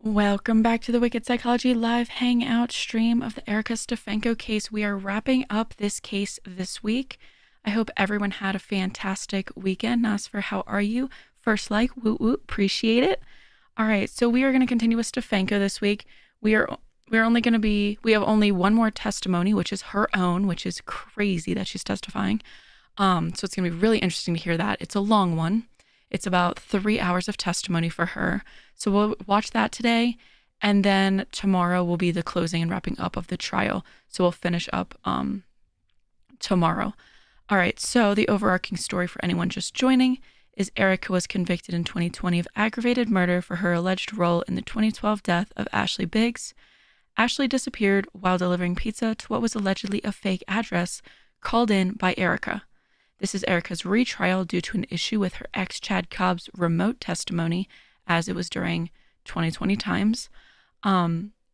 Welcome back to the Wicked Psychology live hangout stream of the Erica Stefanko case. We are wrapping up this case this week. I hope everyone had a fantastic weekend. Nasfer, how are you? First like, woot woot, appreciate it. All right, so we are going to continue with Stefanko this week. We have only one more testimony, which is her own, which is crazy that she's testifying. So it's going to be really interesting to hear that. It's a long one. It's about 3 hours of testimony for her. So we'll watch that today. And then tomorrow will be the closing and wrapping up of the trial. So we'll finish up tomorrow. All right. So the overarching story for anyone just joining is Erica was convicted in 2020 of aggravated murder for her alleged role in the 2012 death of Ashley Biggs. Ashley disappeared while delivering pizza to what was allegedly a fake address called in by Erica. This is Erica's retrial due to an issue with her ex Chad Cobb's remote testimony, as it was during 2020 times.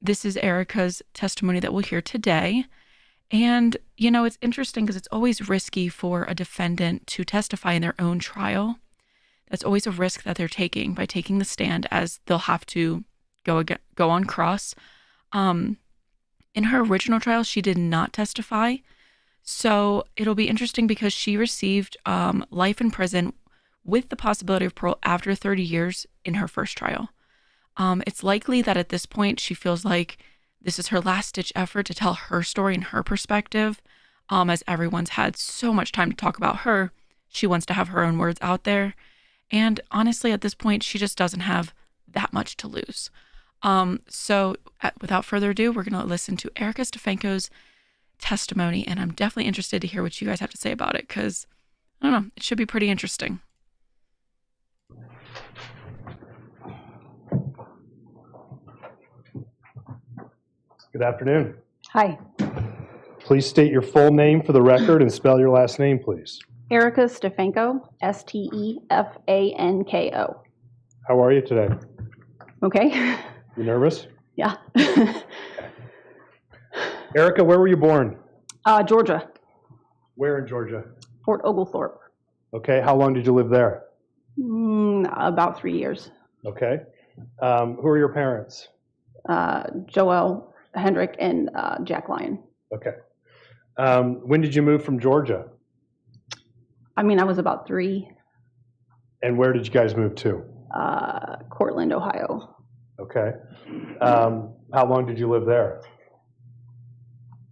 This is Erica's testimony that we'll hear today. And, it's interesting because it's always risky for a defendant to testify in their own trial. That's always a risk that they're taking by taking the stand, as they'll have to go on cross. In her original trial, she did not testify. So it'll be interesting because she received life in prison with the possibility of parole after 30 years in her first trial. It's likely that at this point she feels like this is her last-ditch effort to tell her story and her perspective. As everyone's had so much time to talk about her, she wants to have her own words out there. And honestly, at this point, she just doesn't have that much to lose. So without further ado, we're going to listen to Erica Stefanko's testimony, and I'm definitely interested to hear what you guys have to say about it, because I don't know, it should be pretty interesting. Good afternoon. Hi. Please state your full name for the record and spell your last name, please. Erica Stefanko, Stefanko. How are you today? Okay. You nervous? Yeah. Erica, where were you born? Georgia, Where in Georgia? Fort Oglethorpe. Okay, how long did you live there? About 3 years. Okay. Who are your parents? Joel Hendrick and Jack Lyon. Okay. When did you move from Georgia? I was about 3. And where did you guys move to? Cortland, Ohio. Okay. How long did you live there?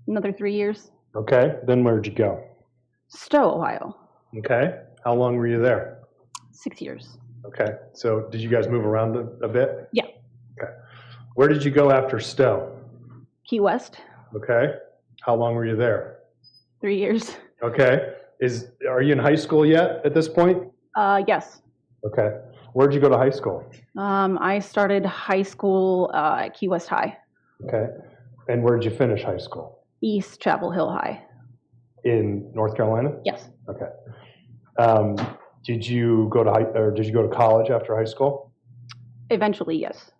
Another 3 years. Okay. Then where'd you go? Stowe, Ohio. Okay. How long were you there? 6 years. Okay. So did you guys move around a bit? Yeah. Okay. Where did you go after Stowe? Key West. Okay. How long were you there? 3 years. Okay. Are you in high school yet at this point? Yes. Okay. Where'd you go to high school? I started high school at Key West High. Okay. And where'd you finish high school? East Chapel Hill High. In North Carolina? Yes. Okay. Did you go to college after high school? Eventually, yes.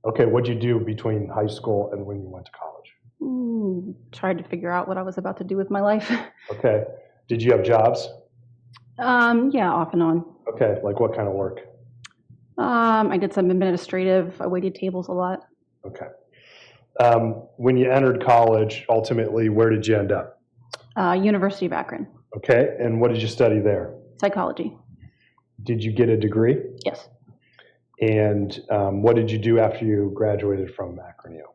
Okay. What'd you do between high school and when you went to college? Tried to figure out what I was about to do with my life. Okay. Did you have jobs? Yeah, off and on. Okay. Like what kind of work? I did some administrative. I waited tables a lot. Okay. When you entered college, ultimately, where did you end up? University of Akron. Okay. And what did you study there? Psychology. Did you get a degree? Yes. And what did you do after you graduated from Akron U?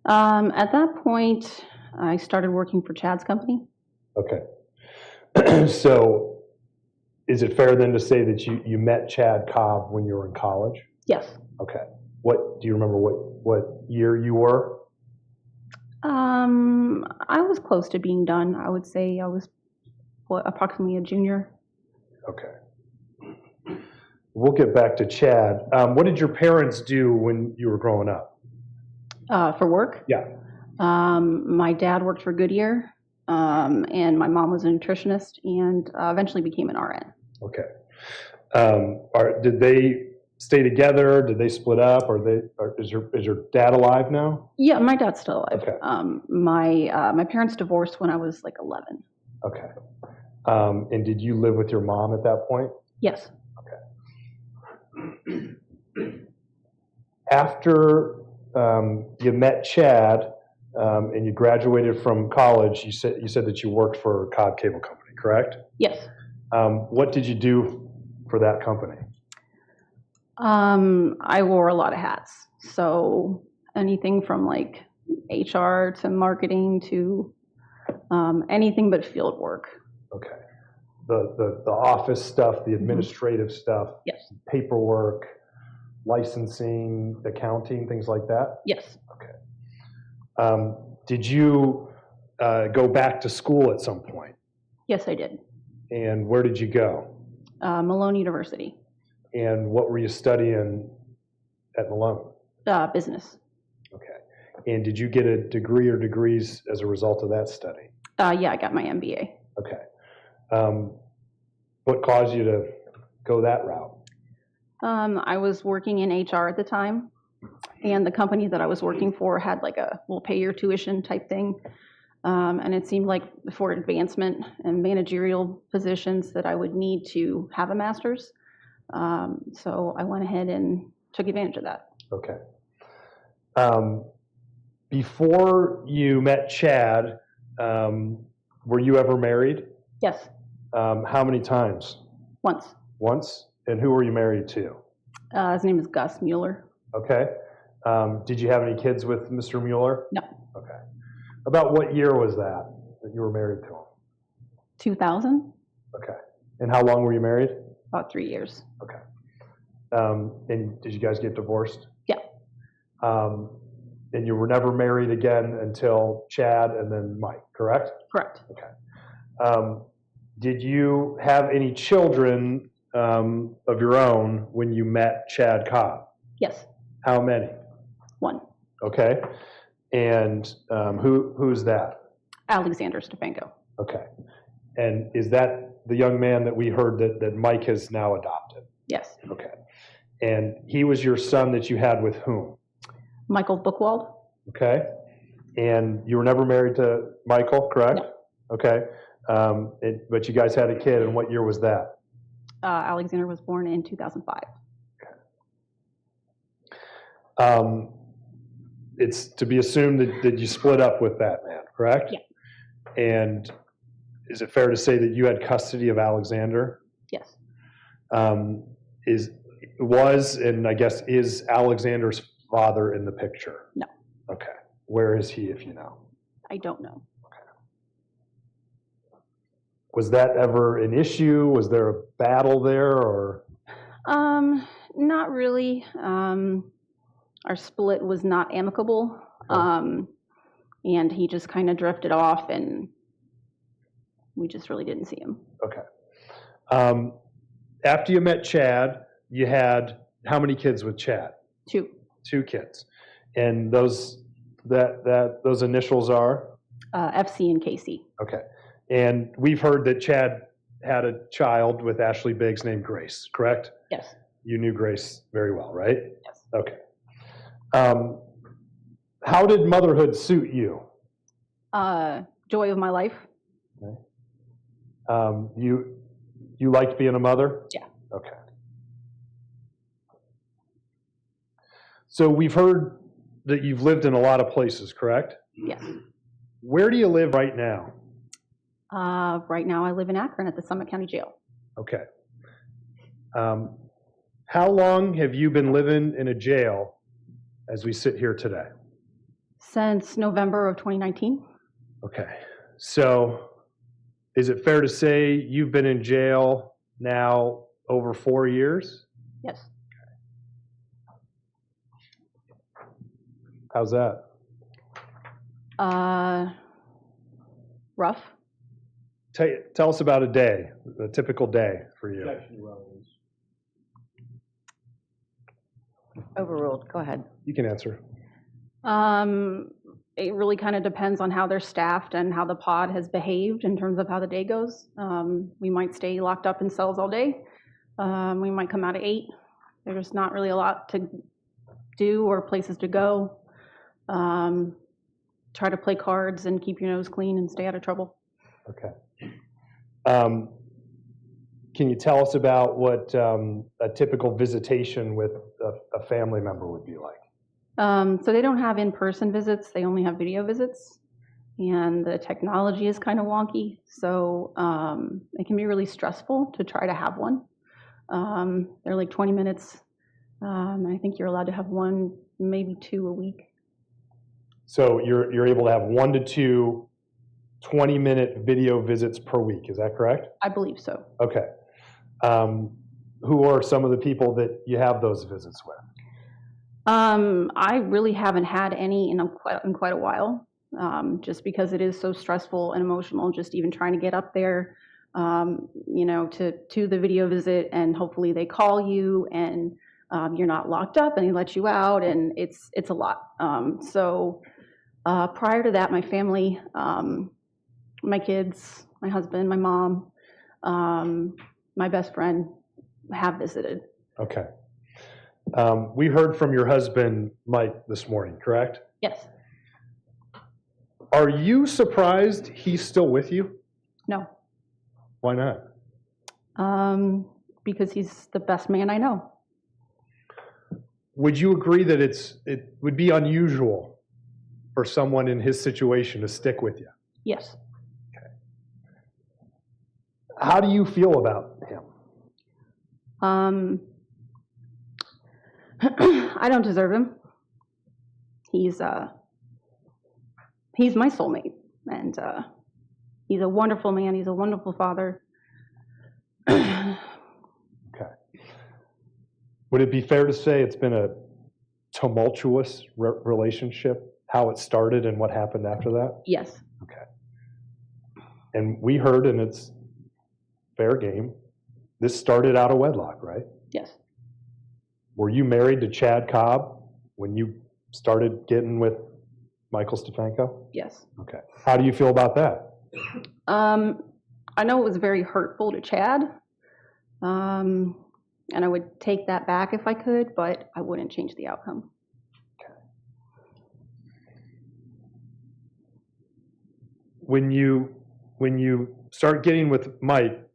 At that point, I started working for Chad's company. Okay. So is it fair then to say that you met Chad Cobb when you were in college? Yes. Okay. Do you remember what year you were? I was close to being done. I would say I was approximately a junior. Okay. We'll get back to Chad. What did your parents do when you were growing up? For work? Yeah. My dad worked for Goodyear, and my mom was a nutritionist and eventually became an RN. Okay. Did they stay together? Did they split up? Is your dad alive now? Yeah, my dad's still alive. Okay. My parents divorced when I was like 11. Okay. And did you live with your mom at that point? Yes. Okay. After you met Chad and you graduated from college, you said that you worked for Cobb Cable Company, correct? Yes. What did you do for that company? I wore a lot of hats. So anything from like HR to marketing to anything but field work. Okay. The office stuff, the administrative stuff, Yes. paperwork, licensing, accounting, things like that? Yes. Okay. Did you go back to school at some point? Yes, I did. And where did you go? Malone University. And what were you studying at Malone? Business. Okay. And did you get a degree or degrees as a result of that study? Yeah, I got my MBA. Okay. What caused you to go that route? I was working in HR at the time, and the company that I was working for had like a we'll pay your tuition type thing. And it seemed like for advancement and managerial positions that I would need to have a master's. So I went ahead and took advantage of that. Okay. Before you met Chad, were you ever married? Yes, How many times? once. Once? And who were you married to? His name is Gus Mueller. Okay. Did you have any kids with Mr. Mueller? No. Okay. About what year was that you were married to him? 2000, Okay. And how long were you married? about 3 years. Okay. And did you guys get divorced? Yeah. And you were never married again until Chad and then Mike, correct? Correct. Okay. Did you have any children of your own when you met Chad Cobb? Yes, How many? one. Okay. And who's that? Alexander Stefanko. Okay. And is that the young man that we heard that Mike has now adopted? Yes. Okay. And he was your son that you had with whom? Michael Bookwald. Okay. And you were never married to Michael, correct? No. Okay. But you guys had a kid, and what year was that? Alexander was born in 2005. It's to be assumed that you split up with that man, correct? Yeah. And is it fair to say that you had custody of Alexander? Yes. And I guess is Alexander's father in the picture? No. Okay. Where is he, if you know? I don't know. Was that ever an issue? Was there a battle there, or? Not really. Our split was not amicable. And he just kind of drifted off, and we just really didn't see him. Okay. After you met Chad, you had how many kids with Chad? 2. 2 kids. And those initials are? FC and KC. Okay. And we've heard that Chad had a child with Ashley Biggs named Grace, correct? Yes. You knew Grace very well, right? Yes. Okay. How did motherhood suit you? Joy of my life. Okay. You liked being a mother? Yeah. Okay. So we've heard that you've lived in a lot of places, correct? Yes. Where do you live right now? Right now I live in Akron at the Summit County Jail. Okay. How long have you been living in a jail as we sit here today? Since November of 2019. Okay. So is it fair to say you've been in jail now over 4 years? Yes. How's that? Rough. Tell us about a typical day for you. Overruled. Go ahead. You can answer. It really kind of depends on how they're staffed and how the pod has behaved in terms of how the day goes. We might stay locked up in cells all day. We might come out at 8. There's not really a lot to do or places to go. Try to play cards and keep your nose clean and stay out of trouble. Okay. Can you tell us about what a typical visitation with a family member would be like? So they don't have in-person visits, they only have video visits. And the technology is kind of wonky, so it can be really stressful to try to have one. They're like 20 minutes. I think you're allowed to have one, maybe two a week. So you're able to have 1 to 2 20-minute video visits per week, is that correct? I believe so. Okay. Who are some of the people that you have those visits with? I really haven't had any in quite a while, just because it is so stressful and emotional, just even trying to get up there, to the video visit, and hopefully they call you and you're not locked up and they let you out, and it's a lot. So prior to that, my family, my kids, my husband, my mom, my best friend have visited. Okay. We heard from your husband, Mike, this morning, correct? Yes. Are you surprised he's still with you? No. Why not? Because he's the best man I know. Would you agree that it would be unusual for someone in his situation to stick with you? Yes. How do you feel about him? I don't deserve him. He's my soulmate, and he's a wonderful man. He's a wonderful father. Okay. Would it be fair to say it's been a tumultuous relationship, how it started and what happened after that? Yes. Okay. And we heard, and it's fair game, this started out of wedlock, right? Yes. Were you married to Chad Cobb when you started getting with Michael Stefanko? Yes. Okay. How do you feel about that? I know it was very hurtful to Chad, and I would take that back if I could, but I wouldn't change the outcome. Okay. When you start getting with Mike,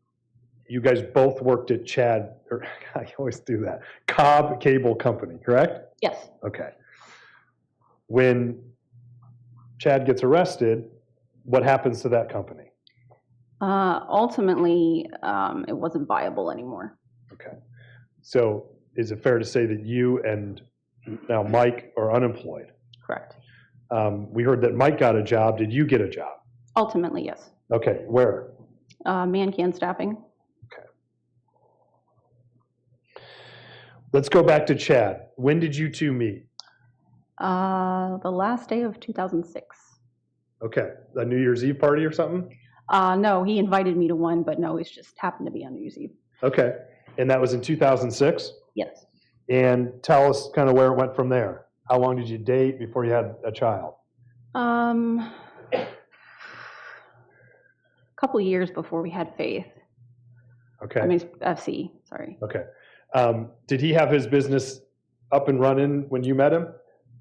you guys both worked at Chad, or I always do that, Cobb Cable Company, correct? Yes. Okay. When Chad gets arrested, what happens to that company? Ultimately, it wasn't viable anymore. Okay. So is it fair to say that you and now Mike are unemployed? Correct. We heard that Mike got a job. Did you get a job? Ultimately, yes. Okay. Where? Man-can staffing. Okay. Let's go back to Chad. When did you two meet? The last day of 2006. Okay. A New Year's Eve party or something? No, he invited me to one, but no, it just happened to be on New Year's Eve. Okay. And that was in 2006? Yes. And tell us kind of where it went from there. How long did you date before you had a child? A couple years before we had Faith. Okay. I mean, FC, sorry. Okay. Did he have his business up and running when you met him?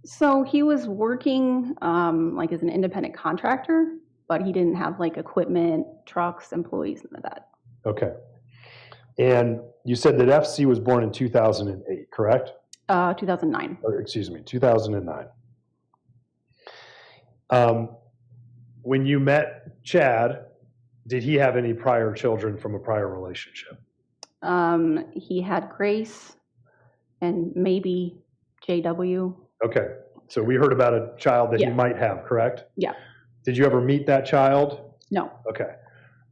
So he was working like as an independent contractor, but he didn't have like equipment, trucks, employees, none of that. Okay. And you said that FC was born in 2008, correct? 2009. Or excuse me, 2009. When you met Chad, did he have any prior children from a prior relationship? He had Grace and maybe JW. Okay. So we heard about a child that he Yeah. might have, correct? Yeah. Did you ever meet that child? No. Okay.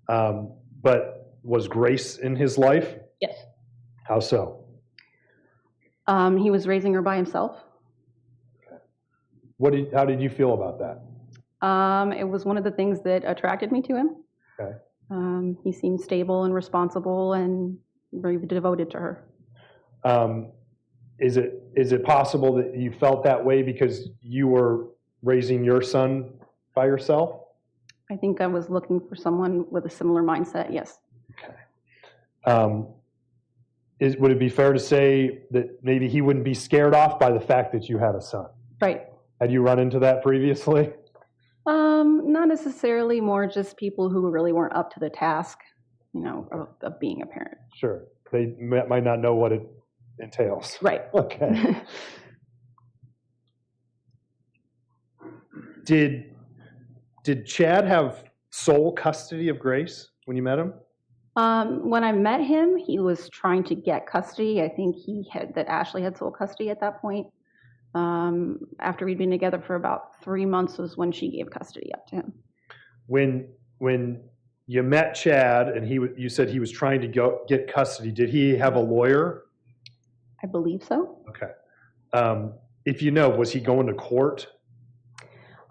But was Grace in his life? Yes. How so? He was raising her by himself. How did you feel about that? It was one of the things that attracted me to him. Okay. He seemed stable and responsible and very devoted to her. Is it possible that you felt that way because you were raising your son by yourself? I think I was looking for someone with a similar mindset, yes. Okay. Would it be fair to say that maybe he wouldn't be scared off by the fact that you had a son? Right. Had you run into that previously? Not necessarily, more just people who really weren't up to the task, of being a parent. Sure. They might not know what it entails. Right. Okay. Did Chad have sole custody of Grace when you met him? When I met him, he was trying to get custody. I think that Ashley had sole custody at that point. After we'd been together for about 3 months was when she gave custody up to him. When you met Chad and you said he was trying to get custody, did he have a lawyer? I believe so. Okay. If you know, was he going to court?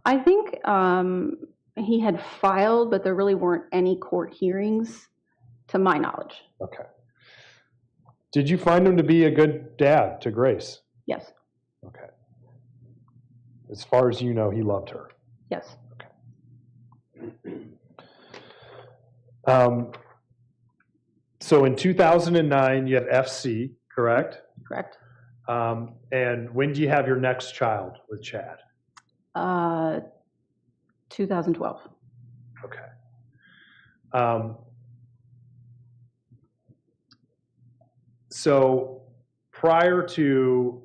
I think he had filed, but there really weren't any court hearings to my knowledge. Okay. Did you find him to be a good dad to Grace? Yes. Okay. As far as you know, he loved her. Yes. So in 2009, you have FC, correct? Correct. And when do you have your next child with Chad? 2012. Okay. So prior to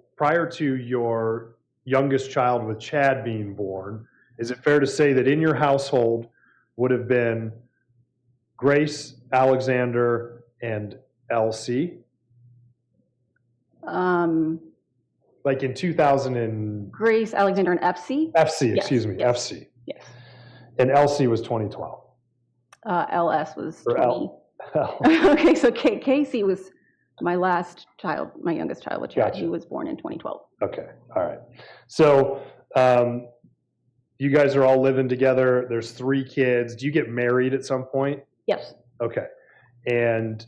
your youngest child with Chad being born, is it fair to say that in your household would have been Grace, Alexander, and LC? Like in 2000 and... Grace, Alexander, and FC? FC, Yes. excuse me, Yes. FC. Yes. And LC was 2012. LS was Or 20. L. Okay, so Casey was my last child, my youngest child with Chad. Gotcha. He was born in 2012. Okay, all right. So you guys are all living together. There's 3 kids. Do you get married at some point? Yes. Okay. And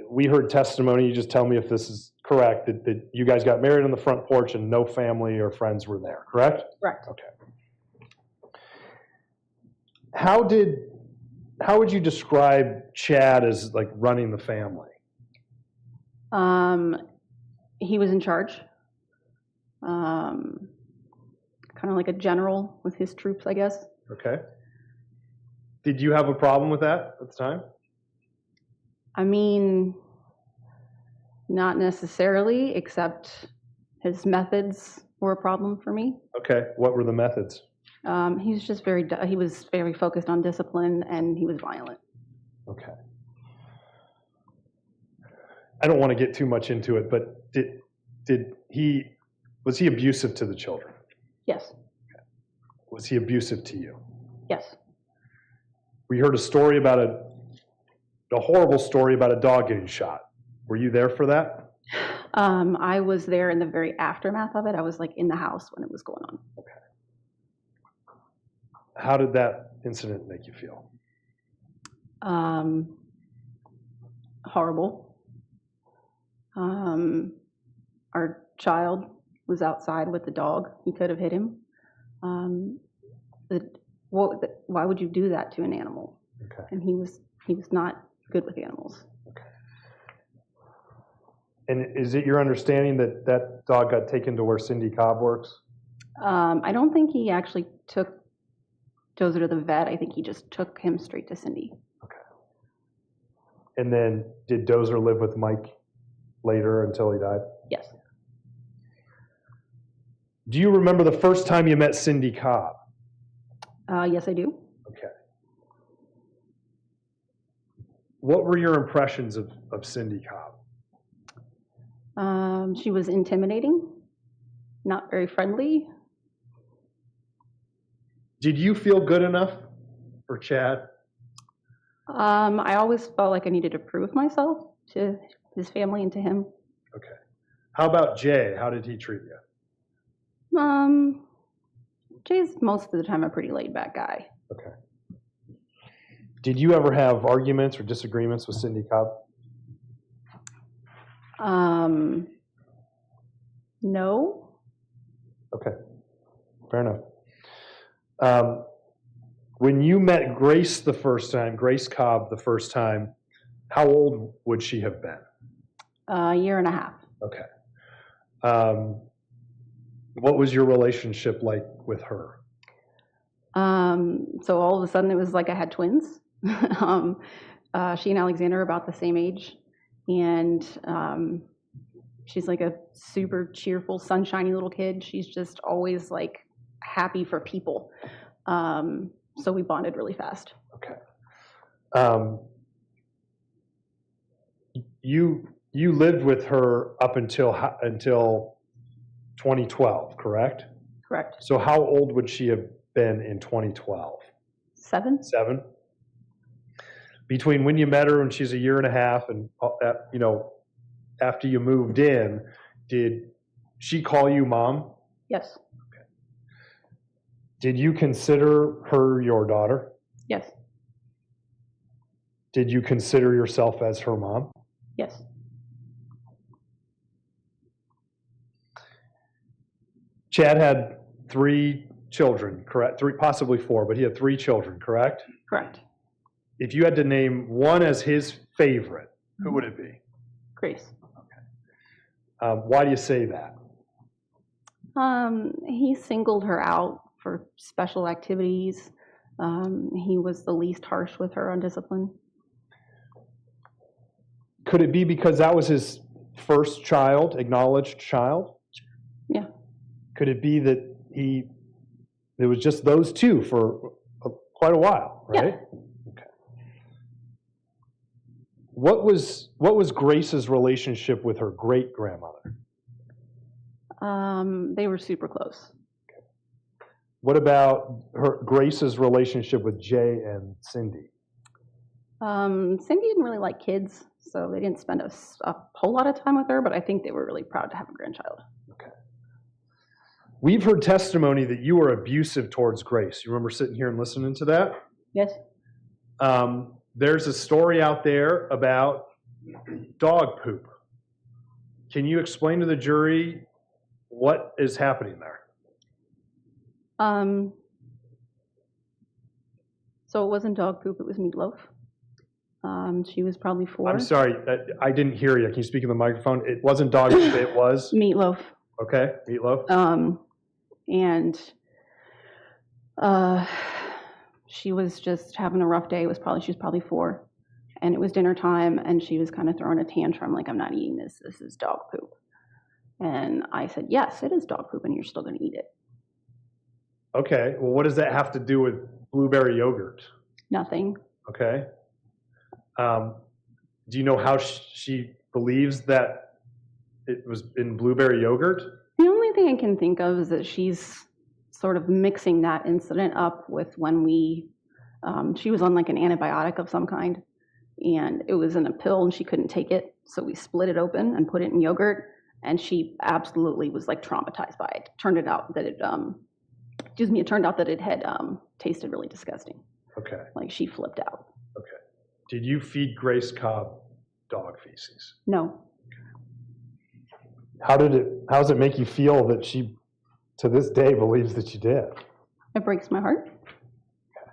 we heard testimony. You just tell me if this is correct, that you guys got married on the front porch and no family or friends were there, correct? Correct. Okay. How would you describe Chad as like running the family? He was in charge. Kind of like a general with his troops, I guess. Okay. Did you have a problem with that at the time? I mean, not necessarily, except his methods were a problem for me. Okay. What were the methods? He was just he was very focused on discipline, and he was violent. Okay. I don't want to get too much into it, but was he abusive to the children? Yes. Was he abusive to you? Yes. We heard a story about a horrible story about a dog getting shot. Were you there for that? I was there in the very aftermath of it. I was like in the house when it was going on. Okay. How did that incident make you feel? Horrible. Our child was outside with the dog. He could have hit him. Why would you do that to an animal? Okay. And he was not good with animals. Okay. And is it your understanding that that dog got taken to where Cindy Cobb works? I don't think he actually took Dozer to the vet. I think he just took him straight to Cindy. Okay. And then did Dozer live with Mike later until he died? Yes. Do you remember the first time you met Cindy Cobb? Yes, I do. Okay. What were your impressions of Cindy Cobb? She was intimidating, not very friendly. Did you feel good enough for Chad? I always felt like I needed to prove myself to his family and to him. Okay. How about Jay? How did he treat you? Jay's most of the time a pretty laid-back guy. Okay. Did you ever have arguments or disagreements with Cindy Cobb? No. Okay. Fair enough. When you met Grace the first time, Grace Cobb the first time, how old would she have been? A year and a half. Okay. What was your relationship like with her? So all of a sudden it was like I had twins. She and Alexander are about the same age. And she's like a super cheerful, sunshiny little kid. She's just always like happy for people. So we bonded really fast. Okay. You lived with her up until 2012, correct? Correct. So how old would she have been in 2012? 7. 7? Between when you met her and she's a year and a half and, after you moved in, did she call you mom? Yes. Okay. Did you consider her your daughter? Yes. Did you consider yourself as her mom? Yes. Chad had 3 children, correct? 3, possibly 4, but he had 3 children, correct? Correct. If you had to name one as his favorite, who would it be? Grace. Why do you say that? He singled her out for special activities. He was the least harsh with her on discipline. Could it be because that was his first child, acknowledged child? Yeah. Could it be that it was just those 2 for quite a while, right? Yeah. Okay. What was Grace's relationship with her great grandmother? They were super close. Okay. What about Grace's relationship with Jay and Cindy? Cindy didn't really like kids, so they didn't spend a whole lot of time with her, but I think they were really proud to have a grandchild. Okay. We've heard testimony that you were abusive towards Grace. You remember sitting here and listening to that? Yes. There's a story out there about dog poop. Can you explain to the jury what is happening there? So it wasn't dog poop, it was meatloaf. She was probably 4. I'm sorry, I didn't hear you. Can you speak in the microphone? It wasn't dog poop, it was? Meatloaf. Okay, meatloaf. And she was just having a rough day. She was probably 4. And it was dinner time, and she was kind of throwing a tantrum like, I'm not eating this. This is dog poop. And I said, yes, it is dog poop, and you're still going to eat it. Okay, well, what does that have to do with blueberry yogurt? Nothing. Okay. Do you know how she believes that it was in blueberry yogurt? The only thing I can think of is that she's sort of mixing that incident up with when she was on like an antibiotic of some kind, and it was in a pill and she couldn't take it. So we split it open and put it in yogurt, and she absolutely was like traumatized by it. It turned out that it had tasted really disgusting. Okay. Like she flipped out. Okay. Did you feed Grace Cobb dog feces? No. How does it make you feel that she, to this day, believes that you did? It breaks my heart. Okay.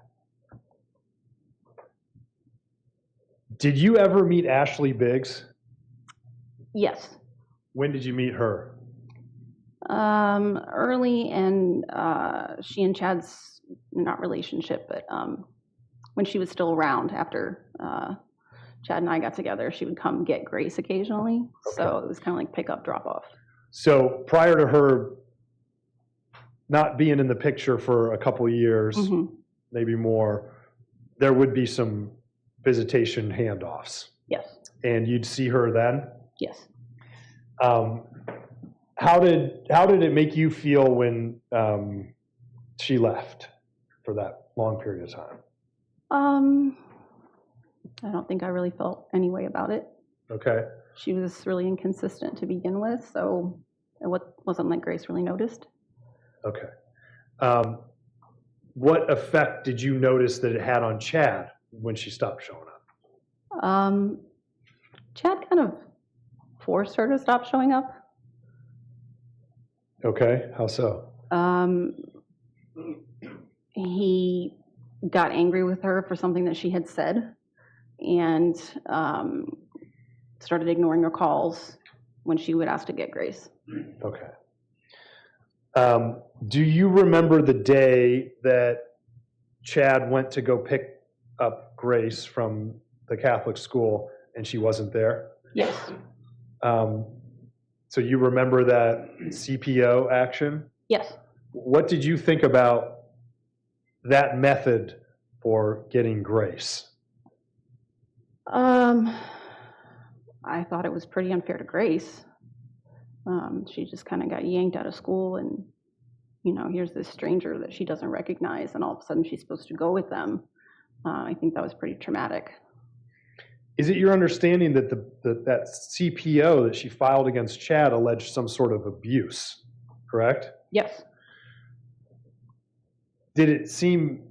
Did you ever meet Ashley Biggs? Yes. When did you meet her? Early in she and Chad's, not relationship, but when she was still around after Chad and I got together, she would come get Grace occasionally. Okay. So it was kind of like pick up, drop off. So prior to her not being in the picture for a couple of years, maybe more, there would be some visitation handoffs. Yes. And you'd see her then? Yes. How did it make you feel when she left for that long period of time? I don't think I really felt any way about it. Okay. She was really inconsistent to begin with, so it wasn't like Grace really noticed. Okay. What effect did you notice that it had on Chad when she stopped showing up? Chad kind of forced her to stop showing up. Okay, how so? He got angry with her for something that she had said, and started ignoring her calls when she would ask to get Grace. Okay. Do you remember the day that Chad went to go pick up Grace from the Catholic school and she wasn't there? Yes. So you remember that CPO action? Yes. What did you think about that method for getting Grace? I thought it was pretty unfair to Grace. She just kind of got yanked out of school, and here's this stranger that she doesn't recognize, and all of a sudden she's supposed to go with them. I think that was pretty traumatic. Is it your understanding that that CPO that she filed against Chad alleged some sort of abuse, correct? Yes. Did it seem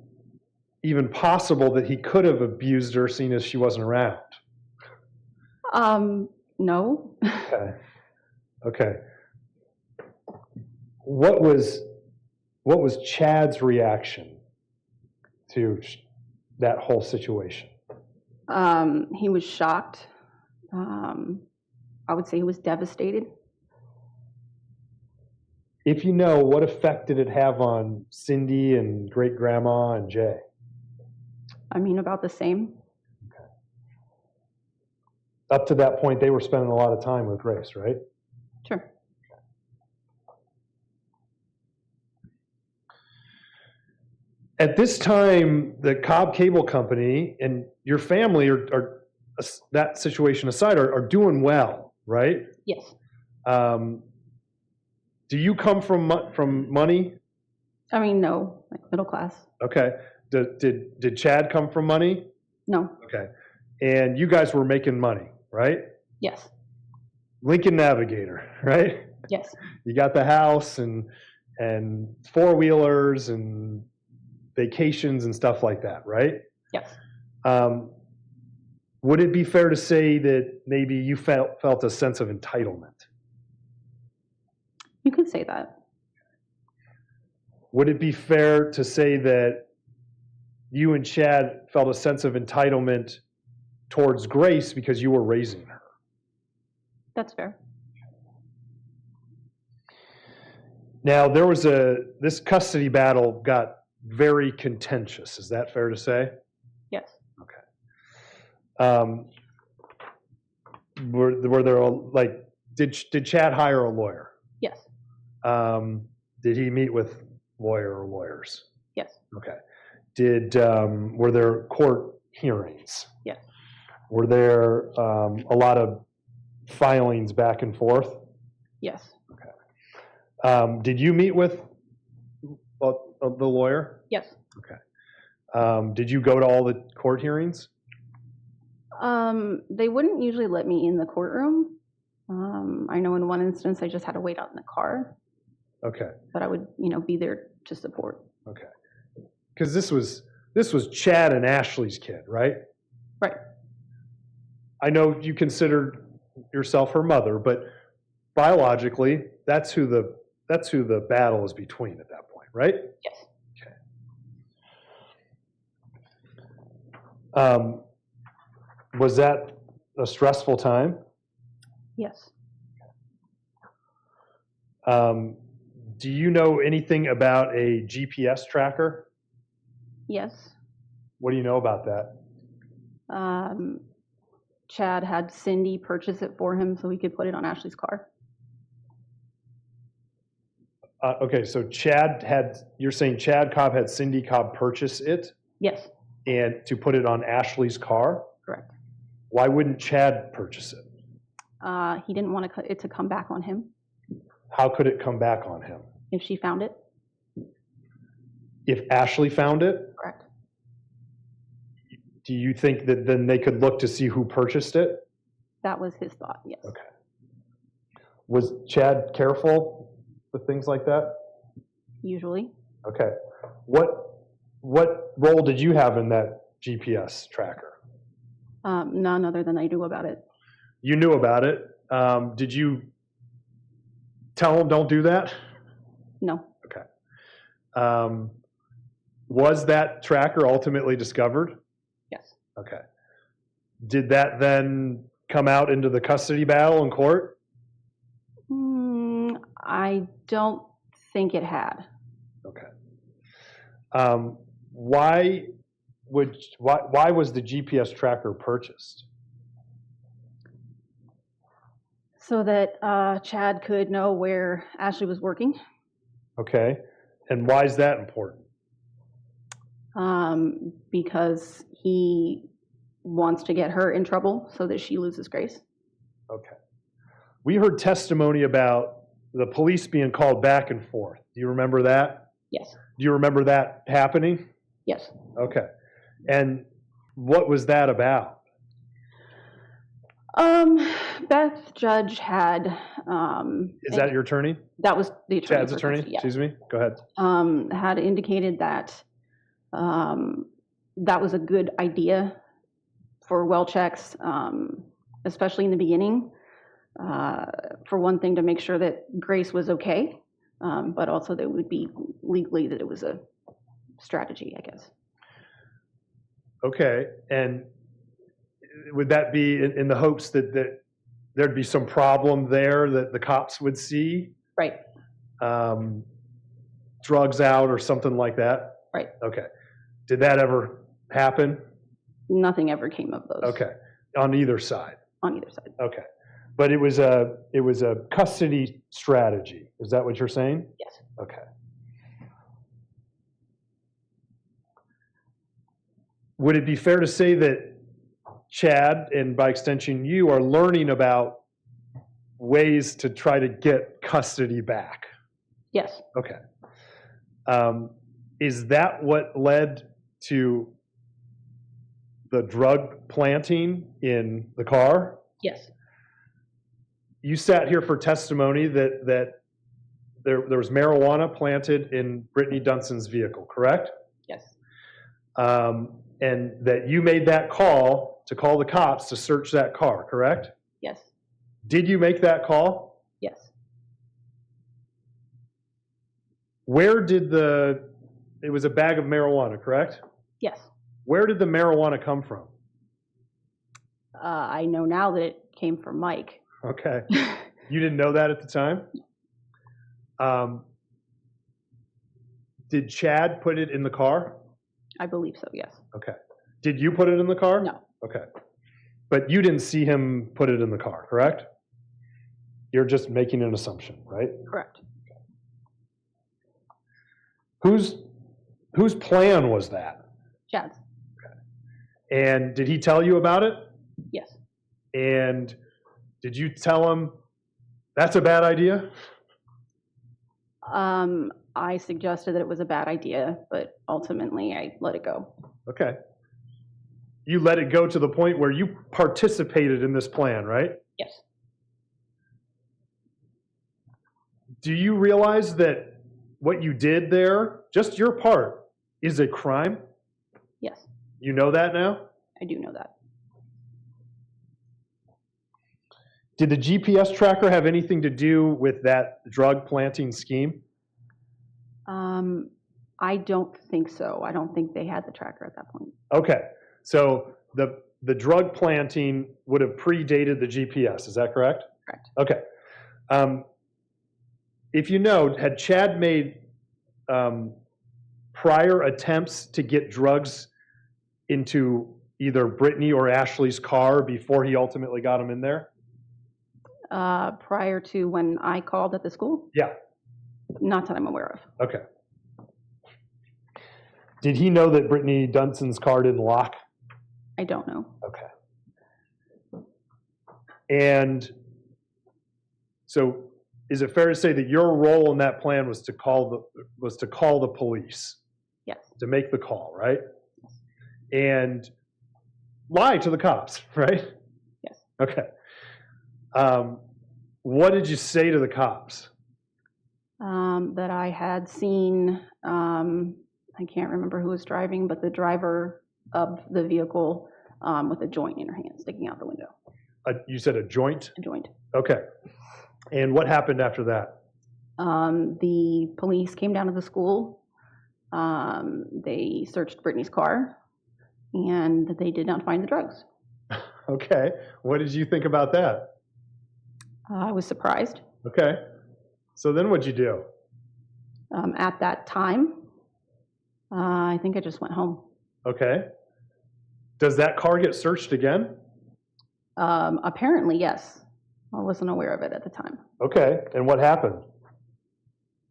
even possible that he could have abused her, seeing as she wasn't around? No. Okay. What was Chad's reaction to that whole situation? He was shocked. I would say he was devastated. If you know, what effect did it have on Cindy and great grandma and Jay? I mean, about the same. Okay. Up to that point, they were spending a lot of time with Grace, right? Sure. At this time, the Cobb Cable Company and your family are that situation aside, are doing well, right? Yes. Do you come from money? I mean, no, like middle class. Okay. Did Chad come from money? No. Okay. And you guys were making money, right? Yes. Lincoln Navigator, right? Yes. You got the house and four-wheelers and vacations and stuff like that, right? Yes. Would it be fair to say that maybe you felt a sense of entitlement? You could say that. Would it be fair to say that you and Chad felt a sense of entitlement towards Grace because you were raising her? That's fair. Now, this custody battle got very contentious. Is that fair to say? Yes. Okay. Were there did Chad hire a lawyer? Yes. Did he meet with lawyer or lawyers? Yes. Okay. Were there court hearings? Yes. Were there a lot of filings back and forth? Yes. Okay. Did you meet with the lawyer? Yes. Okay. Did you go to all the court hearings? They wouldn't usually let me in the courtroom. I know in one instance I just had to wait out in the car. Okay. But I would, be there to support. Okay. Because this was Chad and Ashley's kid, right? Right. I know you considered yourself her mother, but biologically, that's who the battle is between at that point, right? Yes. Okay. Was that a stressful time? Yes. Do you know anything about a GPS tracker? Yes. What do you know about that? Chad had Cindy purchase it for him so he could put it on Ashley's car. Okay, so you're saying Chad Cobb had Cindy Cobb purchase it? Yes. And to put it on Ashley's car? Correct. Why wouldn't Chad purchase it? He didn't want it to come back on him. How could it come back on him? If she found it. If Ashley found it? Correct. Do you think that then they could look to see who purchased it? That was his thought, yes. Okay. Was Chad careful with things like that? Usually. Okay. What role did you have in that GPS tracker? None other than I knew about it. You knew about it. Did you tell him don't do that? No. Okay. Was that tracker ultimately discovered? Yes. Okay. Did that then come out into the custody battle in court? I don't think it had. Okay. Why was the GPS tracker purchased? So that Chad could know where Ashley was working. Okay. And why is that important? Because he wants to get her in trouble so that she loses grace. Okay. We heard testimony about the police being called back and forth. Do you remember that? Yes. Do you remember that happening? Yes. Okay. And what was that about? Beth Judge had. Is that your attorney? That was the attorney. Chad's attorney? Yeah. Excuse me? Go ahead. Had indicated that that was a good idea for well checks, especially in the beginning. For one thing, to make sure that Grace was okay, but also that it would be legally that it was a strategy, I guess. Okay. And would that be in the hopes that there'd be some problem there that the cops would see? Right. Drugs out or something like that? Right. Okay. Did that ever happen? Nothing ever came of those. Okay. On either side? On either side. Okay. But it was a custody strategy. Is that what you're saying? Yes. Okay. Would it be fair to say that Chad, and by extension you, are learning about ways to try to get custody back? Yes. Okay. Is that what led to the drug planting in the car? Yes. You sat here for testimony that there was marijuana planted in Brittany Dunson's vehicle, correct? Yes. And that you made that call to call the cops to search that car, correct? Yes. Did you make that call? Yes. Where did it was a bag of marijuana, correct? Yes. Where did the marijuana come from? I know now that it came from Mike. Okay. You didn't know that at the time? Did Chad put it in the car? I believe so, yes. Okay. Did you put it in the car? No. Okay. But you didn't see him put it in the car, correct? You're just making an assumption, right? Correct. Whose plan was that? Chad's. And did he tell you about it? Yes. And did you tell him that's a bad idea? I suggested that it was a bad idea, but ultimately I let it go. Okay. You let it go to the point where you participated in this plan, right? Yes. Do you realize that what you did there, just your part, is a crime? Yes. You know that now? I do know that. Did the GPS tracker have anything to do with that drug planting scheme? I don't think so. I don't think they had the tracker at that point. Okay, so the drug planting would have predated the GPS, is that correct? Correct. Okay. If you know, had Chad made prior attempts to get drugs into either Brittany or Ashley's car before he ultimately got them in there? Prior to when I called at the school? Yeah. Not that I'm aware of. Okay. Did he know that Brittany Dunson's car didn't lock? I don't know. Okay. And so is it fair to say that your role in that plan was to call the police? Yes. To make the call, right? And lie to the cops, right? Yes. Okay. What did you say to the cops? That I had seen, I can't remember who was driving, but the driver of the vehicle with a joint in her hand sticking out the window. You said a joint? A joint. Okay. And what happened after that? The police came down to the school. They searched Brittany's car, and they did not find the drugs. Okay. What did you think about that? I was surprised. Okay. So then what'd you do? At that time, I think I just went home. Okay. Does that car get searched again? Apparently, yes. I wasn't aware of it at the time. Okay. And what happened?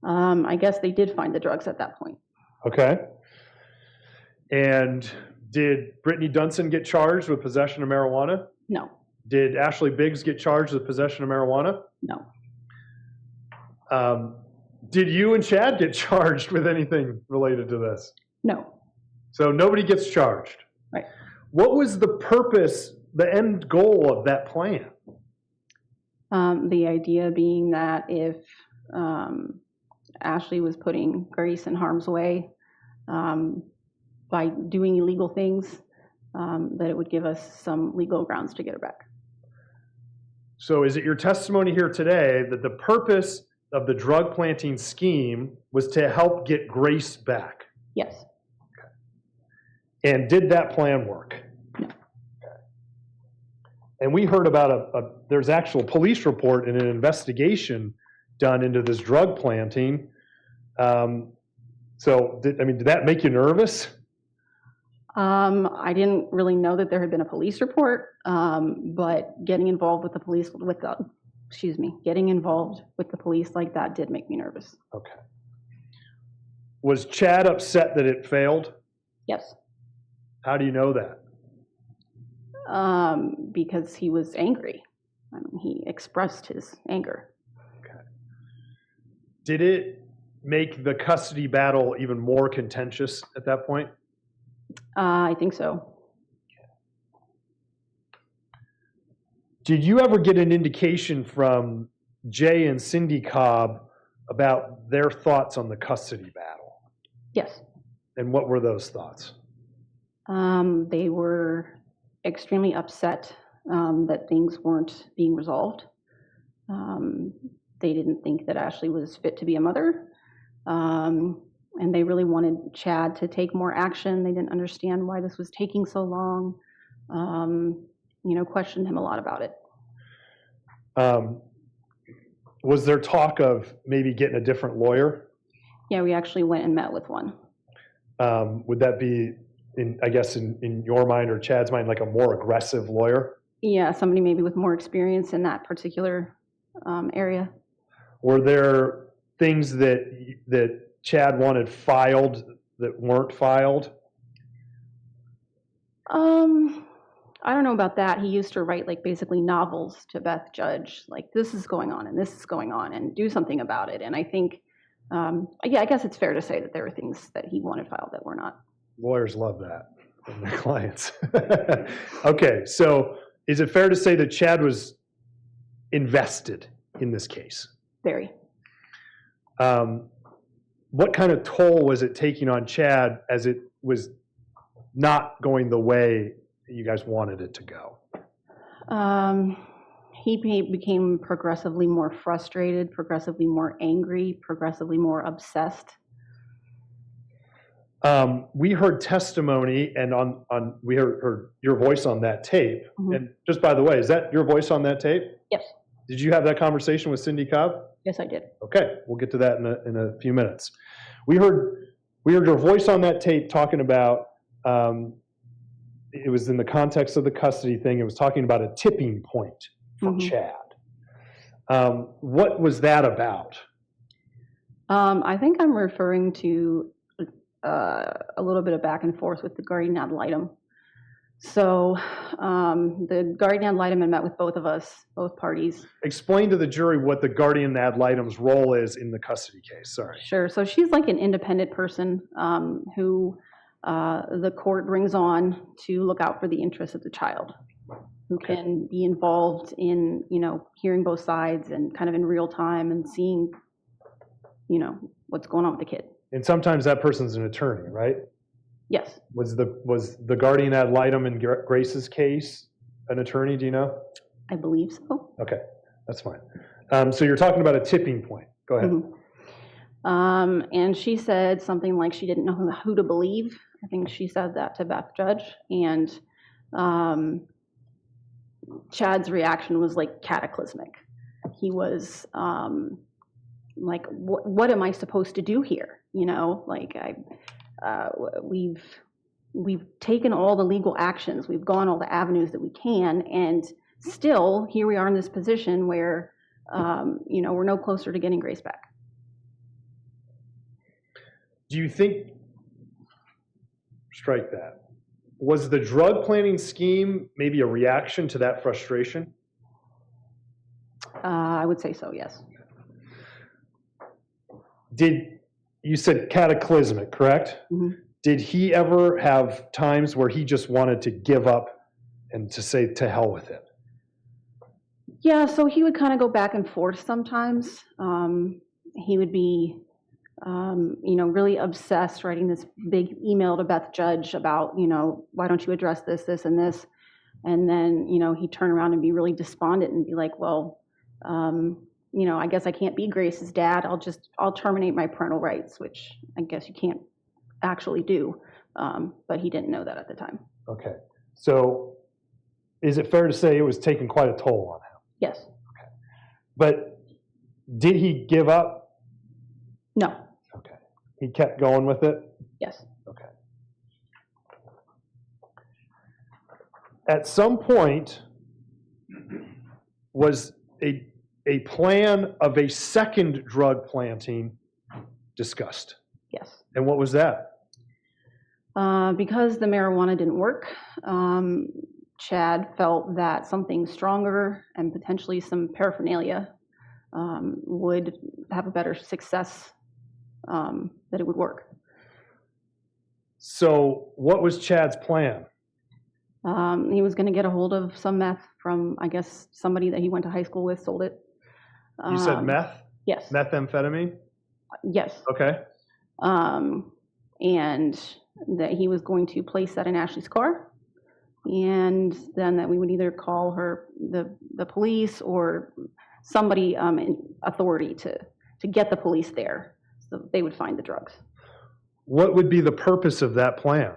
I guess they did find the drugs at that point. Okay. And did Brittany Dunson get charged with possession of marijuana? No, Did Ashley Biggs get charged with possession of marijuana? no. Did you and Chad get charged with anything related to this? No. So nobody gets charged. Right. What was the purpose, the end goal of that plan? The idea being that if Ashley was putting Grace in harm's way by doing illegal things, that it would give us some legal grounds to get her back. So is it your testimony here today that the purpose of the drug planting scheme was to help get Grace back? Yes. And did that plan work? No. And we heard about there's actual police report and an investigation done into this drug planting. Did that make you nervous? I didn't really know that there had been a police report, but getting involved with the police getting involved with the police like that did make me nervous. Okay. Was Chad upset that it failed? Yes. How do you know that? Because he was angry. I mean, he expressed his anger. Okay. Did it make the custody battle even more contentious at that point? I think so. Did you ever get an indication from Jay and Cindy Cobb about their thoughts on the custody battle? Yes. And what were those thoughts? They were extremely upset that things weren't being resolved. They didn't think that Ashley was fit to be a mother. And they really wanted Chad to take more action. They didn't understand why this was taking so long. Questioned him a lot about it. Was there talk of maybe getting a different lawyer? Yeah, we actually went and met with one. Would that be, in your mind or Chad's mind, like a more aggressive lawyer? Yeah, somebody maybe with more experience in that particular area. Were there things that Chad wanted filed that weren't filed? I don't know about that. He used to write basically novels to Beth Judge, like this is going on and this is going on and do something about it. And I think, I guess it's fair to say that there were things that he wanted filed that were not. Lawyers love that from their clients. Okay, so is it fair to say that Chad was invested in this case? Very. What kind of toll was it taking on Chad as it was not going the way that you guys wanted it to go? He became progressively more frustrated, progressively more angry, progressively more obsessed. We heard testimony, and we heard your voice on that tape. Mm-hmm. And just by the way, is that your voice on that tape? Yes. Did you have that conversation with Cindy Cobb? Yes, I did. Okay, we'll get to that in a few minutes. We heard your voice on that tape talking about, it was in the context of the custody thing, it was talking about a tipping point for mm-hmm. Chad. What was that about? I think I'm referring to a little bit of back and forth with the guardian ad litem. So the guardian ad litem had met with both of us, both parties. Explain to the jury what the guardian ad litem's role is in the custody case. Sorry. Sure. So she's like an independent person who the court brings on to look out for the interests of the child, who Okay. can be involved in, hearing both sides and kind of in real time and seeing, what's going on with the kid. And sometimes that person's an attorney, right? Yes. Was the guardian ad litem in Grace's case an attorney? Do you know? I believe so. Okay, that's fine. So you're talking about a tipping point. Go ahead. Mm-hmm. And she said something like she didn't know who to believe. I think she said that to Beth Judge. And Chad's reaction was cataclysmic. He was what am I supposed to do here? We've taken all the legal actions, we've gone all the avenues that we can, and still here we are in this position where we're no closer to getting Grace back. Do you think, strike that, was the drug planning scheme maybe a reaction to that frustration? I would say so, yes. You said cataclysmic, correct? Mm-hmm. Did he ever have times where he just wanted to give up and to say to hell with it? Yeah, so he would kind of go back and forth sometimes. He would be, really obsessed, writing this big email to Beth Judge about, why don't you address this, this, and this? And then, he'd turn around and be really despondent and be like, well, I guess I can't be Grace's dad. I'll terminate my parental rights, which I guess you can't actually do. But he didn't know that at the time. Okay. So is it fair to say it was taking quite a toll on him? Yes. Okay. But did he give up? No. Okay. He kept going with it? Yes. Okay. At some point, was a plan of a second drug planting discussed? Yes. And what was that? Because the marijuana didn't work, Chad felt that something stronger and potentially some paraphernalia would have a better success, that it would work. So what was Chad's plan? He was going to get a hold of some meth from, I guess, somebody that he went to high school with, sold it. You said meth? Yes. Methamphetamine? Yes. Okay. And that he was going to place that in Ashley's car, and then that we would either call the police or somebody in authority to get the police there so they would find the drugs. What would be the purpose of that plan?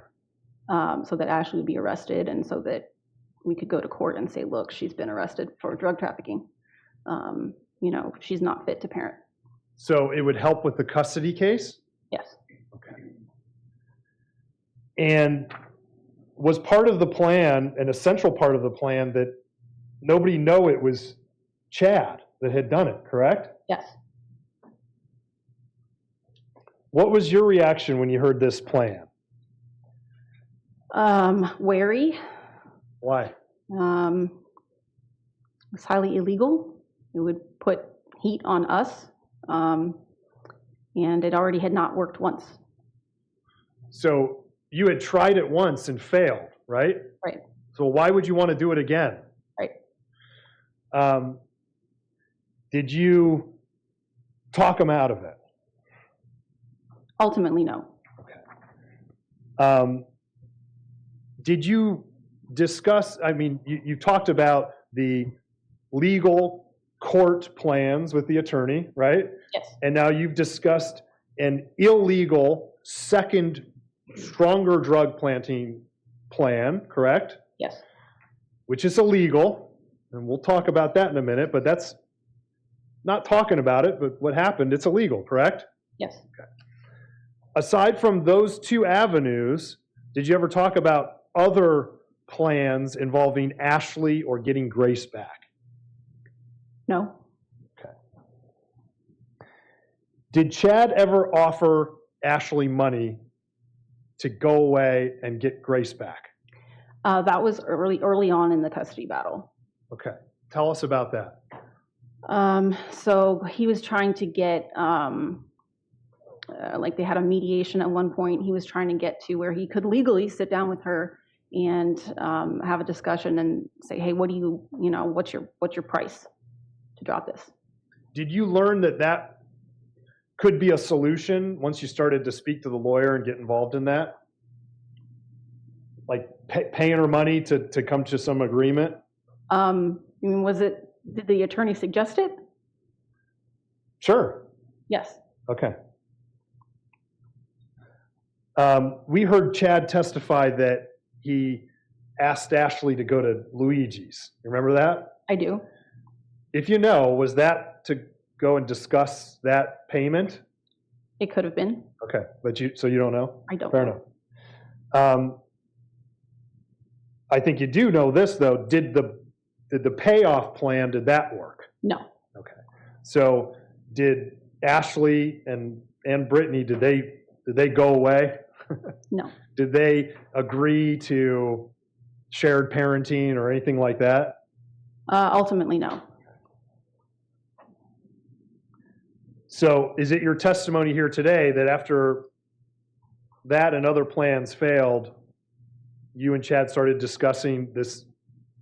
So that Ashley would be arrested, and so that we could go to court and say, look, she's been arrested for drug trafficking. She's not fit to parent. So it would help with the custody case? Yes. Okay. And was part of the plan, an essential part of the plan, that nobody know it was Chad that had done it, correct? Yes. What was your reaction when you heard this plan? Wary. Why? It's highly illegal. It would put heat on us, and it already had not worked once. So you had tried it once and failed, right? Right. So why would you want to do it again? Right. Did you talk him out of it? Ultimately, no. Okay. Did you discuss, you talked about the legal court plans with the attorney, right? Yes. And now you've discussed an illegal second, stronger drug planting plan, correct? Yes. Which is illegal, and we'll talk about that in a minute, but that's not talking about it, but what happened, it's illegal, correct? Yes. Okay. Aside from those two avenues, did you ever talk about other plans involving Ashley or getting Grace back? No. Okay. Did Chad ever offer Ashley money to go away and get Grace back? That was early on in the custody battle. Okay. Tell us about that. So he was trying to get, they had a mediation at one point. He was trying to get to where he could legally sit down with her and have a discussion and say, hey, what's your price to drop this? Did you learn that could be a solution once you started to speak to the lawyer and get involved in that? Like paying her money to come to some agreement? Did the attorney suggest it? Sure. Yes. Okay. We heard Chad testify that he asked Ashley to go to Luigi's. You remember that? I do. If you know, was that to go and discuss that payment? It could have been. Okay, but so you don't know? I don't Fair know. enough. I think you do know this, though. Did the payoff plan, did that work? No. Okay. So did Ashley and Brittany, did they Did they go away? No. Did they agree to shared parenting or anything like that? Ultimately, no. So is it your testimony here today that after that and other plans failed, you and Chad started discussing this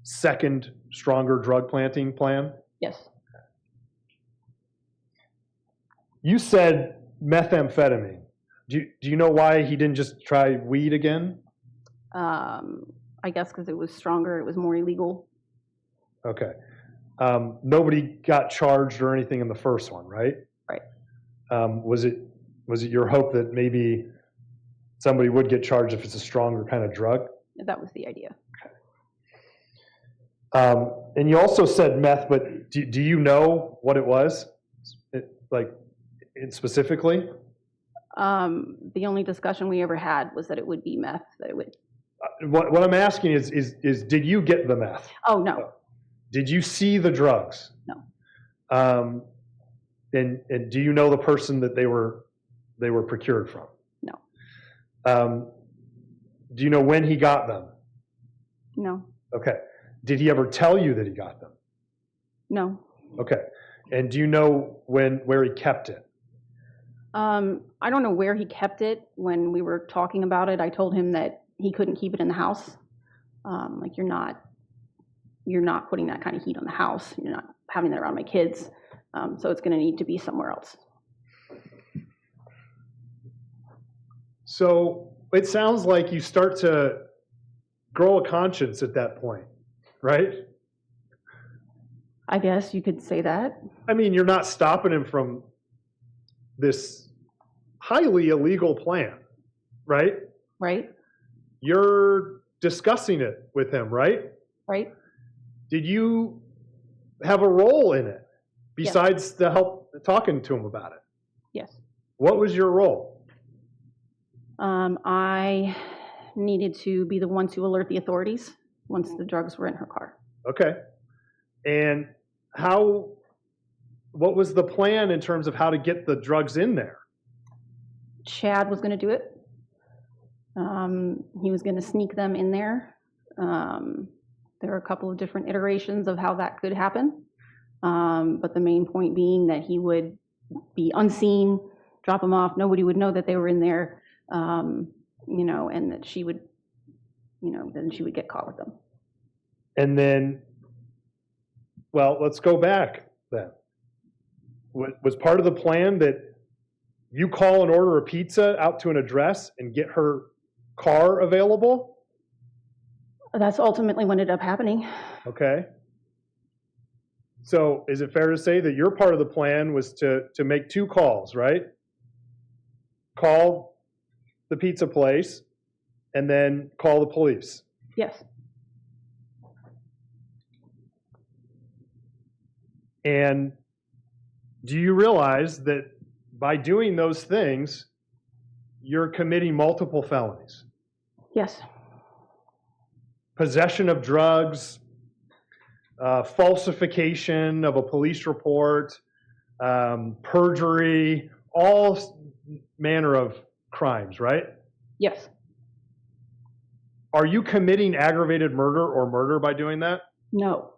second, stronger drug planting plan? Yes. You said methamphetamine. Do you know why he didn't just try weed again? I guess because it was stronger, it was more illegal. Okay. Nobody got charged or anything in the first one, right? Right. Was it your hope that maybe somebody would get charged if it's a stronger kind of drug? That was the idea. And you also said meth, but do you know what it was, specifically? The only discussion we ever had was that it would be meth. That it would. What I'm asking is did you get the meth? Oh no. Did you see the drugs? No. And do you know the person that they were procured from? No. Do you know when he got them? No. Okay. Did he ever tell you that he got them? No. Okay. And do you know where he kept it? I don't know where he kept it. When we were talking about it, I told him that he couldn't keep it in the house. Like you're not putting that kind of heat on the house. You're not having that around my kids. So it's going to need to be somewhere else. So it sounds like you start to grow a conscience at that point, right? I guess you could say that. I mean, you're not stopping him from this highly illegal plan, right? Right. You're discussing it with him, right? Right. Did you have a role in it besides the help talking to him about it? Yes. What was your role? I needed to be the one to alert the authorities once the drugs were in her car. Okay. And what was the plan in terms of how to get the drugs in there? Chad was going to do it. He was going to sneak them in there. There are a couple of different iterations of how that could happen. But the main point being that he would be unseen, drop them off. Nobody would know that they were in there, and that she would, then she would get caught with them. And then, well, let's go back then. Was part of the plan that you call and order a pizza out to an address and get her car available? That's ultimately what ended up happening. Okay. So is it fair to say that your part of the plan was to make two calls, right? Call the pizza place and then call the police? Yes. And do you realize that by doing those things, you're committing multiple felonies? Yes. Possession of drugs, falsification of a police report, perjury, all manner of crimes, right? Yes. Are you committing aggravated murder or murder by doing that? No.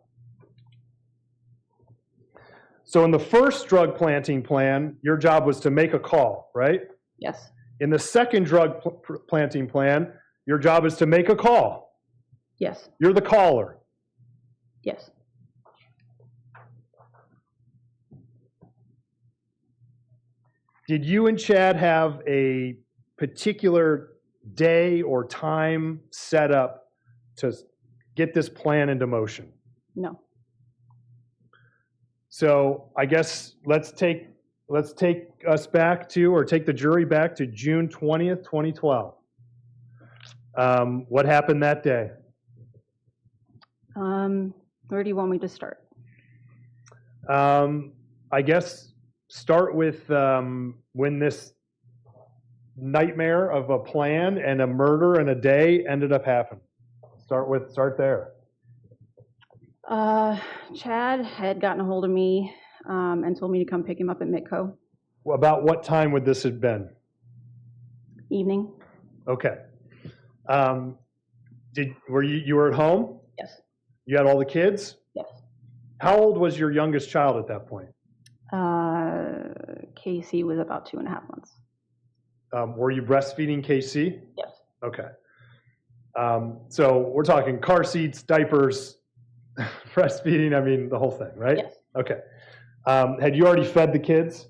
So in the first drug planting plan, your job was to make a call, right? Yes. In the second drug planting plan, your job is to make a call. Yes. You're the caller. Yes. Did you and Chad have a particular day or time set up to get this plan into motion? No. So I guess let's take us back to, or take the jury back to June 20th, 2012. What happened that day? Where do you want me to start? I guess start with when this nightmare of a plan and a murder in a day ended up happening. Start there. Chad had gotten a hold of me and told me to come pick him up at Mitco. About what time would this have been? Evening? Okay. Were you were at home? Yes. You had all the kids? Yes. How old was your youngest child at that point? Casey was about 2.5 months. Were you breastfeeding KC? Yes. Okay. So we're talking car seats, diapers, breastfeeding, I mean, the whole thing, right? Yes. Okay. Had you already fed the kids?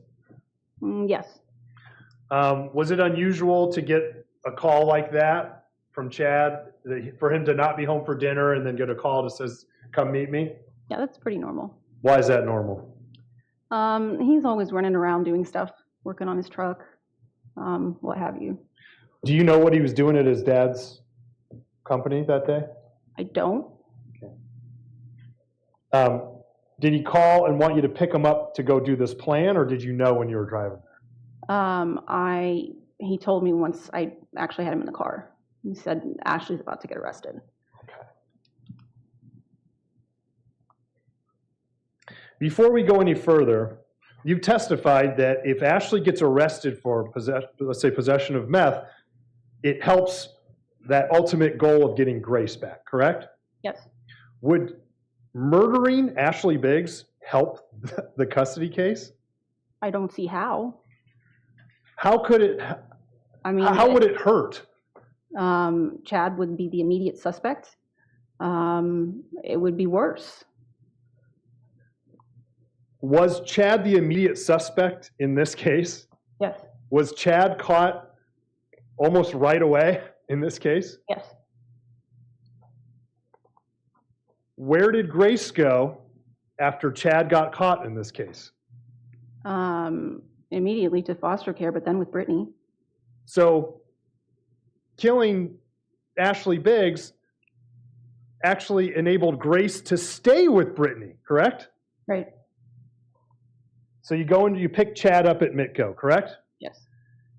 Yes. Was it unusual to get a call like that from Chad, for him to not be home for dinner and then get a call that says, come meet me? Yeah, that's pretty normal. Why is that normal? He's always running around doing stuff, working on his truck, what have you. Do you know what he was doing at his dad's company that day? I don't. Okay. Did he call and want you to pick him up to go do this plan, or did you know when you were driving there? He told me once I actually had him in the car. He said, Ashley's about to get arrested. Okay. Before we go any further, you've testified that if Ashley gets arrested for let's say possession of meth, it helps that ultimate goal of getting Grace back, correct? Yes. Would murdering Ashley Biggs help the custody case? I don't see how. How could it, I mean, how would it hurt? Chad would be the immediate suspect. It would be worse. Was Chad the immediate suspect in this case? Yes. Was Chad caught almost right away in this case? Yes. Where did Grace go after Chad got caught in this case? Immediately to foster care, but then with Brittany. So killing Ashley Biggs actually enabled Grace to stay with Brittany, correct? Right. So you go and you pick Chad up at Mitco, correct? Yes.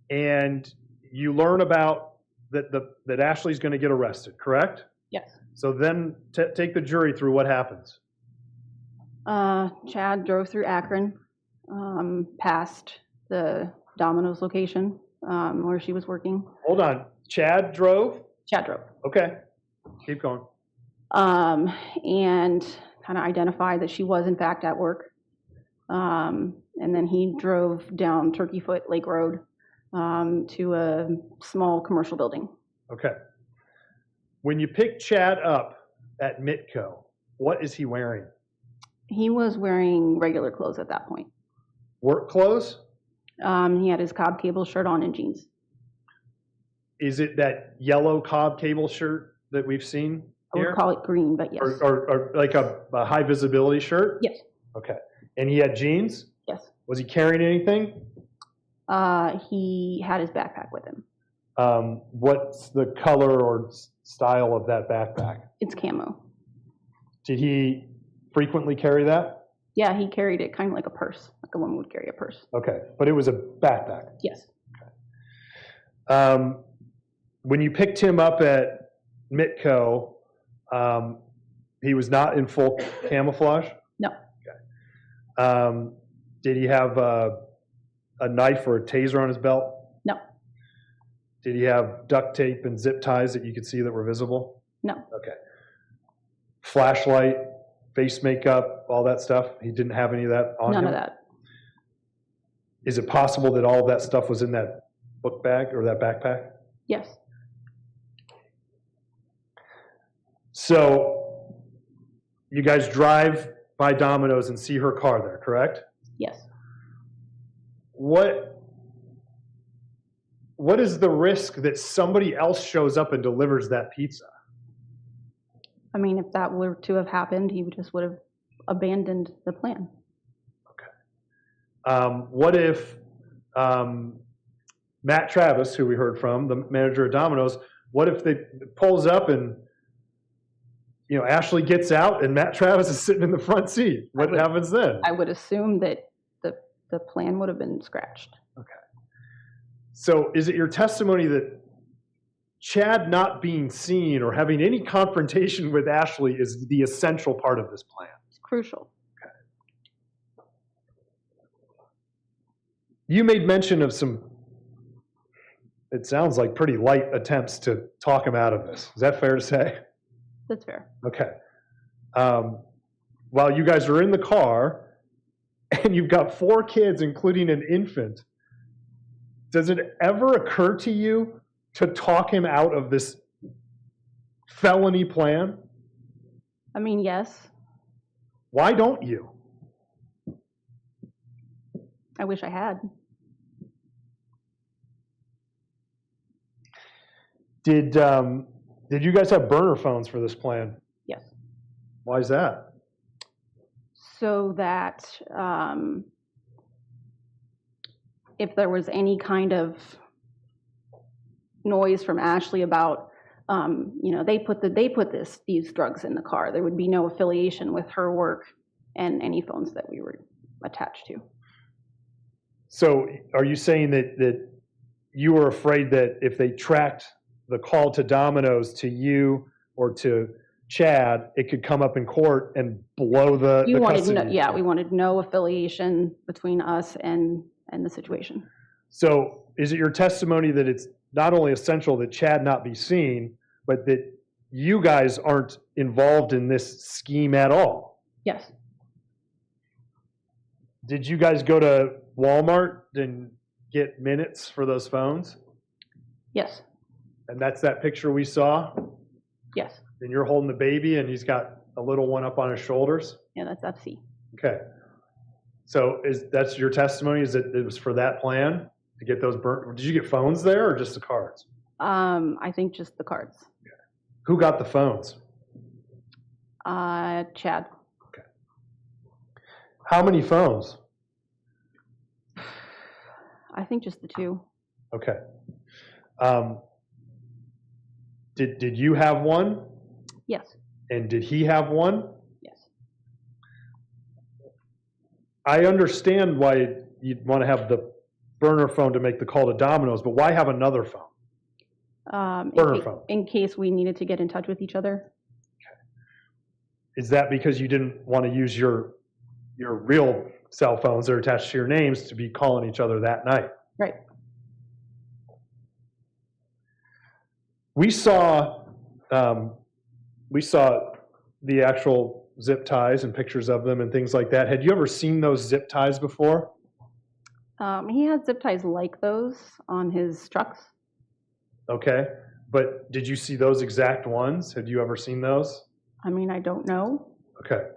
And you learn about that Ashley's going to get arrested, correct? Yes. So then take the jury through what happens. Chad drove through Akron, past the Domino's location where she was working. Hold on. Chad drove? Chad drove. Okay. Keep going. And kind of identified that she was in fact at work. And then he drove down Turkeyfoot Lake Road to a small commercial building. Okay. When you pick Chad up at Mitco, what is he wearing? He was wearing regular clothes at that point. Work clothes? He had his Cobb cable shirt on and jeans. Is it that yellow Cobb cable shirt that we've seen here? I would call it green, but yes. Or like a high visibility shirt? Yes. Okay. And he had jeans? Yes. Was he carrying anything? He had his backpack with him. What's the color or style of that backpack? It's camo. Did he frequently carry that? Yeah, he carried it kind of like a purse, like a woman would carry a purse. Okay, but it was a backpack. Yes. Okay. When you picked him up at Mitco, he was not in full camouflage? No. Okay. Did he have a knife or a taser on his belt? No. Did he have duct tape and zip ties that you could see that were visible? No. Okay. Flashlight, face makeup, all that stuff? He didn't have any of that on him? None of that. Is it possible that all of that stuff was in that book bag or that backpack? Yes. So you guys drive by Domino's and see her car there, correct? Yes. What is the risk that somebody else shows up and delivers that pizza? I mean, if that were to have happened, he just would have abandoned the plan. Okay. What if Matt Travis, who we heard from, the manager of Domino's, what if they pulls up and Ashley gets out and Matt Travis is sitting in the front seat? What happens then? I would assume that the plan would have been scratched. Okay. So is it your testimony that Chad not being seen or having any confrontation with Ashley is the essential part of this plan? It's crucial. Okay. You made mention of some it sounds like pretty light attempts to talk him out of this. Is that fair to say? That's fair. Okay. While you guys are in the car and you've got 4 kids, including an infant, does it ever occur to you to talk him out of this felony plan? I mean, yes. Why don't you? I wish I had. Did you guys have burner phones for this plan? Yes. Why is that? So that if there was any kind of noise from Ashley about, they put these drugs in the car, there would be no affiliation with her work and any phones that we were attached to. So are you saying that you were afraid that if they tracked the call to Domino's to you or to Chad, it could come up in court and blow the custody? We wanted no affiliation between us and the situation. So is it your testimony that it's not only essential that Chad not be seen, but that you guys aren't involved in this scheme at all? Yes. Did you guys go to Walmart and get minutes for those phones? Yes. And that's that picture we saw? Yes. And you're holding the baby and he's got a little one up on his shoulders? Yeah, that's FC. Okay. So that's your testimony, is that it was for that plan to get those burnt? Did you get phones there or just the cards? I think just the cards. Who got the phones? Chad. Okay. How many phones? I think just the 2. Okay. Did you have one? Yes. And did he have one? Yes. I understand why you'd want to have the burner phone to make the call to Domino's, but why have another phone? Burner phone. In case we needed to get in touch with each other. Is that because you didn't want to use your real cell phones that are attached to your names to be calling each other that night? Right. We saw the actual zip ties and pictures of them and things like that. Had you ever seen those zip ties before? He had zip ties like those on his trucks. Okay, but did you see those exact ones? Had you ever seen those? I mean, I don't know. Okay.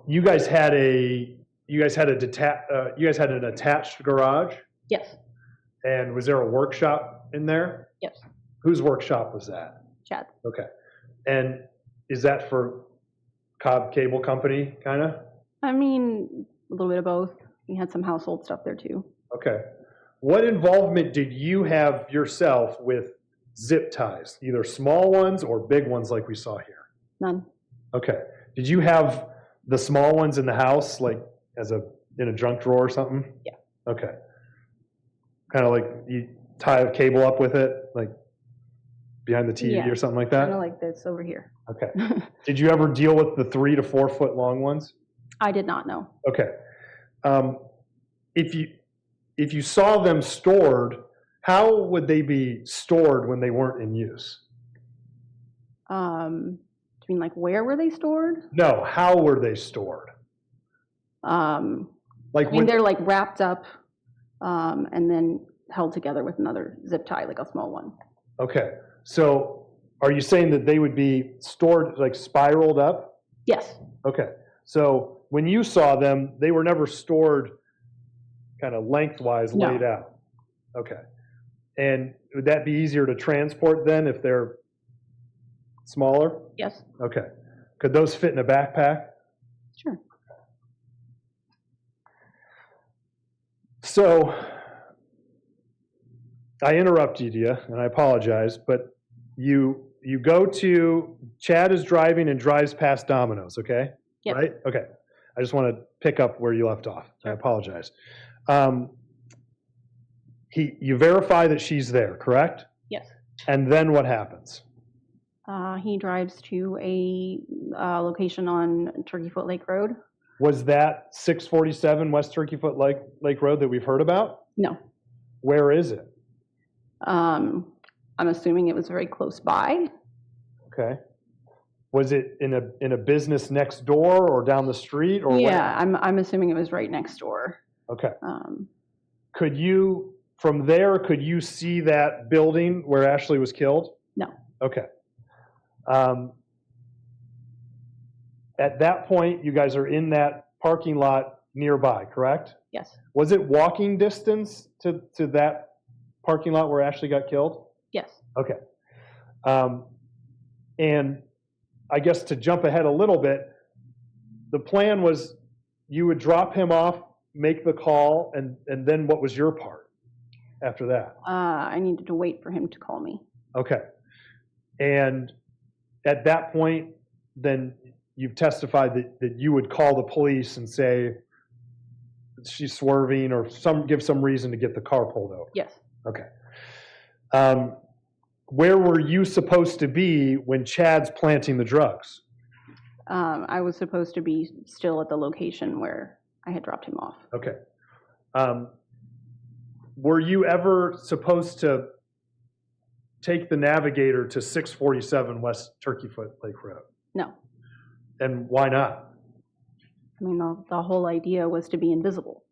You guys had an attached garage, Yes. and was there a workshop in there? Yes. Whose workshop was that? Chad. Okay. And is that for Cobb Cable Company, kind of? I mean, a little bit of both. We had some household stuff there too. Okay. What involvement did you have yourself with zip ties, either small ones or big ones like we saw here? None. Okay. Did you have the small ones in the house, like in a junk drawer or something? Yeah. Okay. Kind of like you tie a cable up with it, like behind the TV or something like that? Kind of like this over here. Okay. Did you ever deal with the 3 to 4 foot long ones? I did not know. Okay. If you saw them stored, how would they be stored when they weren't in use? Do you mean like where were they stored? No, how were they stored? Like they're like wrapped up and then held together with another zip tie, like a small one. Okay. So are you saying that they would be stored like spiraled up? Yes. Okay. So when you saw them, they were never stored kind of lengthwise laid out. Okay. And would that be easier to transport then if they're smaller? Yes. Okay. Could those fit in a backpack? Sure. So I interrupted you, and I apologize, but you go to, Chad is driving and drives past Domino's, okay? Yep. Right? Okay. I just want to pick up where you left off. Sure. I apologize. You verify that she's there, correct? Yes. And then what happens? He drives to a location on Turkey Foot Lake Road. Was that 647 West Turkey Foot Lake Road that we've heard about? No. Where is it? I'm assuming it was very close by. Okay. Was it in a business next door or down the street or Yeah, where? I'm assuming it was right next door. Okay. Um, Could you, from there, could you see that building where Ashley was killed? no, Okay. At that point, you guys are in that parking lot nearby, correct? yes, Was it walking distance to that parking lot where Ashley got killed? yes. Okay. And I guess to jump ahead a little bit, the plan was you would drop him off, make the call, and then what was your part after that? I needed to wait for him to call me. Okay. And at that point, then you've testified that you would call the police and say she's swerving or give some reason to get the car pulled over. Yes. Okay. Where were you supposed to be when Chad's planting the drugs? I was supposed to be still at the location where I had dropped him off. Okay. Were you ever supposed to take the Navigator to 647 West Turkeyfoot Lake Road? No. And why not? I mean, the whole idea was to be invisible.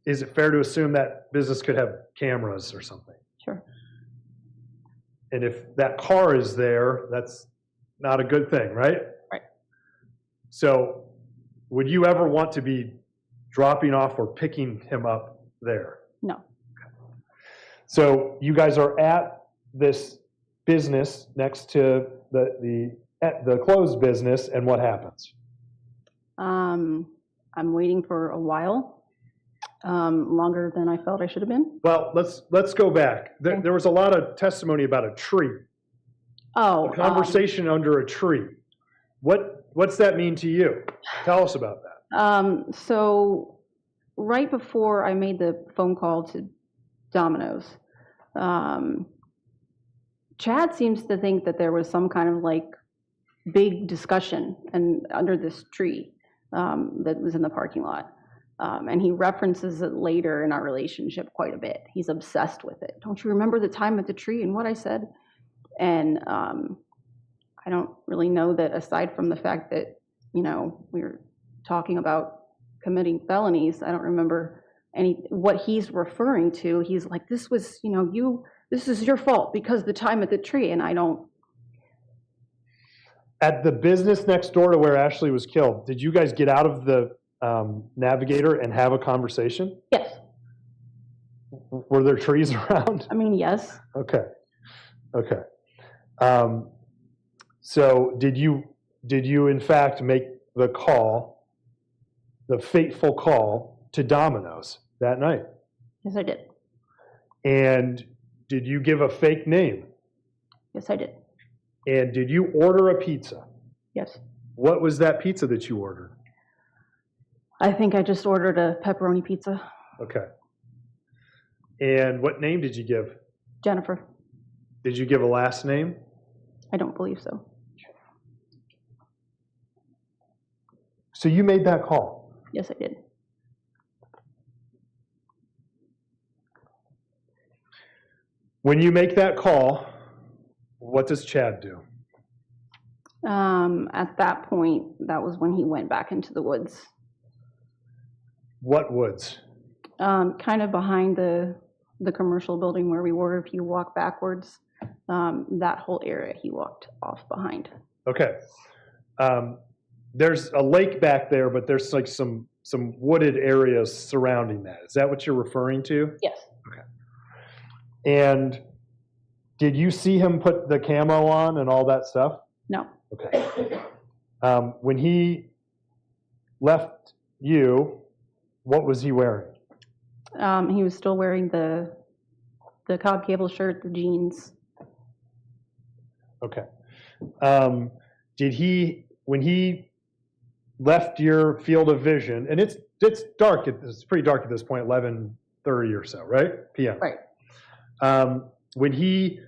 Is it fair to assume that business could have cameras or something? Sure. And if that car is there, that's not a good thing, right? Right. So would you ever want to be dropping off or picking him up there? No. So you guys are at this business next to the closed business, and what happens? I'm waiting for a while, longer than I felt I should have been. Well, let's go back. Okay. There was a lot of testimony about a tree, Oh, a conversation under a tree. What's that mean to you? Tell us about that. So right before I made the phone call to Domino's, Chad seems to think that there was some kind of like big discussion and under this tree that was in the parking lot. And he references it later in our relationship quite a bit. He's obsessed with it. Don't you remember the time at the tree and what I said? And I don't really know that aside from the fact that, we were talking about committing felonies, I don't remember what he's referring to. He's like, this was, this is your fault because the time at the tree, and I don't. At the business next door to where Ashley was killed, did you guys get out of the Navigator and have a conversation? Yes. Were there trees around? I mean, yes. Okay. So did you in fact make the call, the fateful call to Domino's that night? Yes, I did. And did you give a fake name? Yes, I did. And did you order a pizza? Yes. What was that pizza that you ordered? I think I just ordered a pepperoni pizza. Okay. And what name did you give? Jennifer. Did you give a last name? I don't believe so. So you made that call. Yes, I did. When you make that call, what does Chad do? At that point, that was when he went back into the woods. What woods? Kind of behind the commercial building where we were. If you walk backwards, that whole area he walked off behind. Okay. There's a lake back there, but there's like some wooded areas surrounding that. Is that what you're referring to? Yes. Okay. And did you see him put the camo on and all that stuff? No. Okay. When he left you, what was he wearing? He was still wearing the Cobb cable shirt, the jeans. Okay. When he left your field of vision, and it's dark, it's pretty dark at this point, 11:30 or so, right? PM. Right. When he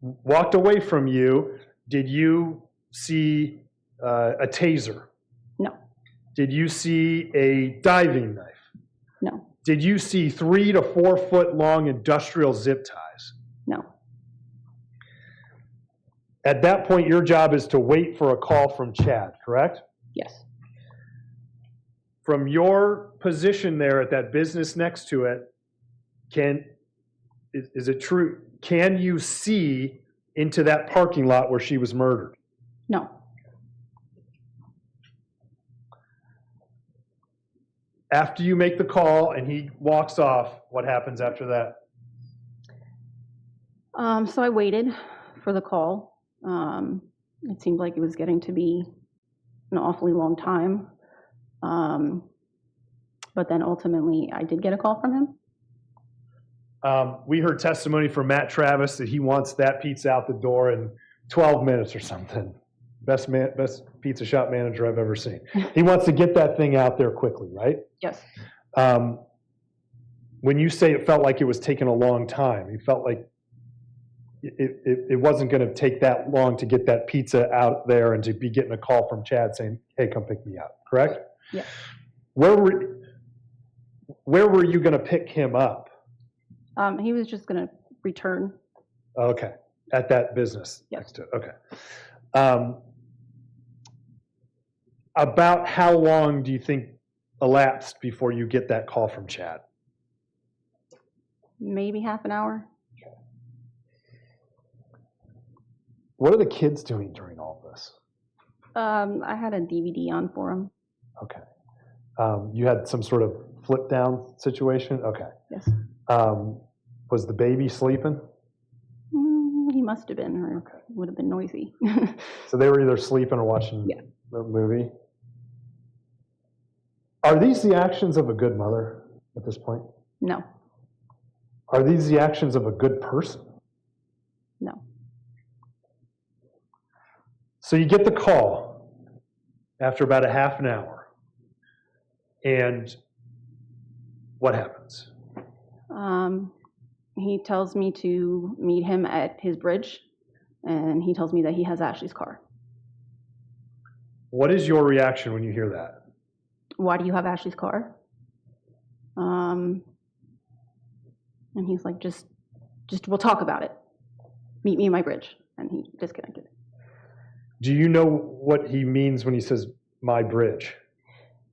walked away from you, did you see a taser? No. Did you see a diving knife? No. Did you see 3 to 4 foot long industrial zip ties? No. At that point, your job is to wait for a call from Chad, correct? Yes. From your position there at that business next to it, is it true? Can you see into that parking lot where she was murdered? No. After you make the call and he walks off, what happens after that? So I waited for the call. It seemed like it was getting to be an awfully long time. But then ultimately, I did get a call from him. We heard testimony from Matt Travis that he wants that pizza out the door in 12 minutes or something. Best pizza shop manager I've ever seen. He wants to get that thing out there quickly, right? Yes. When you say it felt like it was taking a long time, you felt like it wasn't going to take that long to get that pizza out there and to be getting a call from Chad saying, hey, come pick me up, correct? Yeah. Where were you going to pick him up? He was just going to return. Okay, at that business Yes. next to it, okay. About how long do you think elapsed before you get that call from Chad? Maybe half an hour. What are the kids doing during all this? I had a DVD on for him. Okay. You had some sort of flip down situation? Okay. Yes. Was the baby sleeping? He must have been, or Okay. would have been noisy. So they were either sleeping or watching Yeah. the movie? Are these the actions of a good mother at this point? No. Are these the actions of a good person? No. So you get the call after about a half an hour, and what happens? He tells me to meet him at his bridge, and he tells me that he has Ashley's car. What is your reaction when you hear that? Why do you have Ashley's car? And he's like, just we'll talk about it. Meet me in my bridge. And he disconnected. Do you know what he means when he says my bridge?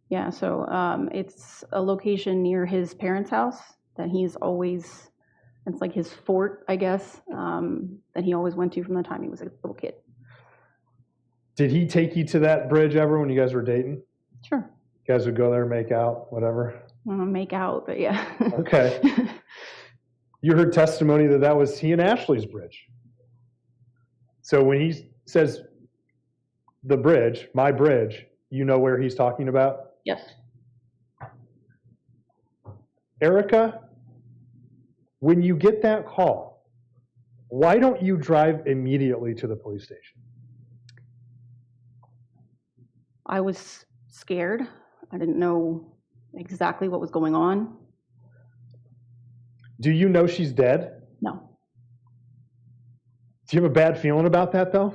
Yeah, so it's a location near his parents' house that he's always, it's like his fort, I guess, that he always went to from the time he was a little kid. Did he take you to that bridge ever when you guys were dating? Sure. You guys would go there, make out, whatever? Make out, but yeah. Okay. You heard testimony that was he and Ashley's bridge. So when he says the bridge, my bridge, you know where he's talking about? Yes. Erica, when you get that call, why don't you drive immediately to the police station? I was scared. I didn't know exactly what was going on. Do you know she's dead? No. Do you have a bad feeling about that, though?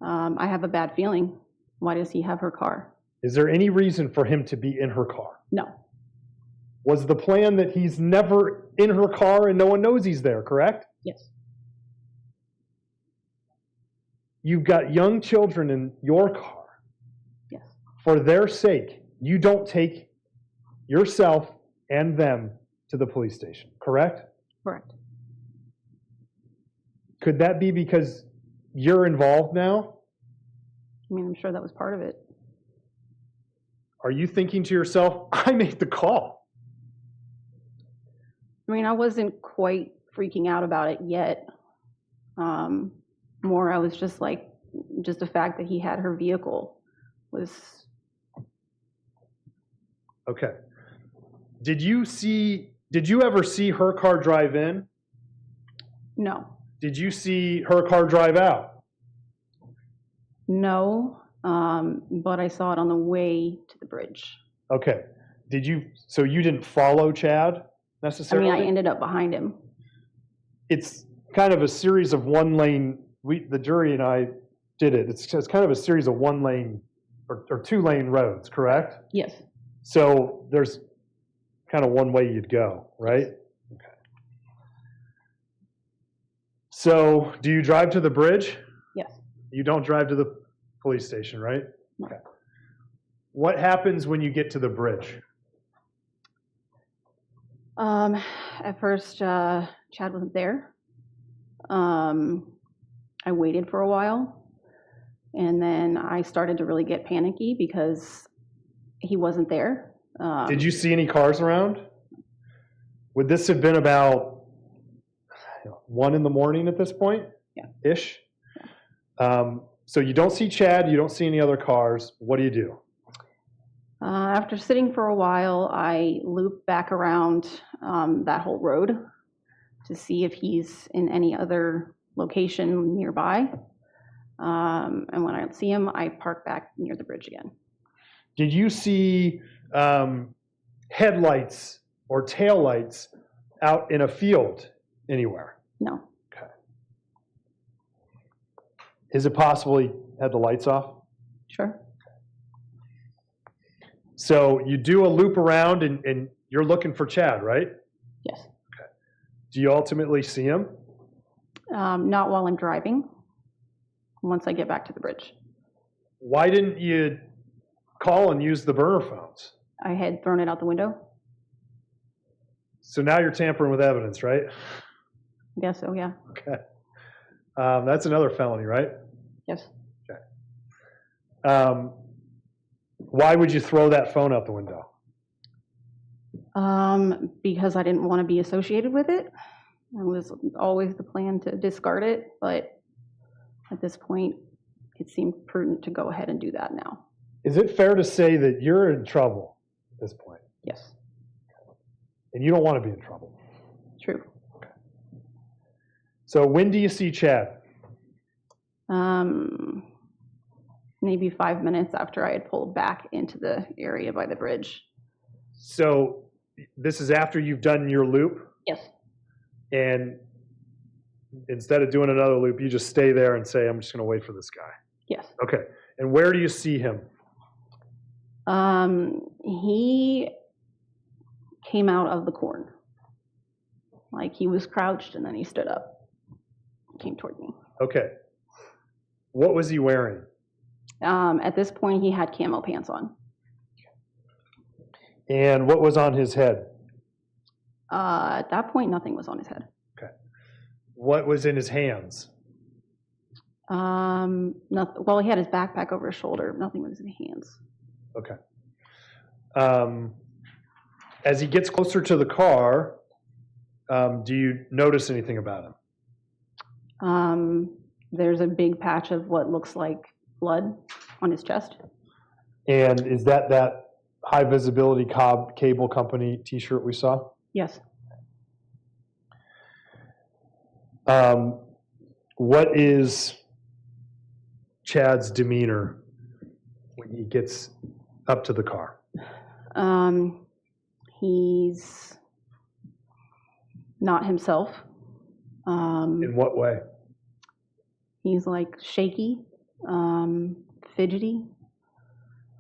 I have a bad feeling. Why does he have her car? Is there any reason for him to be in her car? No. Was the plan that he's never in her car and no one knows he's there, correct? Yes. You've got young children in your car. Yes. For their sake, you don't take yourself and them to the police station, correct? Correct. Could that be because you're involved now? I mean, I'm sure that was part of it. Are you thinking to yourself, I made the call? I mean, I wasn't quite freaking out about it yet. More, I was just like, just the fact that he had her vehicle was. Okay. Did you ever see her car drive in? No. Did you see her car drive out? No, but I saw it on the way to the bridge. Okay. So you didn't follow Chad I necessarily? mean, I ended up behind him. It's kind of a series of one-lane, the jury and I did it. It's kind of a series of one-lane or two-lane roads, correct? Yes. So there's kind of one way you'd go, right? Okay. So, do you drive to the bridge? Yes. You don't drive to the police station, right? No. Okay. What happens when you get to the bridge? At first, Chad wasn't there. I waited for a while, and then I started to really get panicky because he wasn't there. Did you see any cars around? Would this have been about 1 a.m. at this point? Yeah. Ish? So you don't see Chad, you don't see any other cars. What do you do? After sitting for a while, I looped back around that whole road to see if he's in any other location nearby. And when I don't see him, I park back near the bridge again. Did you see headlights or taillights out in a field anywhere? No. Okay. Is it possible he had the lights off? Sure. So you do a loop around and you're looking for Chad, right? Yes. Okay. Do you ultimately see him? Not while I'm driving. Once I get back to the bridge. Why didn't you call and use the burner phones? I had thrown it out the window. So now you're tampering with evidence, right? I guess so, yeah. Okay. That's another felony, right? Yes. Okay. Why would you throw that phone out the window? Because I didn't want to be associated with it. It was always the plan to discard it, but at this point, it seemed prudent to go ahead and do that now. Is it fair to say that you're in trouble at this point? Yes. And you don't want to be in trouble? True. Okay. So when do you see Chad? Maybe 5 minutes after I had pulled back into the area by the bridge. So this is after you've done your loop? Yes. And instead of doing another loop, you just stay there and say, I'm just going to wait for this guy. Yes. Okay. And where do you see him? He came out of the corn. Like he was crouched and then he stood up, came toward me. Okay. What was he wearing? At this point, he had camo pants on. And what was on his head? At that point, nothing was on his head. Okay. What was in his hands? Well, he had his backpack over his shoulder. Nothing was in his hands. Okay. As he gets closer to the car, do you notice anything about him? There's a big patch of what looks like blood on his chest. And is that high visibility Cobb Cable Company t-shirt we saw? Yes. What is Chad's demeanor when he gets up to the car? He's not himself. In what way? He's like shaky, fidgety.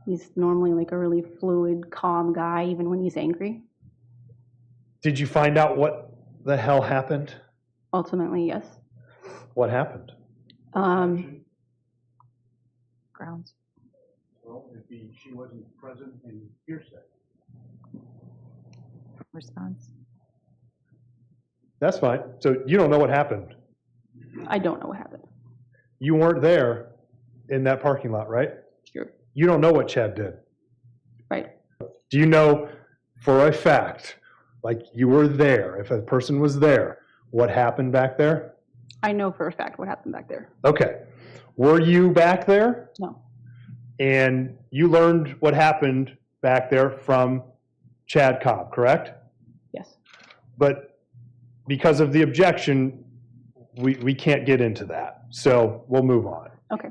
He's normally like a really fluid, calm guy, even when he's angry. Did you find out what the hell happened? Ultimately, yes. What happened? Grounds. Well, if she wasn't present in hearsay. Response. That's fine. So you don't know what happened. I don't know what happened. You weren't there in that parking lot, right? True. You don't know what Chad did. Right. Do you know for a fact, like you were there, if a person was there, what happened back there? I know for a fact what happened back there. Okay. Were you back there? No. And you learned what happened back there from Chad Cobb, correct? Yes. But because of the objection, we can't get into that. So we'll move on. Okay.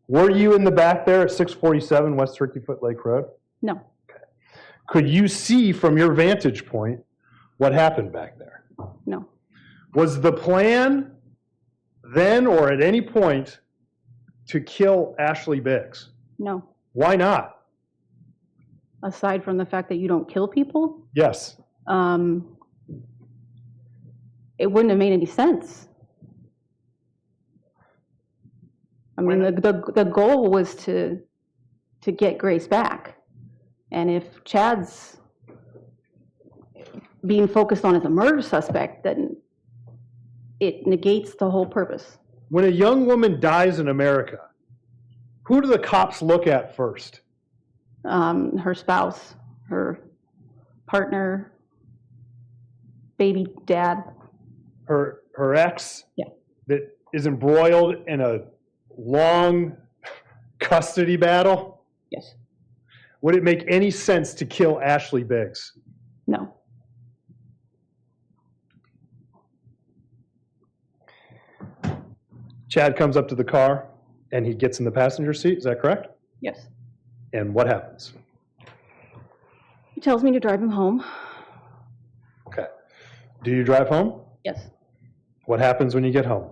Were you in the back there at 647 West Turkeyfoot Lake Road? No. Okay. Could you see from your vantage point what happened back there? No. Was the plan then or at any point to kill Ashley Biggs? No. Why not? aside from the fact that you don't kill people, Yes. it wouldn't have made any sense. I mean, the goal was to get Grace back. And if Chad's being focused on as a murder suspect, then it negates the whole purpose. When a young woman dies in America, who do the cops look at first? Her spouse, her partner, baby dad. Her ex? Yeah. That is embroiled in a long custody battle? Yes. Would it make any sense to kill Ashley Biggs? No. Chad comes up to the car and he gets in the passenger seat, is that correct? Yes. And what happens? He tells me to drive him home. Okay. Do you drive home? Yes. What happens when you get home?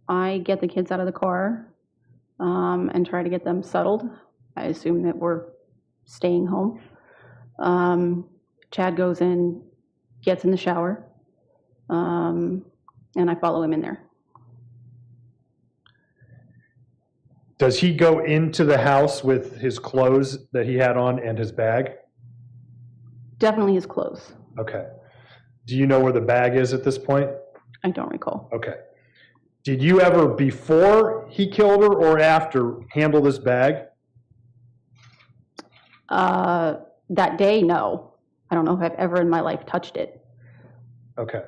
I get the kids out of the car and try to get them settled. I assume that we're staying home. Chad goes in, gets in the shower, and I follow him in there. Does he go into the house with his clothes that he had on and his bag? Definitely his clothes. Okay. Do you know where the bag is at this point? I don't recall. Okay. Did you ever, before he killed her or after, handle this bag? That day, no. I don't know if I've ever in my life touched it. Okay.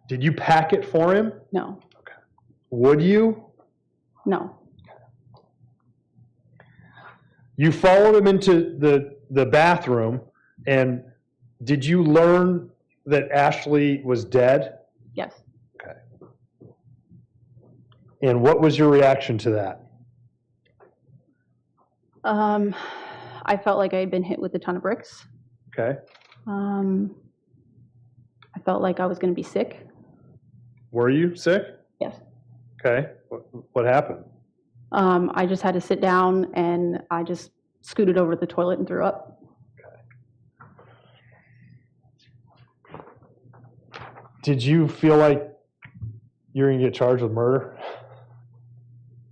Did you pack it for him? No. Okay. Would you? No. You followed him into the bathroom, and did you learn that Ashley was dead? Yes. Okay. And what was your reaction to that? I felt like I had been hit with a ton of bricks. Okay. I felt like I was going to be sick. Were you sick? Yes. Okay. What happened? I just had to sit down and I just scooted over to the toilet and threw up. Did you feel like you were going to get charged with murder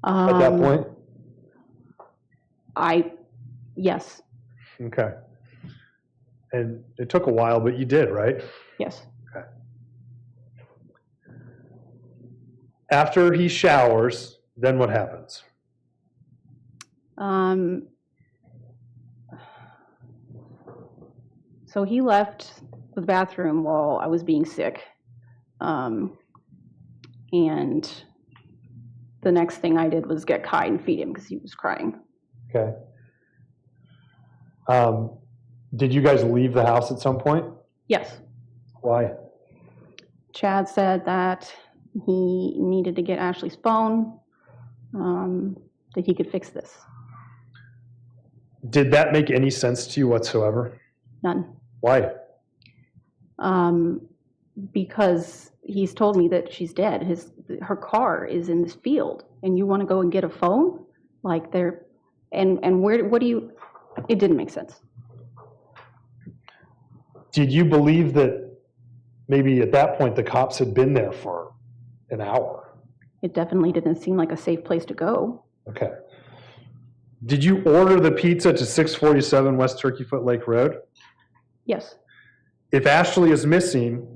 at that point? Yes. Okay. And it took a while, but you did, right? Yes. Okay. After he showers, then what happens? So he left the bathroom while I was being sick. And the next thing I did was get Kai and feed him because he was crying. Okay. Did you guys leave the house at some point? Yes. Why? Chad said that he needed to get Ashley's phone, that he could fix this. Did that make any sense to you whatsoever? None. Why? Because he's told me that she's dead. Her car is in this field, and you want to go and get a phone? Like and what do you? It didn't make sense. Did you believe that maybe at that point the cops had been there for an hour? It definitely didn't seem like a safe place to go. Okay. Did you order the pizza to 647 West Turkeyfoot Lake Road? Yes. If Ashley is missing,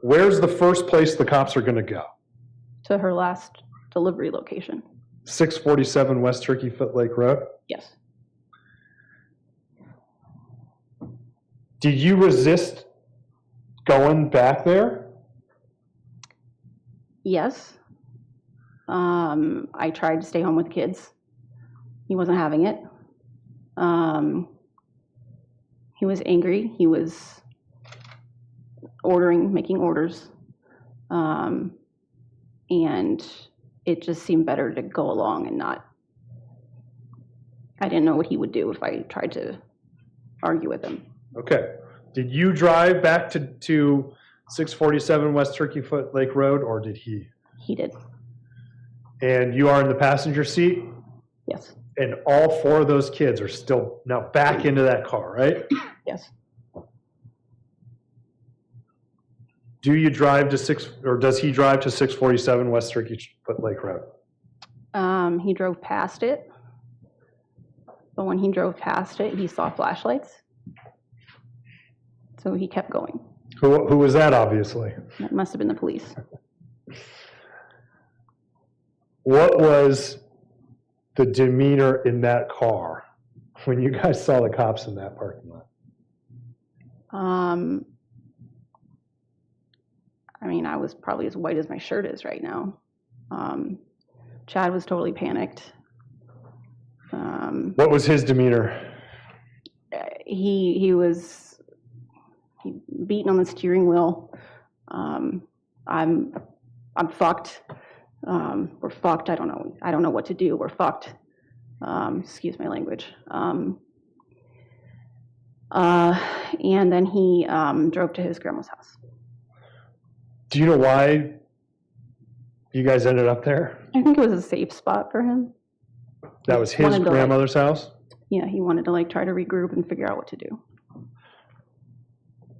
where's the first place the cops are going to go? To her last delivery location. 647 West Turkeyfoot Lake Road? Yes. Did you resist going back there? Yes. I tried to stay home with the kids. He wasn't having it. He was angry. He was making orders. And it just seemed better to go along and not. I didn't know what he would do if I tried to argue with him. Okay. Did you drive back to 647 West Turkeyfoot Lake Road, or did he? He did. And you are in the passenger seat, Yes. And all 4 of those kids are still now back into that car, right? Yes. Do you drive to does he drive to 647 West Turkey Lake Road? He drove past it, but when he drove past it, he saw flashlights. So he kept going. Who was that, obviously? That must have been the police. What was the demeanor in that car when you guys saw the cops in that parking lot? I mean, I was probably as white as my shirt is right now. Chad was totally panicked. What was his demeanor? He was beating on the steering wheel. I'm fucked. We're fucked. I don't know what to do. We're fucked. Excuse my language. And then he drove to his grandma's house. Do you know why you guys ended up there? I think it was a safe spot for him. That was his grandmother's house? Yeah, he wanted to try to regroup and figure out what to do.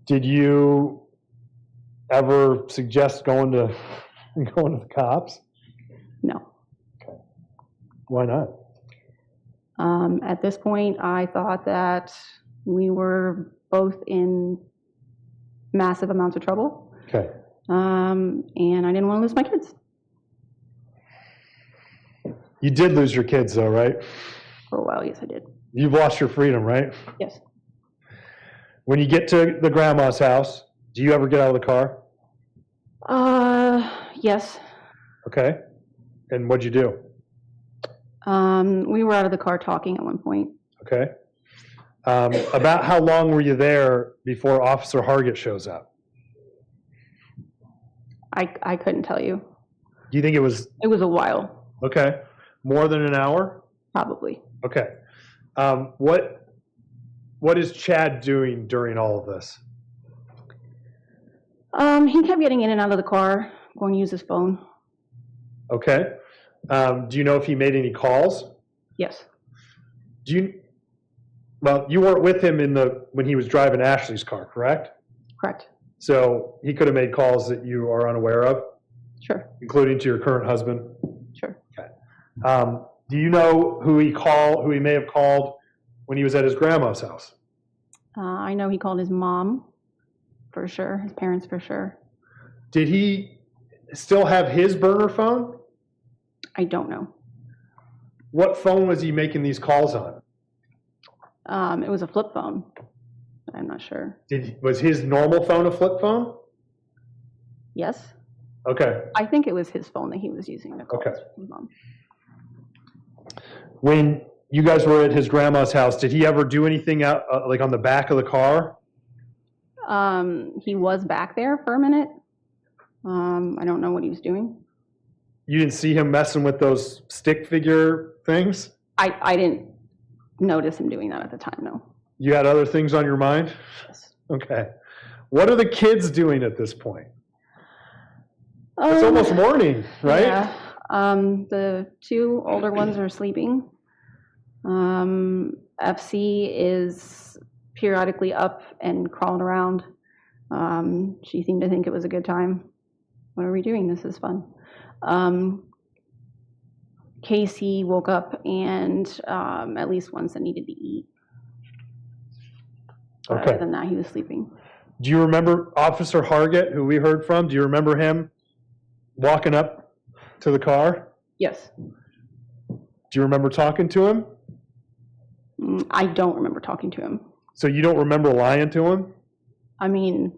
Did you ever suggest going to the cops? No. Okay. Why not? At this point, I thought that we were both in massive amounts of trouble. Okay. And I didn't want to lose my kids. You did lose your kids, though, right? For a while, yes, I did. You've lost your freedom, right? Yes. When you get to the grandma's house, do you ever get out of the car? Yes. Okay. And what'd you do? We were out of the car talking at one point. Okay. About how long were you there before Officer Hargett shows up? I couldn't tell you. Do you think it was? It was a while. Okay. More than an hour? Probably. Okay. What is Chad doing during all of this? He kept getting in and out of the car, going to use his phone. Okay. Do you know if he made any calls? Yes. Well, you weren't with him when he was driving Ashley's car, correct? Correct. So he could have made calls that you are unaware of, Sure. including to your current husband? Sure. Okay. Do you know who he may have called when he was at his grandma's house? I know he called his mom, for sure, his parents, for sure. Did he still have his burner phone? I don't know. What phone was he making these calls on? It was a flip phone. I'm not sure. Was his normal phone a flip phone? Yes. Okay. I think it was his phone that he was using to call his mom. When you guys were at his grandma's house, did he ever do anything out like on the back of the car? He was back there for a minute. I don't know what he was doing. You didn't see him messing with those stick figure things? I didn't notice him doing that at the time, no. You had other things on your mind? Yes. Okay. What are the kids doing at this point? It's almost morning, right? Yeah. The 2 older ones are sleeping. FC is periodically up and crawling around. She seemed to think it was a good time. What are we doing? This is fun. Casey woke up and at least once I needed to eat. But Okay. other than that, he was sleeping. Do you remember Officer Hargett, who we heard from? Do you remember him walking up to the car? Yes. Do you remember talking to him? I don't remember talking to him. So you don't remember lying to him? I mean,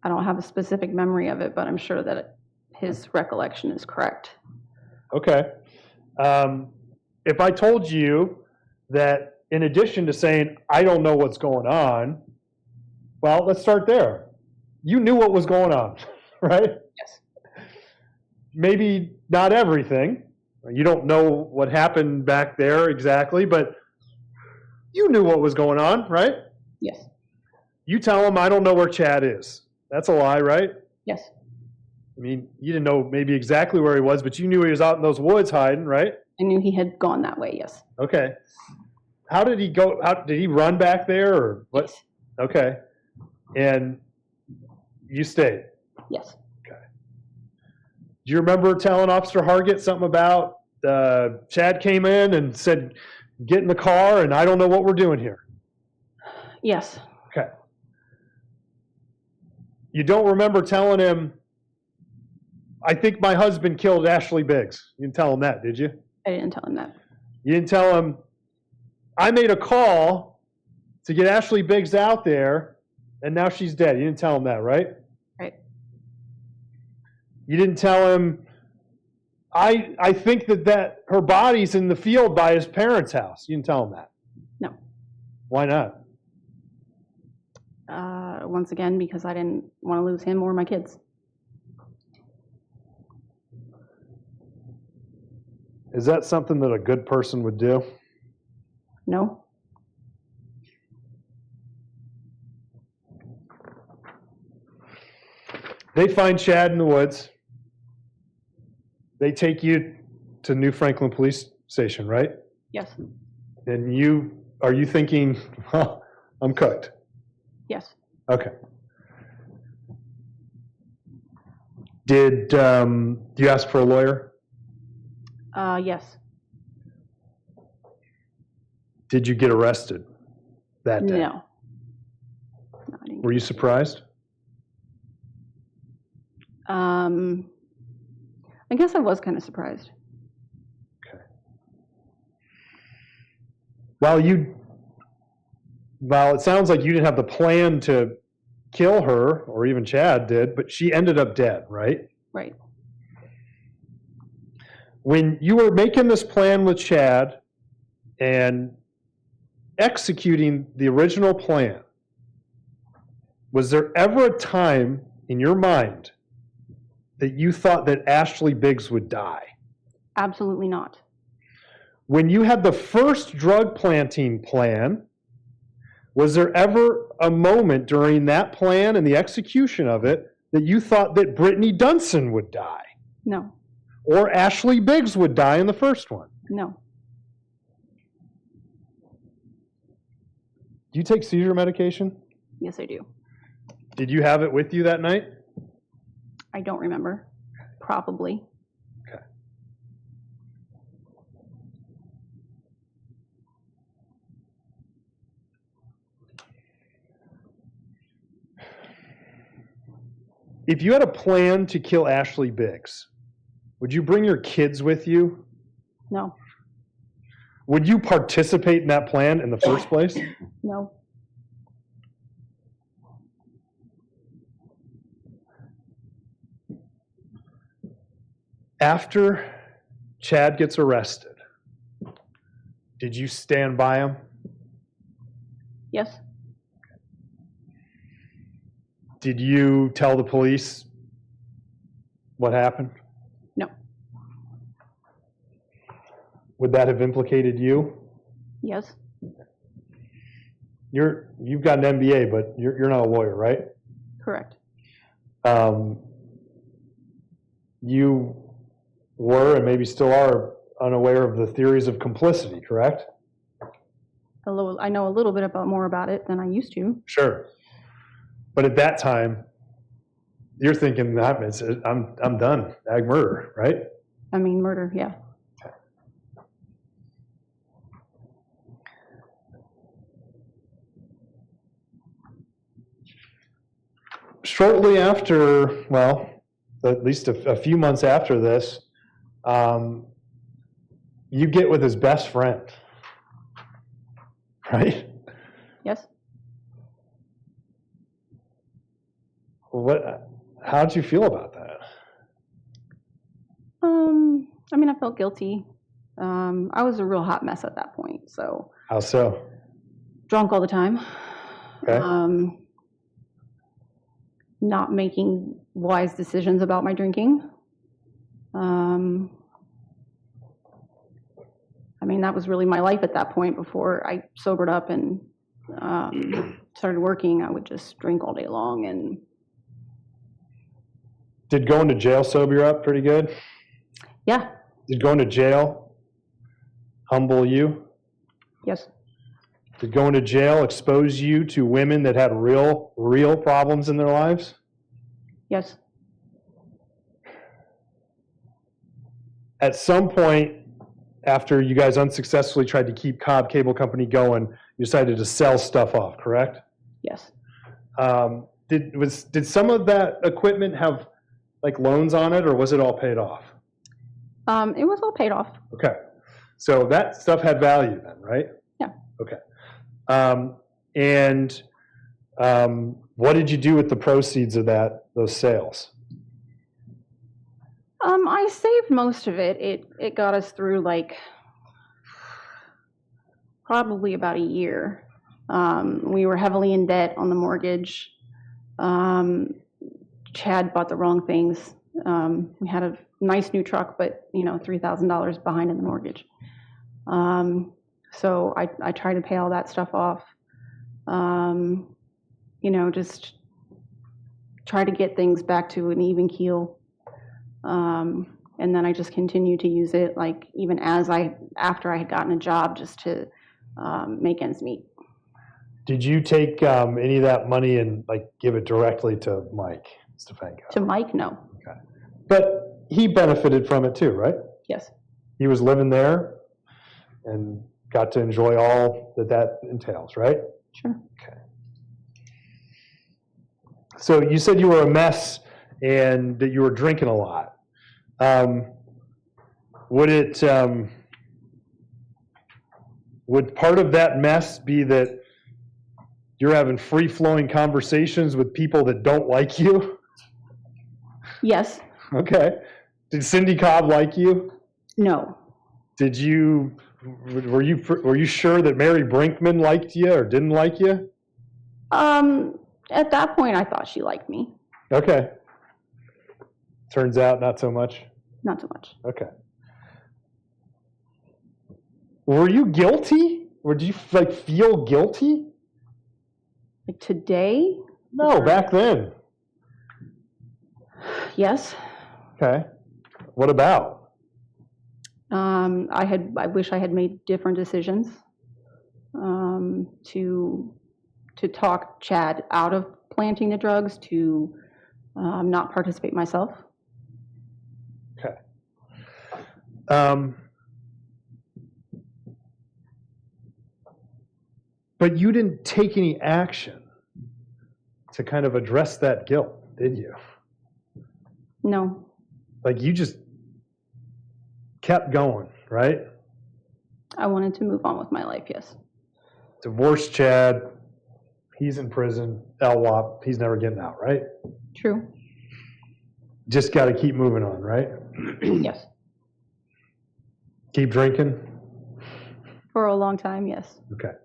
I don't have a specific memory of it, but I'm sure that his recollection is correct. Okay. If I told you that in addition to saying, I don't know what's going on, well, let's start there. You knew what was going on, right? Yes. Maybe not everything. You don't know what happened back there exactly, but you knew what was going on, right? Yes. You tell him, I don't know where Chad is. That's a lie, right? Yes. I mean, you didn't know maybe exactly where he was, but you knew he was out in those woods hiding, right? I knew he had gone that way, yes. Okay. How did he go? Did he run back there or what? Yes. Okay. And you stayed? Yes. Okay. Do you remember telling Officer Hargett something about Chad came in and said, get in the car and I don't know what we're doing here? Yes. Okay. You don't remember telling him, I think my husband killed Ashley Biggs. You didn't tell him that, did you? I didn't tell him that. You didn't tell him, I made a call to get Ashley Biggs out there and now she's dead. You didn't tell him that, right? Right. You didn't tell him, I think that her body's in the field by his parents' house. You didn't tell him that. No. Why not? Once again, because I didn't want to lose him or my kids. Is that something that a good person would do? No. They find Chad in the woods. They take you to New Franklin Police Station, right? Yes. And are you thinking, well, I'm cooked? Yes. Okay. Did you ask for a lawyer? Yes. Did you get arrested that day? No. No, I didn't. Were you surprised? I guess I was kind of surprised. Okay. Well, it sounds like you didn't have the plan to kill her, or even Chad did, but she ended up dead, right? Right. When you were making this plan with Chad and executing the original plan, was there ever a time in your mind that you thought that Ashley Biggs would die? Absolutely not. When you had the first drug planting plan, was there ever a moment during that plan and the execution of it that you thought that Brittany Dunson would die? No. Or Ashley Biggs would die in the first one? No. Do you take seizure medication? Yes, I do. Did you have it with you that night? I don't remember. Probably. Okay. If you had a plan to kill Ashley Biggs, would you bring your kids with you? No. Would you participate in that plan in the first place? No. After Chad gets arrested, did you stand by him? Yes. Did you tell the police what happened? No. Would that have implicated you? Yes. You've got an MBA, but you're not a lawyer, right? Correct. You were, and maybe still are, unaware of the theories of complicity, correct? I know a little bit more about it than I used to. Sure. But at that time, you're thinking, I'm done, ag murder, right? I mean, murder, yeah. Shortly after, well, at least a few months after this, you get with his best friend, right? Yes. How did you feel about that? I mean, I felt guilty. I was a real hot mess at that point, so. How so? Drunk all the time. Okay. Not making wise decisions about my drinking. I mean, that was really my life at that point. Before I sobered up and started working, I would just drink all day long. And did going to jail sober you up pretty good? yeah. Did going to jail humble you? Yes. Did going to jail expose you to women that had real problems in their lives? Yes. At some point, after you guys unsuccessfully tried to keep Cobb Cable Company going, you decided to sell stuff off, correct? Yes. Did some of that equipment have like loans on it, or was it all paid off? It was all paid off. Okay. So that stuff had value then, right? Yeah. Okay. What did you do with the proceeds of those sales? I saved most of it. It got us through like probably about a year. We were heavily in debt on the mortgage. Chad bought the wrong things. We had a nice new truck, but $3,000 behind in the mortgage. So I tried to pay all that stuff off. Just try to get things back to an even keel. And then I just continued to use it, like even after I had gotten a job, just to make ends meet. Did you take any of that money and like give it directly to Mike Stefanko? To Mike, no. Okay. But he benefited from it too, right? Yes. He was living there and got to enjoy all that entails, right? Sure. Okay. So you said you were a mess and that you were drinking a lot. Would part of that mess be that you're having free-flowing conversations with people that don't like you? Yes. Okay. Did Cindy Cobb like you? No. Were you sure that Mary Brinkman liked you or didn't like you? At that point, I thought she liked me. Okay. Turns out not so much. Not so much. Okay. Were you guilty? Or did you feel guilty? Like today? No, back then. Yes. Okay. What about? I wish I had made different decisions to talk Chad out of planting the drugs, to not participate myself. Okay. But you didn't take any action to kind of address that guilt, did you? No. Like you just kept going, right? I wanted to move on with my life, yes. Divorced Chad, he's in prison, LWOP, he's never getting out, right? True. Just got to keep moving on, right? Yes. Keep drinking? For a long time, yes. Okay.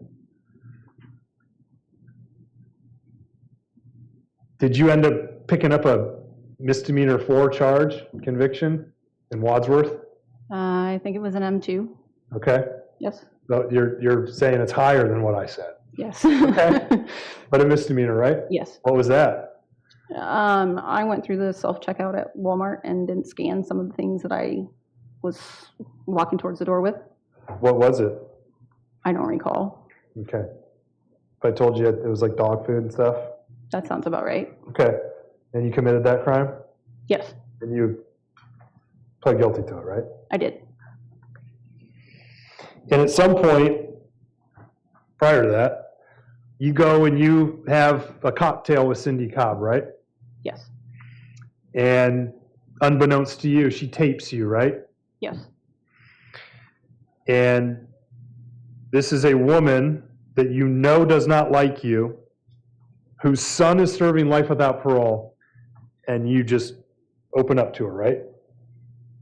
Did you end up picking up a misdemeanor 4 charge conviction in Wadsworth? I think it was an M2. Okay. Yes. So you're saying it's higher than what I said. Yes. Okay. But a misdemeanor, right? Yes. What was that? I went through the self-checkout at Walmart and didn't scan some of the things that I was walking towards the door with. What was it? I don't recall. Okay. If I told you it was like dog food and stuff? That sounds about right. Okay. And you committed that crime? Yes, And you pled guilty to it, right? I did. And at some point, prior to that, you go and you have a cocktail with Cindy Cobb, right? Yes. And unbeknownst to you, she tapes you, right? Yes. And this is a woman that you know does not like you, whose son is serving life without parole, and you just open up to her, right?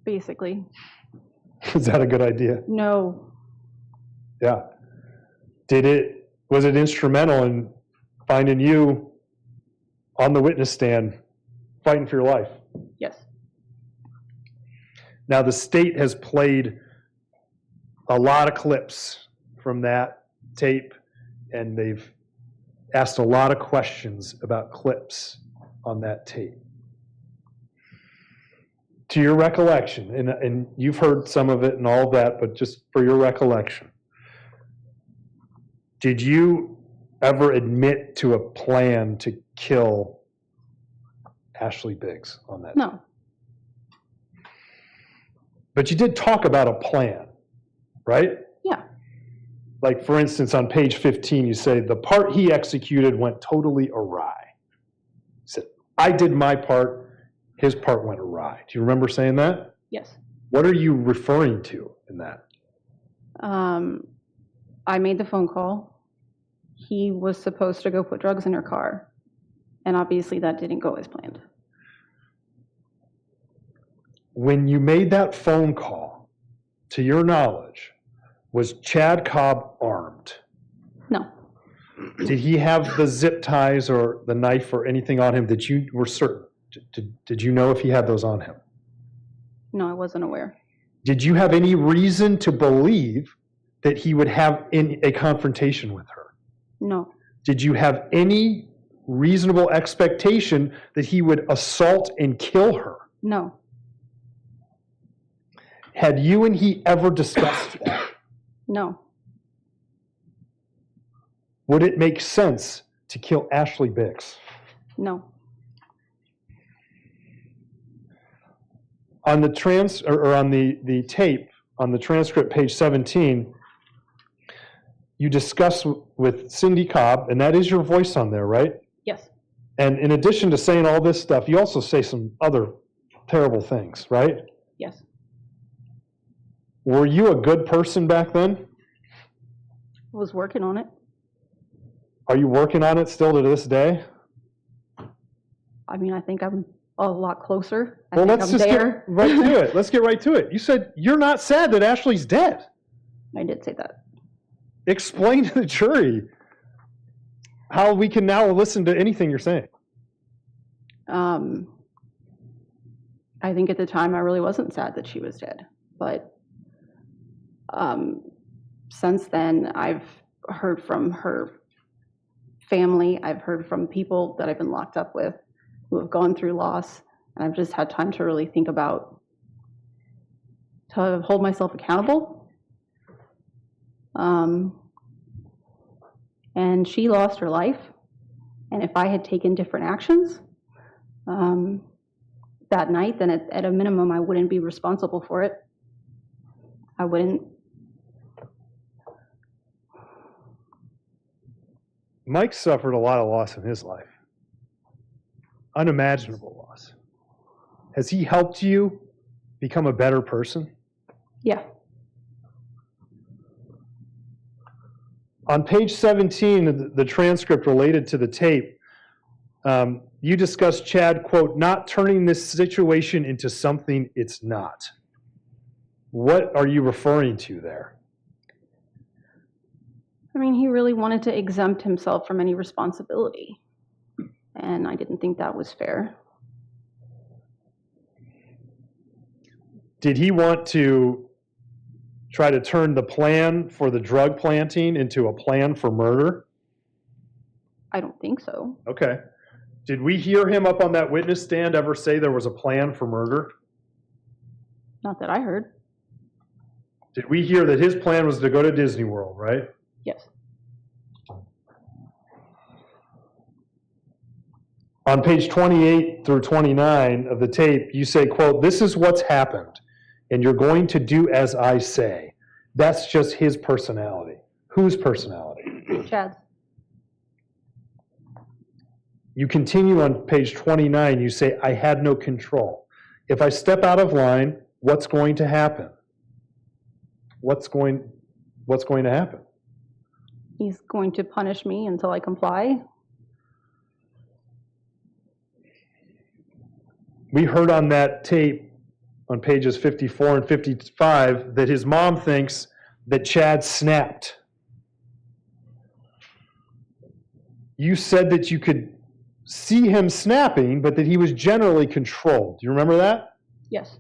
Basically. Is that a good idea? No. Yeah. Was it instrumental in finding you on the witness stand fighting for your life? Yes. Now, the state has played a lot of clips from that tape, and they've asked a lot of questions about clips on that tape. to your recollection, and you've heard some of it and all of that, but just for your recollection, did you ever admit to a plan to kill Ashley Biggs on that? No. But you did talk about a plan, right? Yeah. Like, for instance, on page 15, you say, the part he executed went totally awry. You said, I did my part, his part went awry. Do you remember saying that? Yes. What are you referring to in that? I made the phone call. He was supposed to go put drugs in her car. And obviously that didn't go as planned. When you made that phone call, to your knowledge, was Chad Cobb armed? No. Did he have the zip ties or the knife or anything on him that you were certain? Did you know if he had those on him? No, I wasn't aware. Did you have any reason to believe that he would have a confrontation with her? No. Did you have any reasonable expectation that he would assault and kill her? No. Had you and he ever discussed that? No. Would it make sense to kill Ashley Biggs? No. On the on the tape, on the transcript, page 17, you discuss with Cindy Cobb, and that is your voice on there, right? Yes. And in addition to saying all this stuff, you also say some other terrible things, right? Yes. Were you a good person back then? I was working on it. Are you working on it still to this day? I mean, I think I'm a lot closer. I Well, think let's I'm just there. get right to it. Let's get right to it. You said you're not sad that Ashley's dead. I did say that. Explain to the jury how we can now listen to anything you're saying. I think at the time I really wasn't sad that she was dead. But since then, I've heard from her family. I've heard from people that I've been locked up with who have gone through loss. And I've just had time to really think about, to hold myself accountable. And she lost her life. And if I had taken different actions that night, then at a minimum, I wouldn't be responsible for it. I wouldn't. Mike suffered a lot of loss in his life. Unimaginable loss. Has he helped you become a better person? Yeah. On page 17, the transcript related to the tape, you discussed Chad, quote, not turning this situation into something it's not. What are you referring to there? I mean, he really wanted to exempt himself from any responsibility. And I didn't think that was fair. Did he want to try to turn the plan for the drug planting into a plan for murder? I don't think so. Okay. Did we hear him up on that witness stand ever say there was a plan for murder? Not that I heard. Did we hear that his plan was to go to Disney World, right? Yes. On page 28 through 29 of the tape, you say, quote, this is what's happened, and you're going to do as I say. That's just his personality. Whose personality? Chad's. You continue on page 29, you say, I had no control. If I step out of line, what's going to happen? What's going to happen? He's going to punish me until I comply. We heard on that tape on pages 54 and 55 that his mom thinks that Chad snapped. You said that you could see him snapping, but that he was generally controlled. Do you remember that? Yes.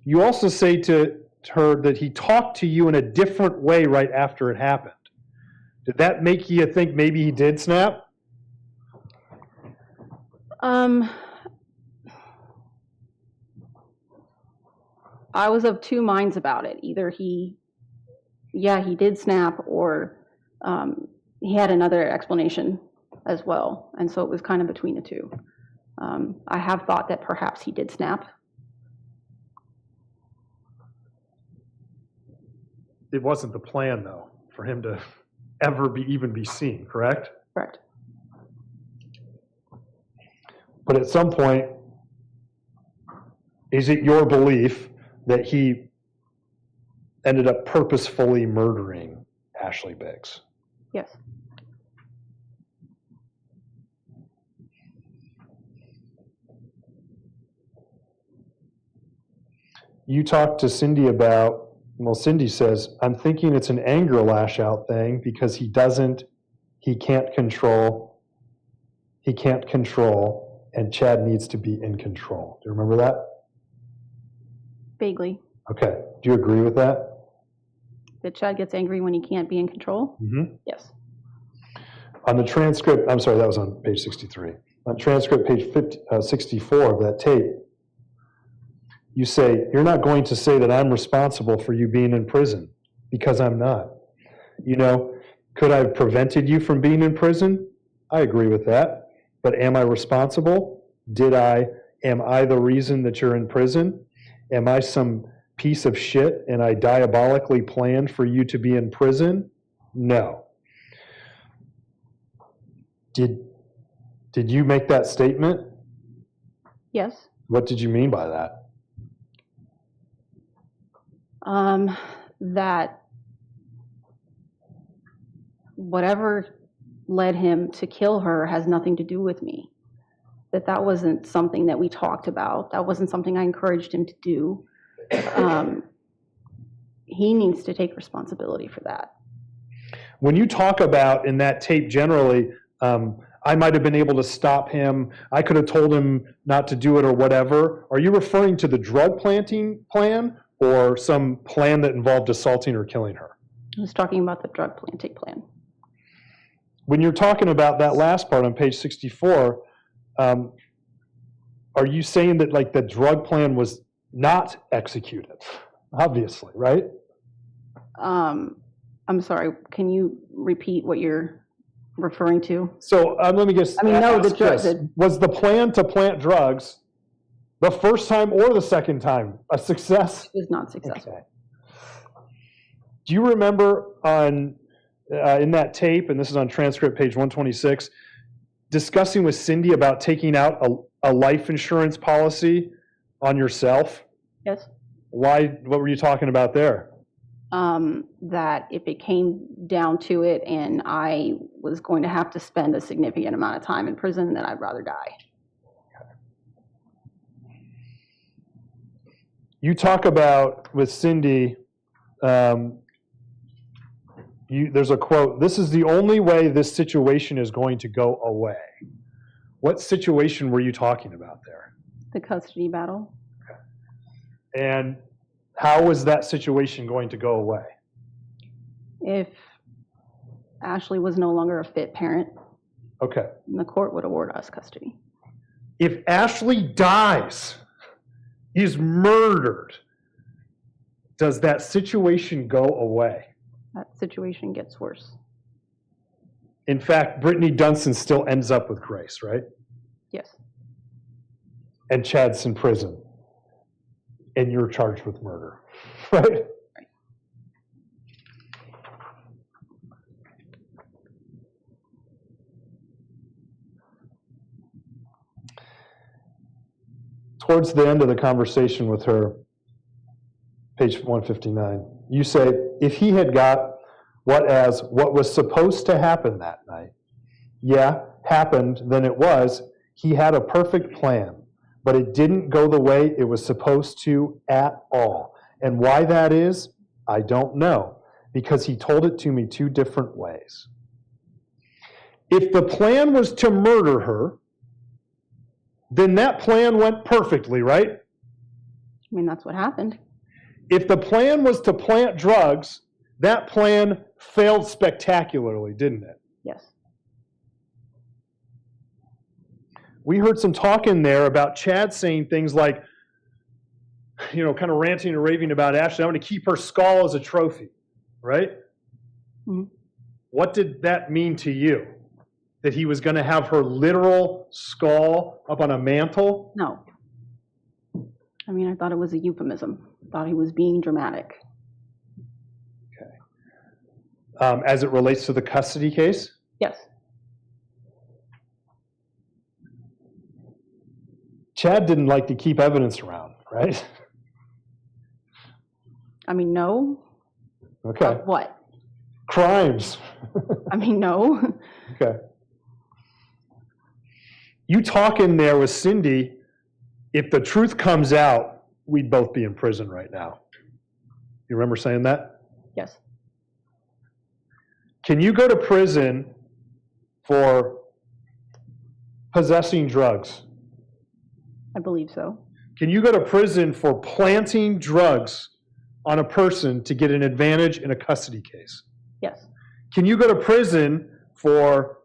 You also say to her that he talked to you in a different way right after it happened. Did that make you think maybe he did I was of two minds about it. Either he did snap, or he had another explanation as well. And so it was kind of between the two. I have thought that perhaps he did snap. It wasn't the plan, though, for him to ever even be seen, correct? Correct. But at some point, is it your belief that he ended up purposefully murdering Ashley Biggs? Yes. You talked to Cindy about, well, Cindy says, I'm thinking it's an anger lash out thing because he can't control, and Chad needs to be in control. Do you remember that? Vaguely. Okay. Do you agree with that? That Chad gets angry when he can't be in control? Mm-hmm. Yes. On the transcript, I'm sorry, that was on page 63. On transcript page 64 of that tape, you say, you're not going to say that I'm responsible for you being in prison, because I'm not. You know, could I have prevented you from being in prison? I agree with that. But am I responsible? Am I the reason that you're in prison? Am I some piece of shit and I diabolically planned for you to be in prison? No. Did you make that statement? Yes. What did you mean by that? That whatever led him to kill her has nothing to do with me. That wasn't something that we talked about. That wasn't something I encouraged him to do. He needs to take responsibility for that. When you talk about in that tape generally, I might have been able to stop him, I could have told him not to do it or whatever, are you referring to the drug planting plan or some plan that involved assaulting or killing her? I was talking about the drug planting plan. When you're talking about that last part on page 64, are you saying that like the drug plan was not executed? Obviously, right? I'm sorry, can you repeat what you're referring to? So let me guess. Was the plan to plant drugs the first time or the second time a success? It was not successful. Okay. Do you remember on in that tape, and this is on transcript page 126, discussing with Cindy about taking out a life insurance policy on yourself? Yes. Why? What were you talking about there? That if it came down to it and I was going to have to spend a significant amount of time in prison, that I'd rather die. You talk about with Cindy, there's a quote, this is the only way this situation is going to go away. What situation were you talking about there? The custody battle. Okay. And how was that situation going to go away? If Ashley was no longer a fit parent, okay, the court would award us custody. If Ashley dies, is murdered, does that situation go away? That situation gets worse. In fact, Brittany Dunson still ends up with Grace, right? Yes. And Chad's in prison. And you're charged with murder, right? Right. Towards the end of the conversation with her, page 159, you say, if he had got what was supposed to happen that night, happened, then it was, he had a perfect plan, but it didn't go the way it was supposed to at all. And why that is, I don't know, because he told it to me two different ways. If the plan was to murder her, then that plan went perfectly, right? I mean, that's what happened. If the plan was to plant drugs, that plan failed spectacularly, didn't it? Yes. We heard some talk in there about Chad saying things like, kind of ranting and raving about Ashley. I'm going to keep her skull as a trophy, right? Mhm. What did that mean to you? That he was going to have her literal skull up on a mantle? No. I mean, I thought it was a euphemism. I thought he was being dramatic. Okay. As it relates to the custody case? Yes. Chad didn't like to keep evidence around, right? I mean, no. Okay. What? Crimes. I mean, no. Okay. You talk in there with Cindy, if the truth comes out, we'd both be in prison right now. You remember saying that? Yes. Can you go to prison for possessing drugs? I believe so. Can you go to prison for planting drugs on a person to get an advantage in a custody case? Yes. Can you go to prison for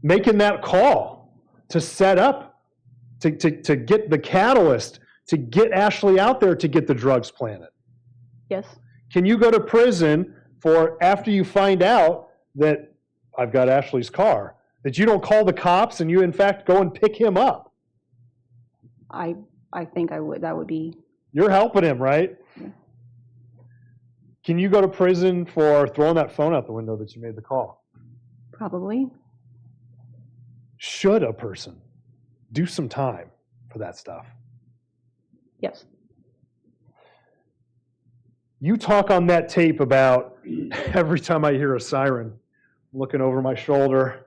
making that call to set up, to get the catalyst, to get Ashley out there to get the drugs planted? Yes. Can you go to prison for, after you find out that I've got Ashley's car, that you don't call the cops and you in fact go and pick him up? I think I would. That would be. You're helping him, right? Yeah. Can you go to prison for throwing that phone out the window that you made the call? Probably. Should a person do some time for that stuff? Yes. You talk on that tape about every time I hear a siren, I'm looking over my shoulder.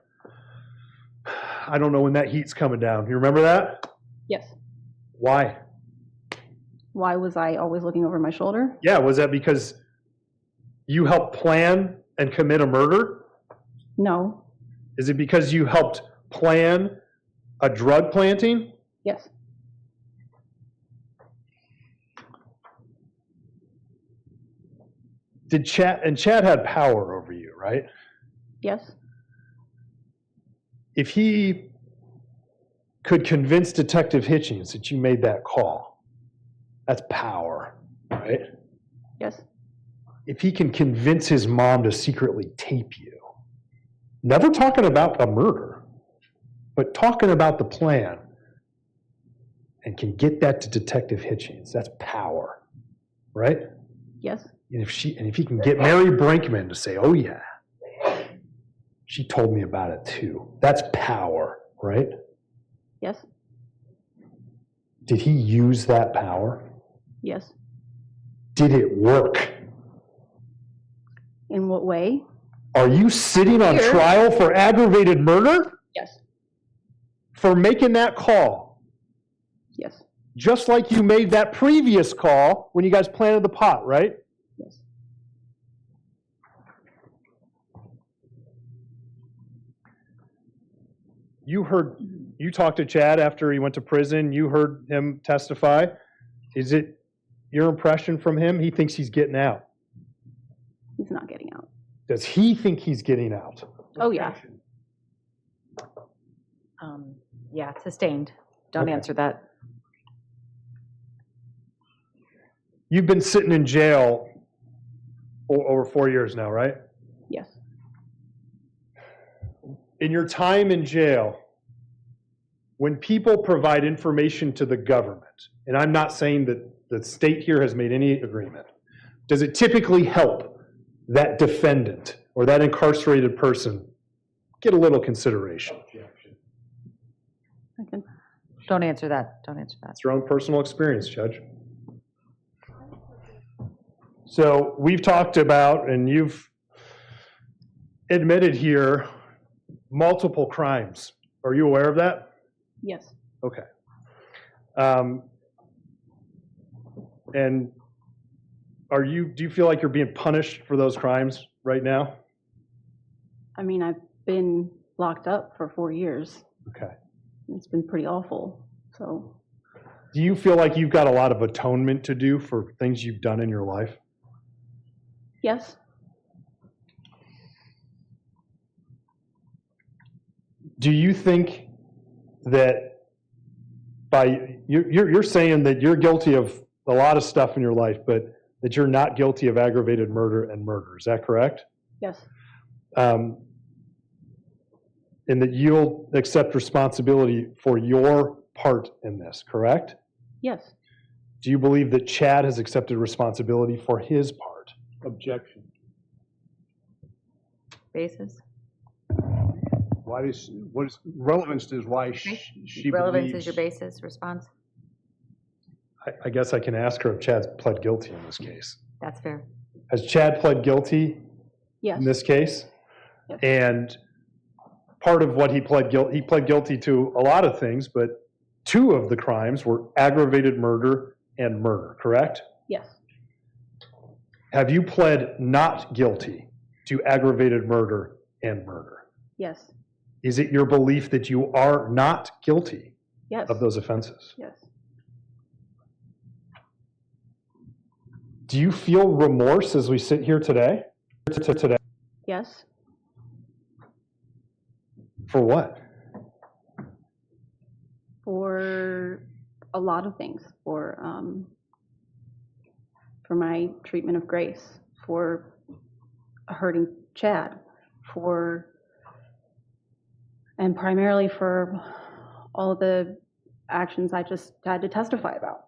I don't know when that heat's coming down. You remember that? Yes. Why? Why was I always looking over my shoulder? Yeah, was that because you helped plan and commit a murder? No. Is it because you helped plan a drug planting? Yes. Did Chad had power over you, right? Yes. If he could convince Detective Hitchens that you made that call, that's power, right? Yes. If he can convince his mom to secretly tape you, never talking about a murder, but talking about the plan, and can get that to Detective Hitchens, that's power, right? Yes. And if he can get Mary Brinkman to say, "Oh yeah, she told me about it too," that's power, right? Yes. Did he use that power? Yes. Did it work? In what way? Are you sitting on Here. trial for aggravated murder? Yes. For making that call? Yes. Just like you made that previous call when you guys planted the pot, right? Yes. You talked to Chad after he went to prison. You heard him testify. Is it your impression from him? He thinks he's getting out. He's not getting out. Does he think he's getting out? Oh, yeah. Yeah, sustained. Don't Okay. answer that. You've been sitting in jail over 4 years now, right? Yes. In your time in jail, when people provide information to the government, and I'm not saying that the state here has made any agreement, does it typically help that defendant or that incarcerated person get a little consideration? I can. Don't answer that. Don't answer that. It's your own personal experience, Judge. So we've talked about, and you've admitted here, multiple crimes. Are you aware of that? Yes. Okay. And do you feel like you're being punished for those crimes right now? I mean, I've been locked up for 4 years. Okay. It's been pretty awful. So, Do you feel like you've got a lot of atonement to do for things you've done in your life? yes. Do you think that you're saying that you're guilty of a lot of stuff in your life, but that you're not guilty of aggravated murder and murder. Is that correct? Yes. And that you'll accept responsibility for your part in this, correct? Yes. Do you believe that Chad has accepted responsibility for his part? Objection. Basis? Why does, what is, relevance is why she Relevance believes. is your basis, response? I guess I can ask her if Chad's pled guilty in this case. That's fair. Has Chad pled guilty Yes. in this case? Yes. And part of what he pled guilty to a lot of things, but two of the crimes were aggravated murder and murder, correct? Yes. Have you pled not guilty to aggravated murder and murder? Yes. Is it your belief that you are not guilty Yes. of those offenses? Yes. Do you feel remorse as we sit here today? Yes. For what? For a lot of things. For my treatment of Grace, for hurting Chad, and primarily for all of the actions I just had to testify about.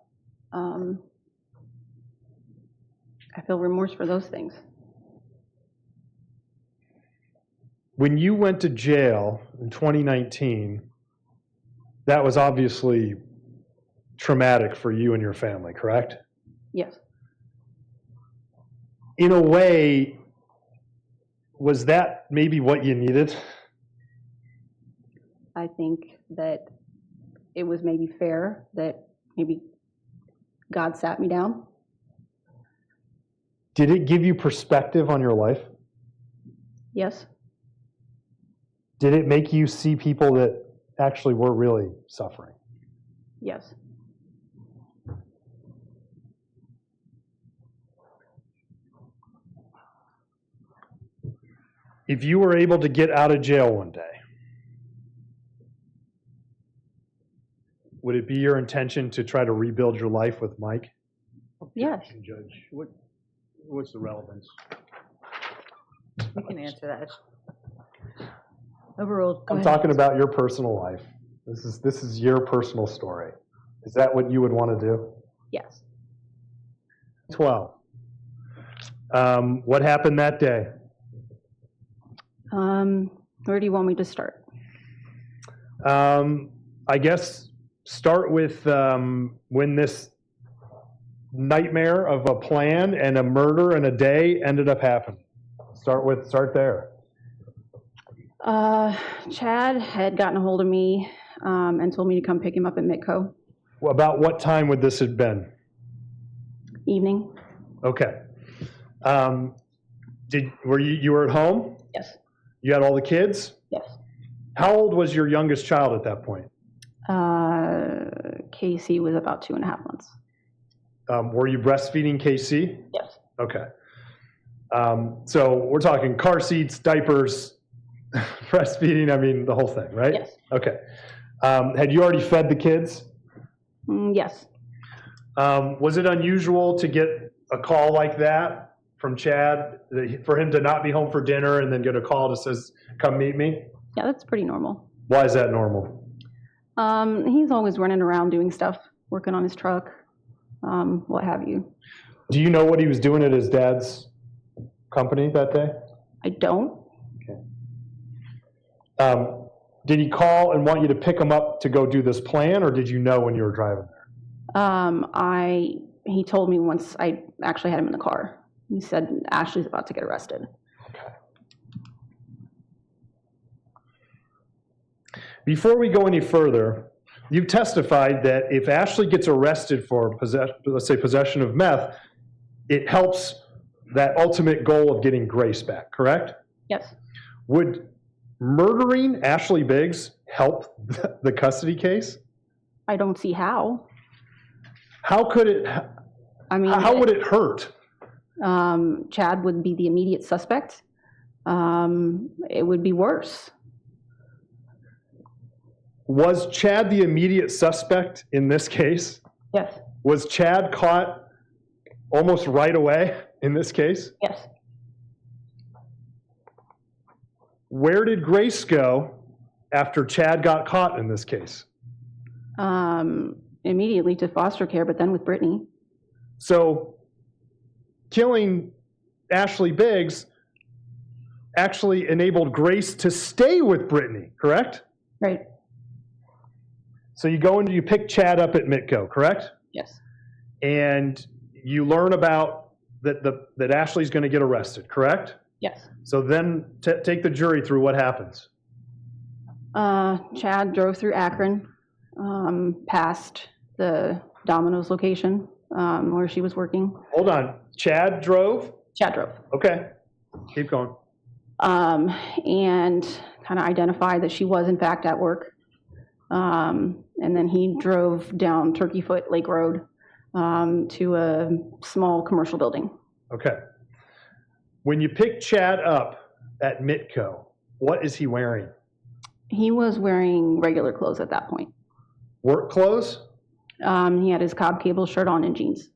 I feel remorse for those things. When you went to jail in 2019, that was obviously traumatic for you and your family, correct? Yes. In a way, was that maybe what you needed? I think that it was maybe fair that maybe God sat me down. Did it give you perspective on your life? Yes. Did it make you see people that actually were really suffering? Yes. If you were able to get out of jail one day, would it be your intention to try to rebuild your life with Mike? Yes. Objection, Judge. What's the relevance? You can answer that. Overruled. Go I'm ahead. talking about your personal life. This is your personal story. Is that what you would want to do? Yes. 12. What happened that day? Where do you want me to start? I guess start with when this nightmare of a plan and a murder and a day ended up happening. Start there. Chad had gotten a hold of me and told me to come pick him up at Mitco. Well, about what time would this have been? Evening. Okay. Were you were at home? Yes. You had all the kids? Yes. How old was your youngest child at that point? Casey was about 2.5 months. Were you breastfeeding KC? Yes. Okay. So we're talking car seats, diapers, breastfeeding, I mean, the whole thing, right? Yes. Okay. Had you already fed the kids? Yes. Was it unusual to get a call like that from Chad, for him to not be home for dinner and then get a call that says, come meet me? Yeah, that's pretty normal. Why is that normal? He's always running around doing stuff, working on his truck, what have you. Do you know what he was doing at his dad's company that day? I don't. Okay. Did he call and want you to pick him up to go do this plan, or did you know when you were driving there? He told me once I actually had him in the car. He said, Ashley's about to get arrested. Okay. Before we go any further, you've testified that if Ashley gets arrested for let's say possession of meth, it helps that ultimate goal of getting Grace back, correct? Yes. Would murdering Ashley Biggs help the custody case? I don't see how. How could it, I mean, how would it hurt? Chad would be the immediate suspect. It would be worse. Was Chad the immediate suspect in this case? Yes, Was Chad caught almost right away in this case? yes. Where did Grace go after Chad got caught in this case? Immediately to foster care, but then with Brittany. So killing Ashley Biggs actually enabled Grace to stay with Brittany, correct? Right, So you go and you pick Chad up at Mitco, correct? yes, And you learn about that Ashley's going to get arrested, correct? yes. So then take the jury through what happens. Chad drove through Akron, past the Domino's location where she was working. Hold on. Chad drove? Chad drove. Okay. Keep going. And kind of identified that she was in fact at work. And then he drove down Turkey Foot Lake Road to a small commercial building. Okay. When you pick Chad up at Mitco, what is he wearing? He was wearing regular clothes at that point. Work clothes? He had his Cobb cable shirt on and jeans.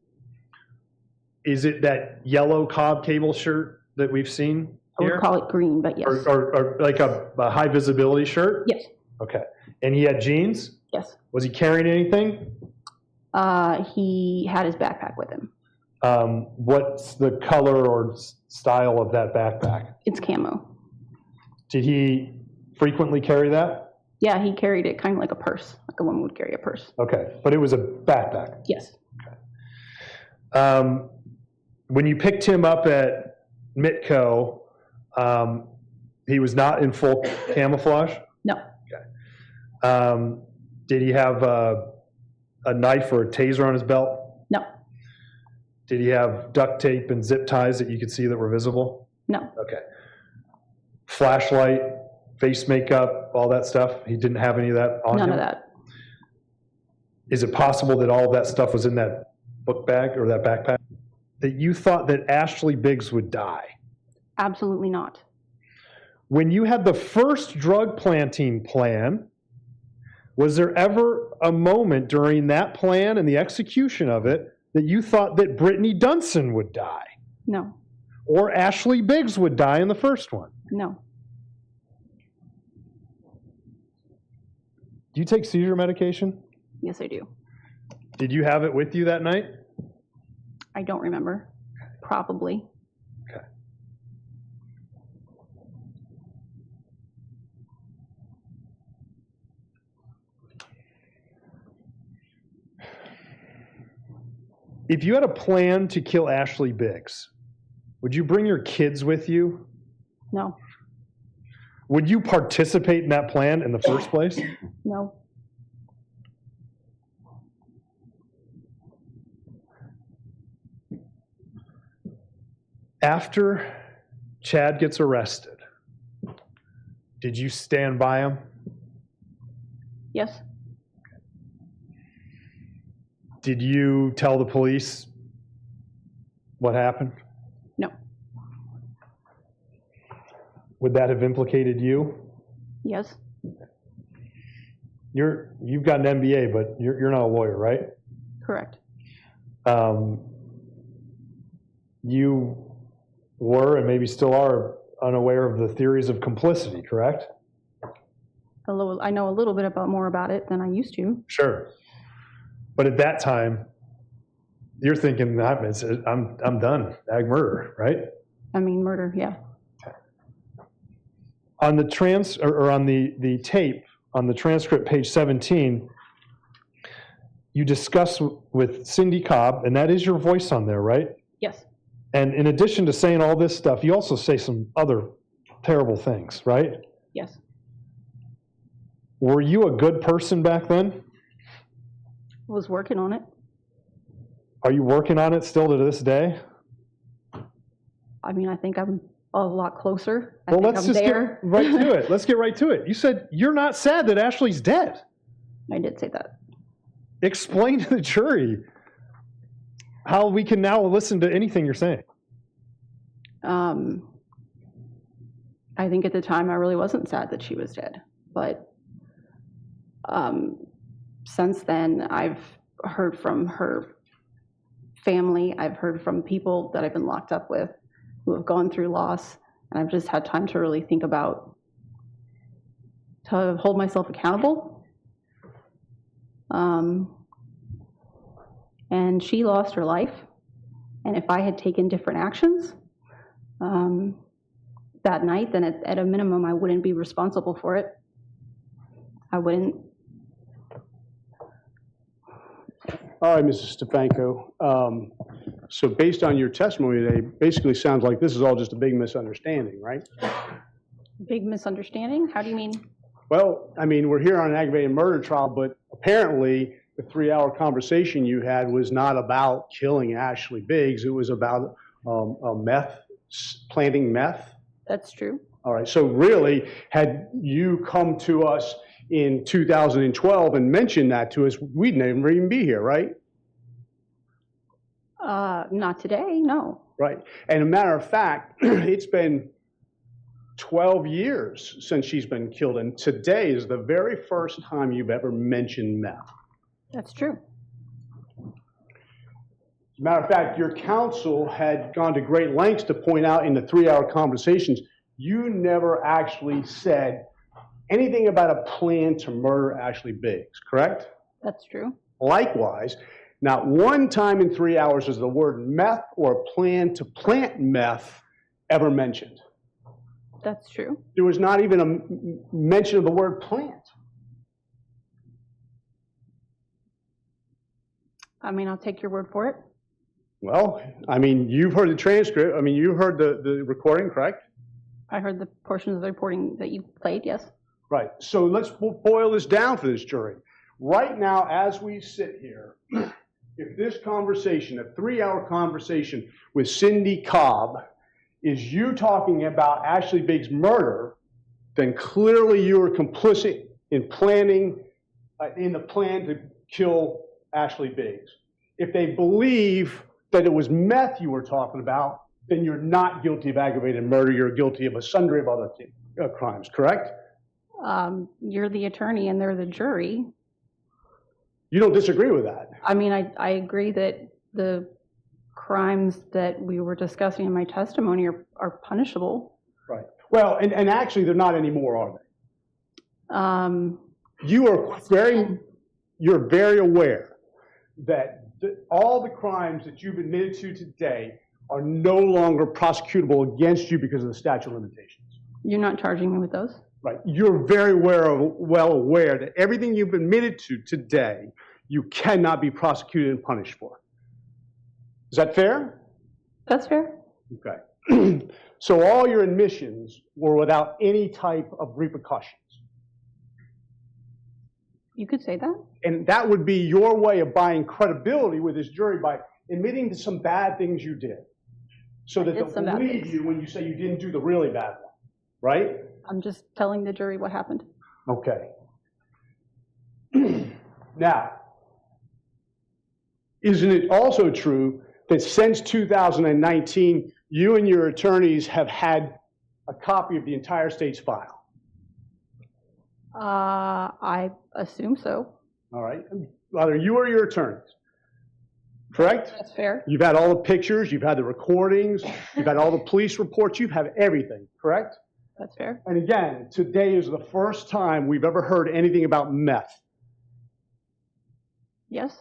Is it that yellow Cobb cable shirt that we've seen I here? would call it green, but yes. Or like a high visibility shirt? Yes, Okay. And he had jeans? yes. Was he carrying anything? He had his backpack with him. What's the color or style of that backpack? It's camo. Did he frequently carry that? Yeah, he carried it kind of like a purse, like a woman would carry a purse. Okay, but it was a backpack. Yes, When you picked him up at Mitco, he was not in full camouflage? no, Did he have a knife or a taser on his belt? no, Did he have duct tape and zip ties that you could see that were visible? no, Okay. Flashlight, face makeup, all that stuff? He didn't have any of that on him? none of that. Is it possible that all of that stuff was in that book bag or that backpack? That you thought that Ashley Biggs would die? Absolutely not. When you had the first drug planting plan, was there ever a moment during that plan and the execution of it that you thought that Brittany Dunson would die? No, Or Ashley Biggs would die in the first one? no, Do you take seizure medication? yes, I do. Did you have it with you that night? I don't remember. Probably. Okay. If you had a plan to kill Ashley Biggs, would you bring your kids with you? No, Would you participate in that plan in the first place? no, After Chad gets arrested, did you stand by him? yes, Did you tell the police what happened? no, Would that have implicated you? yes, You've got an MBA, but you're not a lawyer, right? correct. You were, and maybe still are, unaware of the theories of complicity, correct? I know a little bit more about it than I used to. Sure. But at that time, you're thinking, I'm done, ag murder, right? I mean, murder, yeah. On the on the tape, on the transcript, page 17, you discuss with Cindy Cobb, and that is your voice on there, right? Yes, And in addition to saying all this stuff, you also say some other terrible things, right? yes. Were you a good person back then? I was working on it. Are you working on it still to this day? I mean, I think I'm a lot closer. I Well, think let's I'm just there. get right to it. Let's get right to it. You said you're not sad that Ashley's dead. I did say that. Explain to the jury how we can now listen to anything you're saying. I think at the time I really wasn't sad that she was dead, but Since then, I've heard from her family. I've heard from people that I've been locked up with who have gone through loss. And I've just had time to really think about, to hold myself accountable. And she lost her life. And if I had taken different actions that night, then at a minimum, I wouldn't be responsible for it. I wouldn't. All right, Mrs. Stefanko. So based on your testimony today, basically sounds like this is all just a big misunderstanding, right? Big misunderstanding? How do you mean? Well, I mean, we're here on an aggravated murder trial, but apparently the 3-hour conversation you had was not about killing Ashley Biggs. It was about planting meth. That's true. All right, so really, had you come to us in 2012 and mentioned that to us, we'd never even be here, right? Not today, no. Right. And a matter of fact, it's been 12 years since she's been killed, and today is the very first time you've ever mentioned meth. That's true. As a matter of fact, your counsel had gone to great lengths to point out in the 3-hour conversations, you never actually said anything about a plan to murder Ashley Biggs, correct? That's true. Likewise, not one time in 3 hours is the word meth or a plan to plant meth ever mentioned. That's true. There was not even a mention of the word plant. I mean, I'll take your word for it. Well, I mean, you've heard the transcript. I mean, you heard the recording, correct? I heard the portions of the reporting that you played, yes. Right. So let's boil this down for this jury. Right now, as we sit here, if this conversation, a 3-hour conversation with Cindy Cobb, is you talking about Ashley Biggs' murder, then clearly you were complicit in planning, in the plan to kill Ashley Biggs. If they believe that it was meth you were talking about, then you're not guilty of aggravated murder. You're guilty of a sundry of other crimes, correct? You're the attorney and they're the jury. You don't disagree with that? I mean, I agree that the crimes that we were discussing in my testimony are punishable. Right. Well, and actually they're not anymore, are they? You're very aware that all the crimes that you've admitted to today are no longer prosecutable against you because of the statute of limitations. You're not charging me with those? Right. You're very well aware that everything you've admitted to today, you cannot be prosecuted and punished for. Is that fair? That's fair. Okay. So all your admissions were without any type of repercussions. You could say that. And that would be your way of buying credibility with this jury by admitting to some bad things you did. So that they'll believe you when you say you didn't do the really bad one, right? I'm just telling the jury what happened. Okay. Now, isn't it also true that since 2019, you and your attorneys have had a copy of the entire state's file? I assume so. All right. Either you or your attorneys. Correct? That's fair. You've had all the pictures, you've had the recordings, you've had all the police reports, you've had everything, correct? That's fair. And again, today is the first time we've ever heard anything about meth. Yes.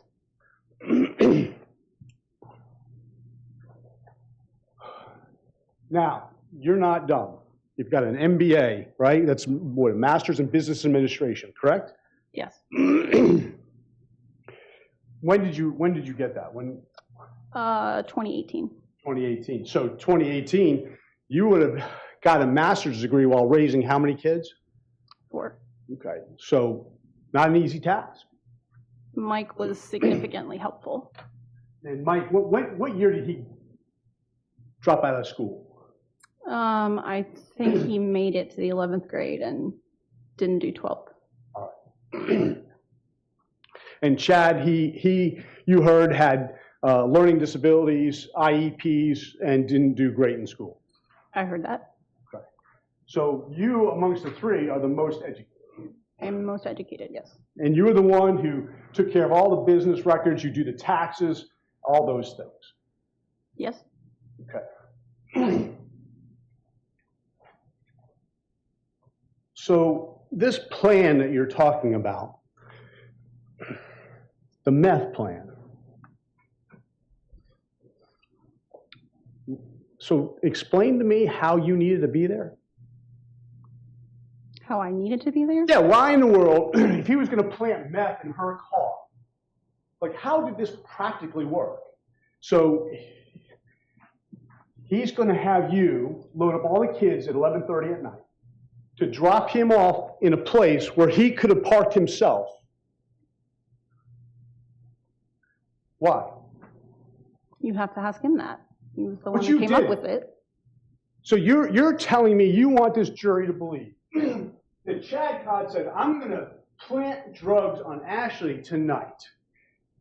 Now, you're not dumb. You've got an MBA, right? That's what, a Master's in Business Administration, correct? Yes. When did you get that? When? 2018. 2018. So 2018, you would have got a master's degree while raising how many kids? 4. Okay. So not an easy task. Mike was significantly helpful. And Mike, what year did he drop out of school? I think he made it to the 11th grade and didn't do 12th. All right. And Chad, you heard, had learning disabilities, IEPs, and didn't do great in school. I heard that. Okay. So you, amongst the three, are the most educated. I'm most educated, yes. And you're the one who took care of all the business records, you do the taxes, all those things. Yes. Okay. So this plan that you're talking about, the meth plan. So explain to me how you needed to be there. How I needed to be there? Yeah, why in the world, if he was going to plant meth in her car, like how did this practically work? So he's going to have you load up all the kids at 11:30 at night to drop him off in a place where he could have parked himself. Why? You have to ask him that. He was the one But who you came up did. with it. So you're telling me you want this jury to believe that Chad Cobb said, I'm going to plant drugs on Ashley tonight,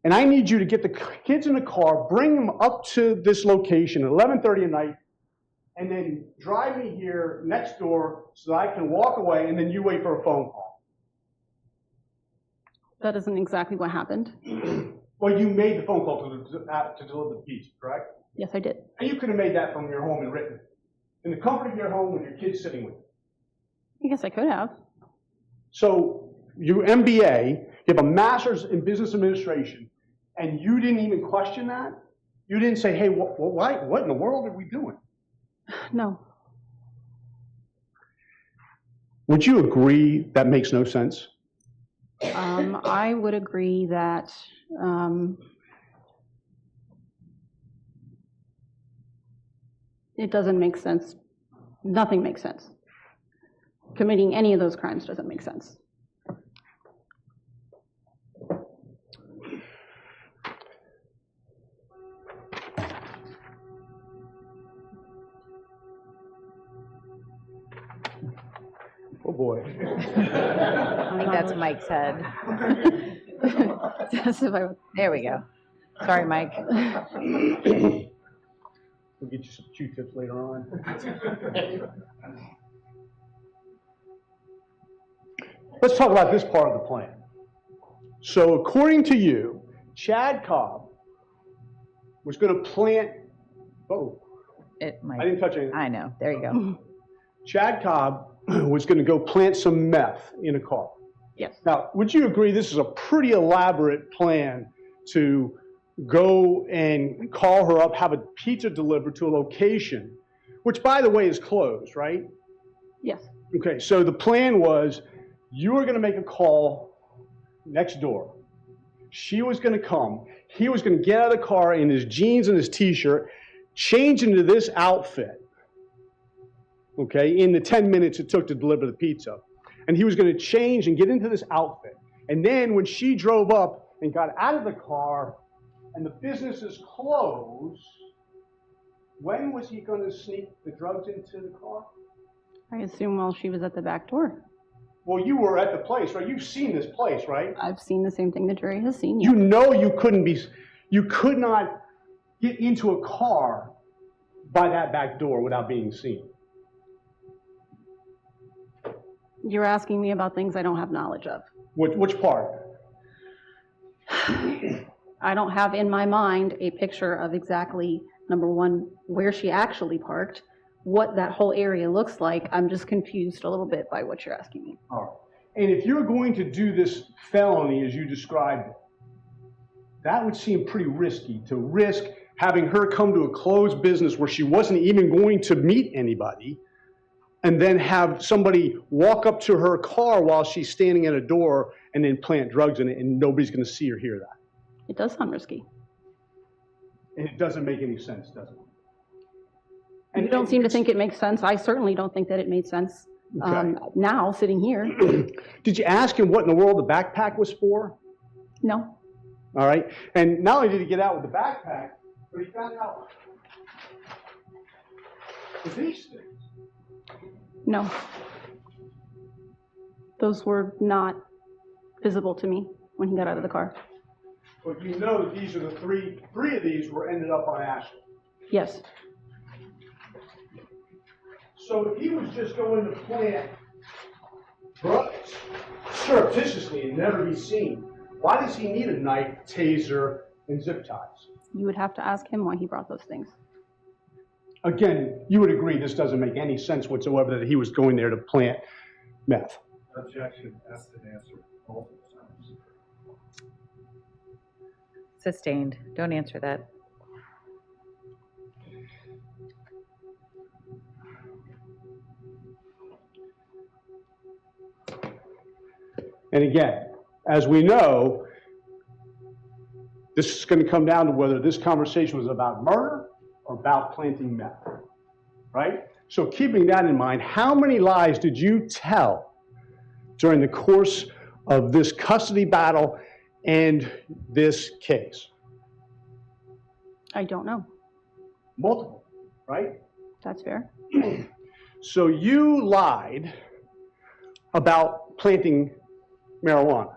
and I need you to get the kids in the car, bring them up to this location at 11:30 at night, and then drive me here next door so that I can walk away, and then you wait for a phone call. That isn't exactly what happened. Well, you made the phone call to deliver the pizza, correct? Yes, I did. And you could have made that from your home and written in the comfort of your home with your kids sitting with you. I guess I could have. So your MBA, you have a master's in business administration, and you didn't even question that? You didn't say, hey, what in the world are we doing? No. Would you agree that makes no sense? I would agree that it doesn't make sense. Nothing makes sense. Committing any of those crimes doesn't make sense. Oh, boy. I think that's Mike's head. As if I would- There we go. Sorry, Mike. We'll get you some Q-tips later on. Let's talk about this part of the plan. So according to you, Chad Cobb was going to plant, I didn't touch anything. I know. There you go. Chad Cobb was going to go plant some meth in a car. Yes. Now, would you agree this is a pretty elaborate plan to go and call her up, have a pizza delivered to a location, which, by the way, is closed, right? Yes. Okay, so the plan was you were going to make a call next door. She was going to come. He was going to get out of the car in his jeans and his T-shirt, change into this outfit, okay, in the 10 minutes it took to deliver the pizza. And he was going to change and get into this outfit. And then when she drove up and got out of the car and the business is closed, when was he going to sneak the drugs into the car? I assume while she was at the back door. Well, you were at the place, right? You've seen this place, right? I've seen the same thing the jury has seen. You know you could not get into a car by that back door without being seen. You're asking me about things I don't have knowledge of. Which part? I don't have in my mind a picture of exactly, number one, where she actually parked, what that whole area looks like. I'm just confused a little bit by what you're asking me. All right. And if you're going to do this felony as you described it, that would seem pretty risky, to risk having her come to a closed business where she wasn't even going to meet anybody, and then have somebody walk up to her car while she's standing at a door and then plant drugs in it, and nobody's going to see or hear that. It does sound risky. And it doesn't make any sense, does it? You don't seem to think it makes sense. I certainly don't think that it made sense. Okay. Now, sitting here, Did you ask him what in the world the backpack was for? no. All right. And not only did he get out with the backpack, but he found out with these things. No. Those were not visible to me when he got out of the car. But you know that these are the three of these were ended up on Ashley. Yes. So if he was just going to plant drugs surreptitiously and never be seen, why does he need a knife, taser, and zip ties? You would have to ask him why he brought those things. Again, you would agree this doesn't make any sense whatsoever that he was going there to plant meth. Objection, asked and answered multiple times. Sustained. Don't answer that. And again, as we know, this is going to come down to whether this conversation was about murder or about planting meth, right? So keeping that in mind, how many lies did you tell during the course of this custody battle and this case? I don't know. Multiple, right? That's fair. So you lied about planting marijuana.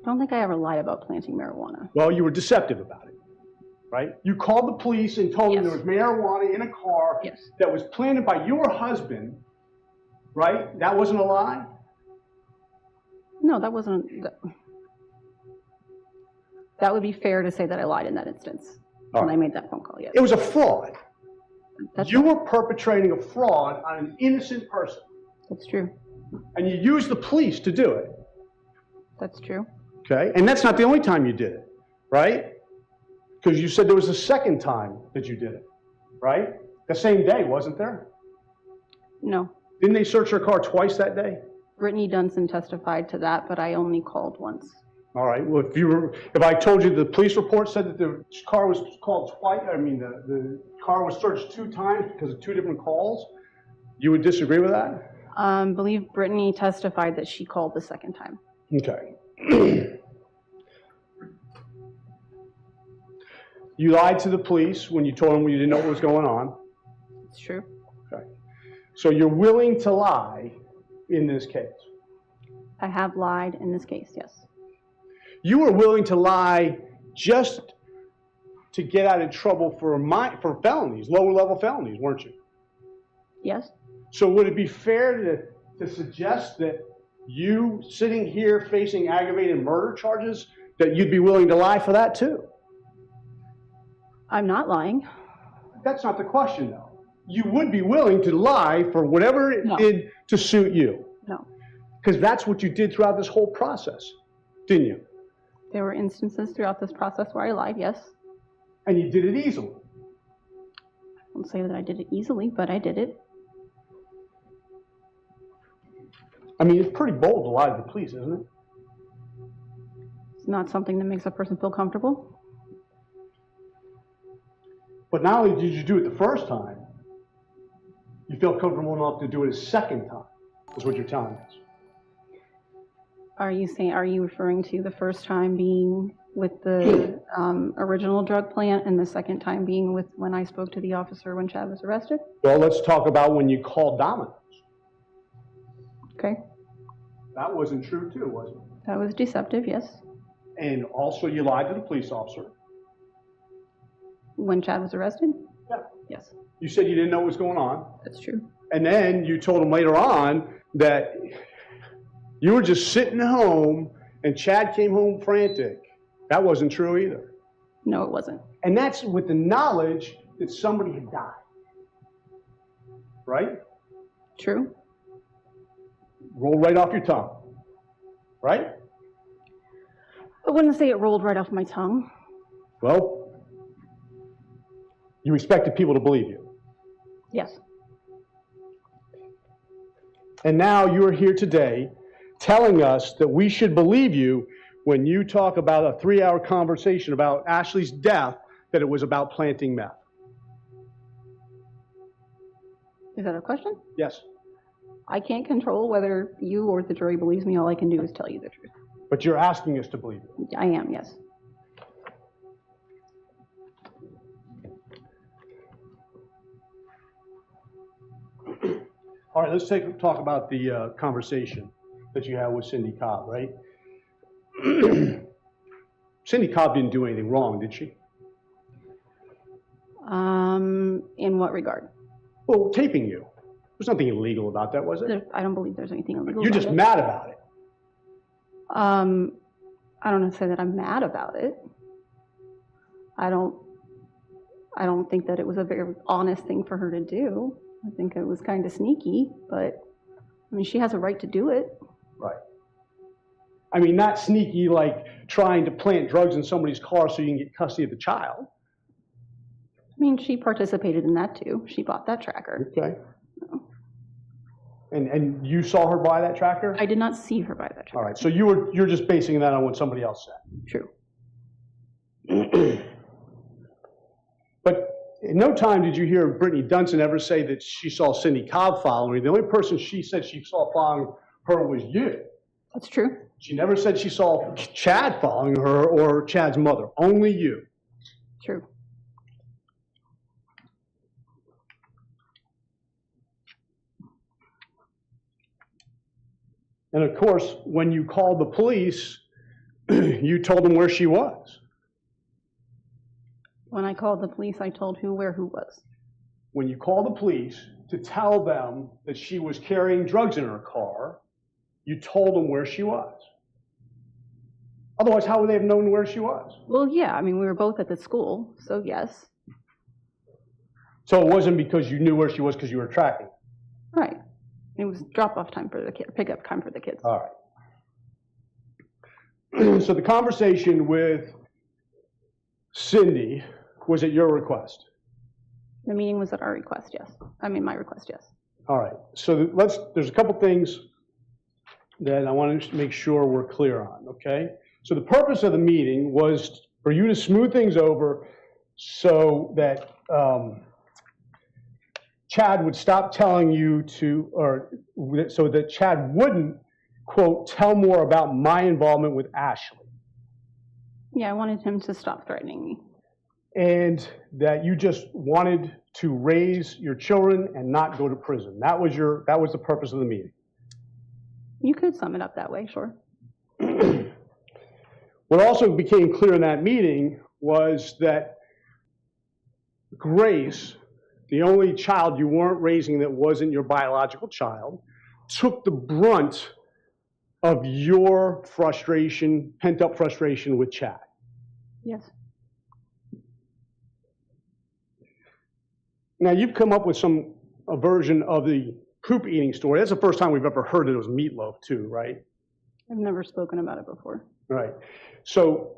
I don't think I ever lied about planting marijuana. Well, you were deceptive about it, right? You called the police and told them Yes. there was marijuana in a car Yes. that was planted by your husband, right? That wasn't a lie? No, that wasn't. That would be fair to say that I lied in that instance when I made that phone call. Yes. It was a fraud. That's You right. were perpetrating a fraud on an innocent person, That's true. and you used the police to do it, That's true. okay? And that's not the only time you did it, right? Because you said there was a second time that you did it, right? The same day, wasn't there? No. Didn't they search your car twice that day? Brittany Dunson testified to that, but I only called once. All right, well, if I told you the police report said that the car was called twice, the car was searched 2 times because of 2 different calls, you would disagree with that? I believe Brittany testified that she called the second time. Okay. You lied to the police when you told them you didn't know what was going on. It's true. Okay. So you're willing to lie in this case. I have lied in this case, yes. You were willing to lie just to get out of trouble for felonies, lower level felonies, weren't you? Yes. So would it be fair to suggest that you sitting here facing aggravated murder charges, that you'd be willing to lie for that too? I'm not lying. That's not the question though. You would be willing to lie for whatever it No. did to suit you. No. Because that's what you did throughout this whole process, didn't you? There were instances throughout this process where I lied, yes. And you did it easily. I won't say that I did it easily, but I did it. I mean, it's pretty bold to lie to the police, isn't it? It's not something that makes a person feel comfortable. But not only did you do it the first time, you felt comfortable enough to do it a second time, is what you're telling us. Are you referring to the first time being with the original drug plant and the second time being with when I spoke to the officer when Chad was arrested? Well, let's talk about when you called Domino's. Okay. That wasn't true too, was it? That was deceptive, yes. And also you lied to the police officer. When Chad was arrested? Yeah. Yes, You said you didn't know what was going on. that's true. And then you told him later on that you were just sitting home and Chad came home frantic. That wasn't true either. No, it wasn't. And that's with the knowledge that somebody had died. Right? True. Roll right off your tongue. Right? I wouldn't say it rolled right off my tongue. Well, you expected people to believe you. Yes. And now you're here today telling us that we should believe you when you talk about a 3-hour conversation about Ashley's death, that it was about planting meth. Is that a question? Yes. I can't control whether you or the jury believes me. All I can do is tell you the truth. But you're asking us to believe you. I am, yes. All right, let's talk about the conversation that you had with Cindy Cobb, right? Cindy Cobb didn't do anything wrong, did she? In what regard? Well, taping you. There's nothing illegal about that, was it? I don't believe there's anything illegal You're about just it. mad about it. I don't say that I'm mad about it. I don't think that it was a very honest thing for her to do. I think it was kind of sneaky, but I mean, she has a right to do it. Right. I mean, not sneaky like trying to plant drugs in somebody's car so you can get custody of the child. I mean, she participated in that too. She bought that tracker. Okay. And you saw her buy that tracker? I did not see her buy that tracker. All right. So you're just basing that on what somebody else said. True. But in no time did you hear Brittany Dunson ever say that she saw Cindy Cobb following her. The only person she said she saw following her was you. That's true. She never said she saw Chad following her or Chad's mother. Only you. True. And of course, when you called the police, you told them where she was. When I called the police, I told who was. When you called the police to tell them that she was carrying drugs in her car, you told them where she was. Otherwise, how would they have known where she was? Well, yeah, I mean, we were both at the school, so yes. So it wasn't because you knew where she was because you were tracking. Right. It was drop-off time for the kid, pick-up time for the kids. All right. So the conversation with Cindy was at your request. The meeting was at our request, yes. I mean, my request, yes. All right. So there's a couple things that I want to make sure we're clear on, okay? So the purpose of the meeting was for you to smooth things over so that Chad would stop telling you to, or so that Chad wouldn't, quote, tell more about my involvement with Ashley. Yeah, I wanted him to stop threatening me. And that you just wanted to raise your children and not go to prison. That was the purpose of the meeting. You could sum it up that way, sure. What also became clear in that meeting was that Grace, the only child you weren't raising that wasn't your biological child, took the brunt of your frustration, pent-up frustration with Chad. Yes. Now, you've come up with a version of the poop eating story. That's the first time we've ever heard that it was meatloaf, too, right? I've never spoken about it before. Right. So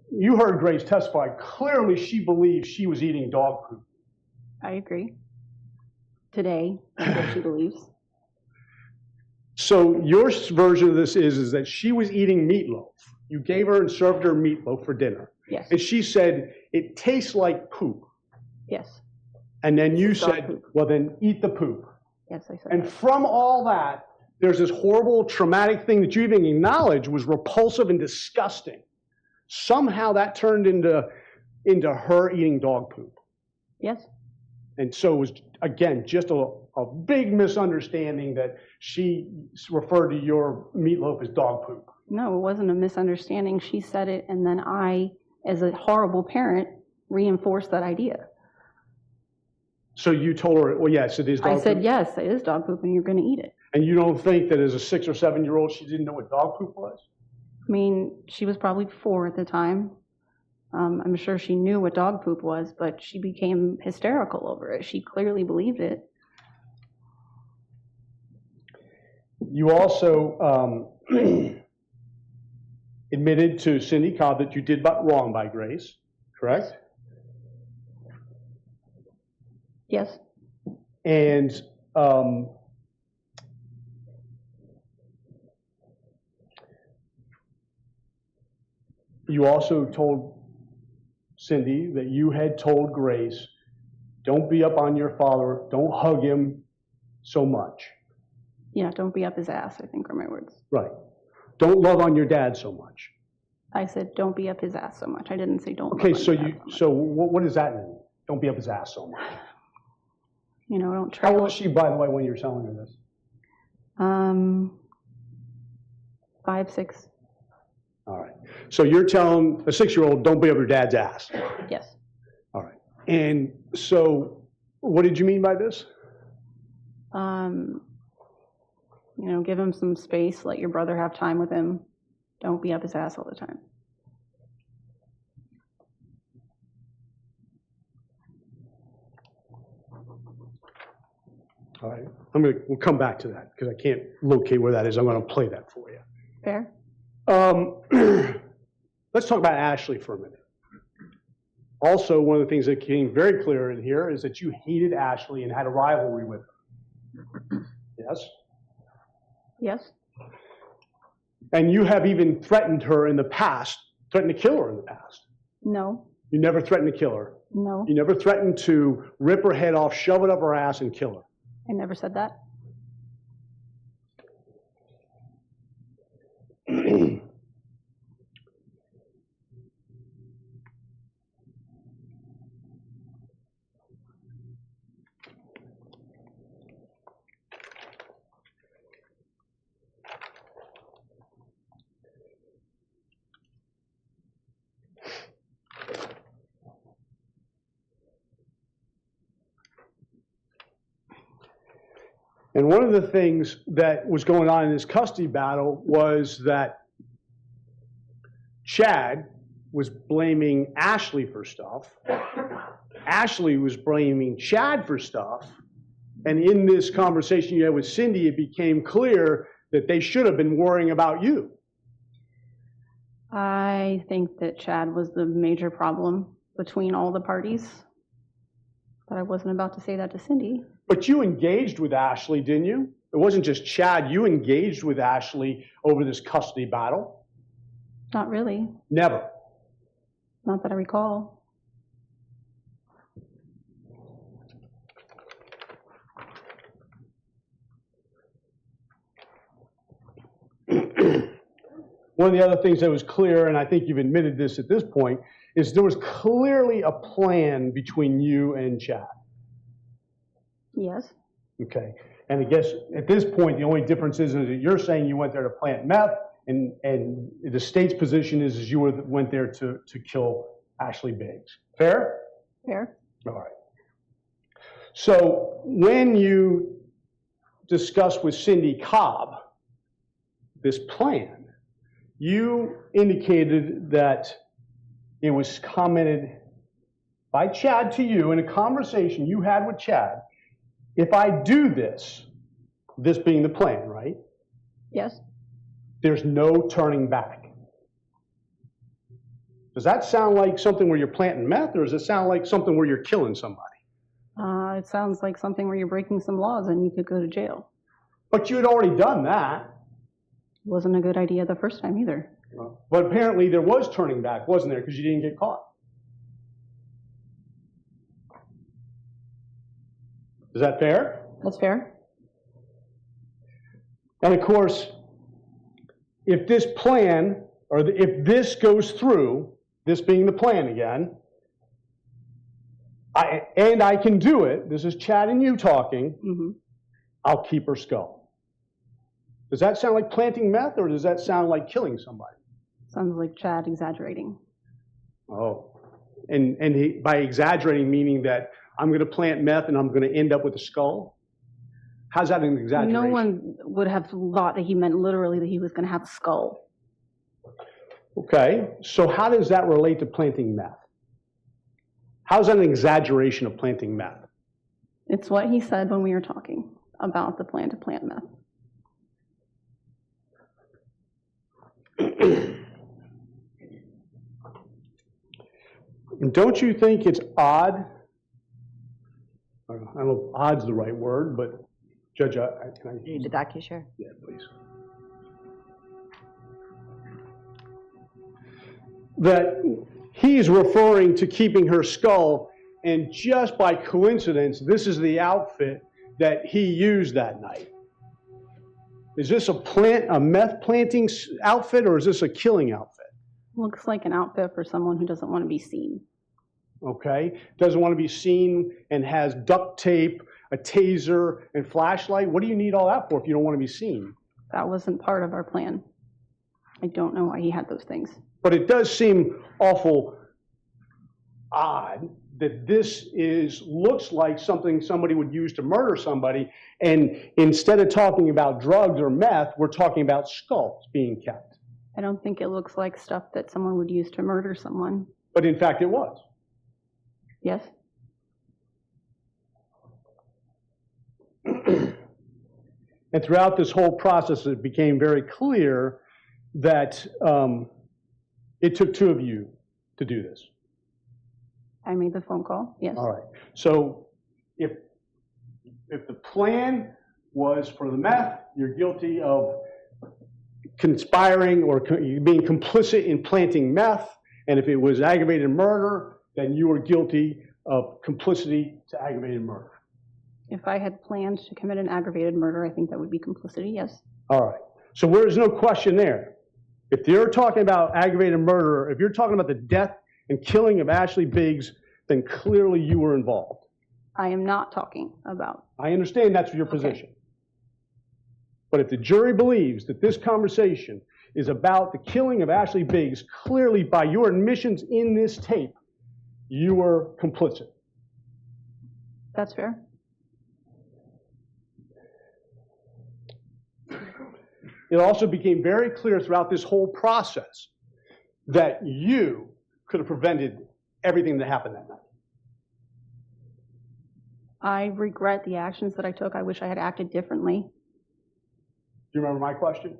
you heard Grace testify. Clearly, she believed she was eating dog poop. I agree. Today, that's what she believes. So your version of this is that she was eating meatloaf. You gave her and served her meatloaf for dinner. Yes. And she said, it tastes like poop. Yes. And then you This is dog said, poop. well, then eat the poop. Yes, I said And that. from all that, there's this horrible, traumatic thing that you even acknowledged was repulsive and disgusting. Somehow that turned into her eating dog poop. Yes. And so it was, again, just a big misunderstanding that she referred to your meatloaf as dog poop. No, it wasn't a misunderstanding. She said it, and then I, as a horrible parent, reinforced that idea. So you told her, well, yes, it is dog I poop. said, yes, it is dog poop, and you're going to eat it. And you don't think that as a 6 or 7 year old, she didn't know what dog poop was? I mean, she was probably 4 at the time. I'm sure she knew what dog poop was, but she became hysterical over it. She clearly believed it. You also admitted to Cindy Cobb that you did wrong by Grace, correct? Yes. And you also told Cindy that you had told Grace, don't be up on your father, don't hug him so much. Yeah, don't be up his ass, I think are my words. Right. Don't love on your dad so much. I said, don't be up his ass so much. I didn't say don't. Okay, love so on your dad so much. so what does that mean? Don't be up his ass so much. You know, don't How try. old was she, by the way, when you were telling her this? 5, 6. All right. So you're telling a 6-year-old, don't be up your dad's ass. Yes. All right. And so what did you mean by this? You know, give him some space, let your brother have time with him. Don't be up his ass all the time. All right, we'll come back to that because I can't locate where that is. I'm going to play that for you. Fair? Let's talk about Ashley for a minute. Also, one of the things that came very clear in here is that you hated Ashley and had a rivalry with her. Yes? Yes. And you have even threatened her in the past, threatened to kill her in the past. No. You never threatened to kill her. No. You never threatened to rip her head off, shove it up her ass, and kill her. I never said that. And one of the things that was going on in this custody battle was that Chad was blaming Ashley for stuff. Ashley was blaming Chad for stuff. And in this conversation you had with Cindy, it became clear that they should have been worrying about you. I think that Chad was the major problem between all the parties. But I wasn't about to say that to Cindy. But you engaged with Ashley, didn't you? It wasn't just Chad. You engaged with Ashley over this custody battle. Not really. Never. Not that I recall. One of the other things that was clear, and I think you've admitted this at this point, is there was clearly a plan between you and Chad. Yes. Okay. And I guess at this point, the only difference is that you're saying you went there to plant meth, and the state's position is you went there to kill Ashley Biggs. Fair? Fair. All right. So when you discussed with Cindy Cobb this plan, you indicated that it was commented by Chad to you in a conversation you had with Chad. If I do this being the plan, right? Yes. There's no turning back. Does that sound like something where you're planting meth, or does it sound like something where you're killing somebody? It sounds like something where you're breaking some laws and you could go to jail. But you had already done that. Wasn't a good idea the first time either. But apparently there was turning back, wasn't there? Because you didn't get caught. Is that fair? That's fair. And of course, if this plan, or if this goes through, this being the plan again, and I can do it, this is Chad and you talking, I'll keep her skull. Does that sound like planting meth, or does that sound like killing somebody? Sounds like Chad exaggerating. Oh, and by exaggerating, meaning that I'm going to plant meth and I'm going to end up with a skull? How's that an exaggeration? No one would have thought that he meant literally that he was going to have a skull. Okay, so how does that relate to planting meth? How's that an exaggeration of planting meth? It's what he said when we were talking about the plan to plant meth. And don't you think it's odd? I don't know if odd's the right word, but Judge, can I Read the docu-share. Yeah, please. That he's referring to keeping her skull, and just by coincidence, this is the outfit that he used that night. Is this a meth planting outfit, or is this a killing outfit? Looks like an outfit for someone who doesn't want to be seen. Okay, doesn't want to be seen and has duct tape, a taser, and flashlight. What do you need all that for if you don't want to be seen? That wasn't part of our plan. I don't know why he had those things. But it does seem awful odd that this looks like something somebody would use to murder somebody, and instead of talking about drugs or meth, we're talking about skulls being kept. I don't think it looks like stuff that someone would use to murder someone. But in fact, it was. Yes? And throughout this whole process, it became very clear that it took two of you to do this. I made the phone call, yes. All right. So if the plan was for the meth, you're guilty of conspiring or being complicit in planting meth. And if it was aggravated murder, then you were guilty of complicity to aggravated murder. If I had planned to commit an aggravated murder, I think that would be complicity, yes. All right. So there's no question there. If you're talking about aggravated murder, if you're talking about the death and killing of Ashley Biggs, then clearly you were involved. I am not talking about. I understand that's your position. But if the jury believes that this conversation is about the killing of Ashley Biggs, clearly by your admissions in this tape, you were complicit. That's fair. It also became very clear throughout this whole process that you could have prevented everything that happened that night. I regret the actions that I took. I wish I had acted differently. Do you remember my question?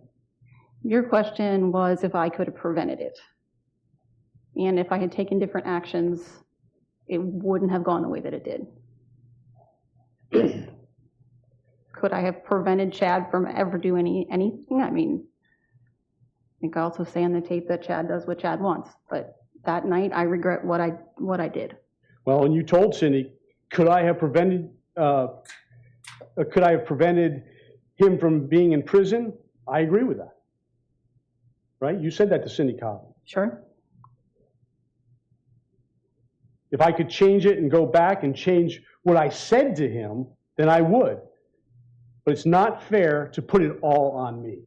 Your question was if I could have prevented it. And if I had taken different actions, it wouldn't have gone the way that it did. Could I have prevented Chad from ever doing anything? I mean, I think I also say on the tape that Chad does what Chad wants. But that night, I regret what I did. Well, and you told Cindy, could I have prevented him from being in prison? I agree with that. Right? You said that to Cindy Cobb. Sure. If I could change it and go back and change what I said to him, then I would. But it's not fair to put it all on me.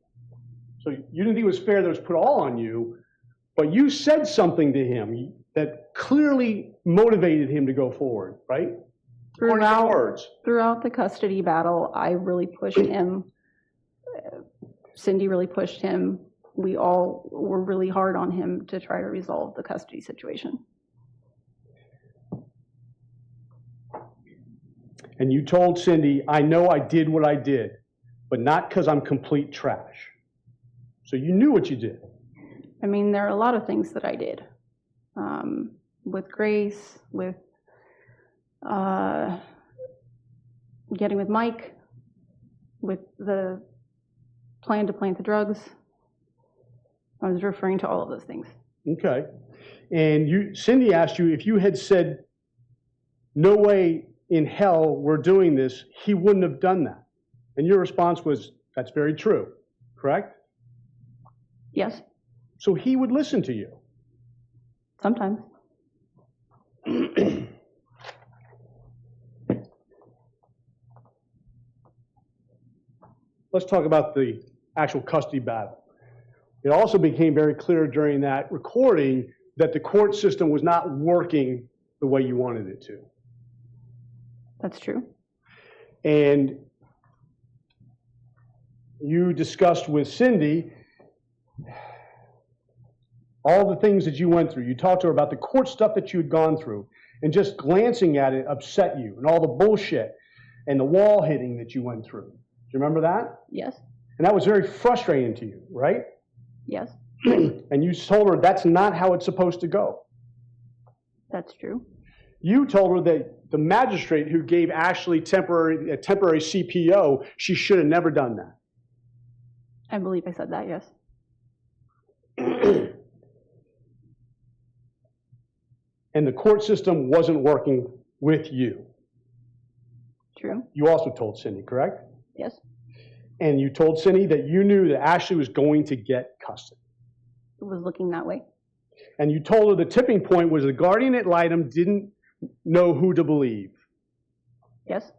So you didn't think it was fair that it was put all on you, but you said something to him that clearly motivated him to go forward, right? Throughout the custody battle, I really pushed him. Cindy really pushed him. We all were really hard on him to try to resolve the custody situation. And you told Cindy, I know I did what I did, but not because I'm complete trash. So you knew what you did. I mean, there are a lot of things that I did. With Grace, with getting with Mike, with the plan to plant the drugs. I was referring to all of those things. Okay. And Cindy asked you if you had said, no way in hell we're doing this, he wouldn't have done that. And your response was, that's very true, correct? Yes. So he would listen to you. Sometimes. Let's talk about the actual custody battle. It also became very clear during that recording that the court system was not working the way you wanted it to. That's true. And you discussed with Cindy all the things that you went through. You talked to her about the court stuff that you had gone through, and just glancing at it upset you, and all the bullshit and the wall hitting that you went through. Do you remember that? Yes. And that was very frustrating to you, right? Yes. And you told her that's not how it's supposed to go. That's true. You told her that the magistrate who gave Ashley a temporary CPO, she should have never done that. I believe I said that, yes. And the court system wasn't working with you. True. You also told Cindy, correct? Yes. And you told Cindy that you knew that Ashley was going to get custody. It was looking that way. And you told her the tipping point was the guardian ad litem didn't know who to believe. Yes.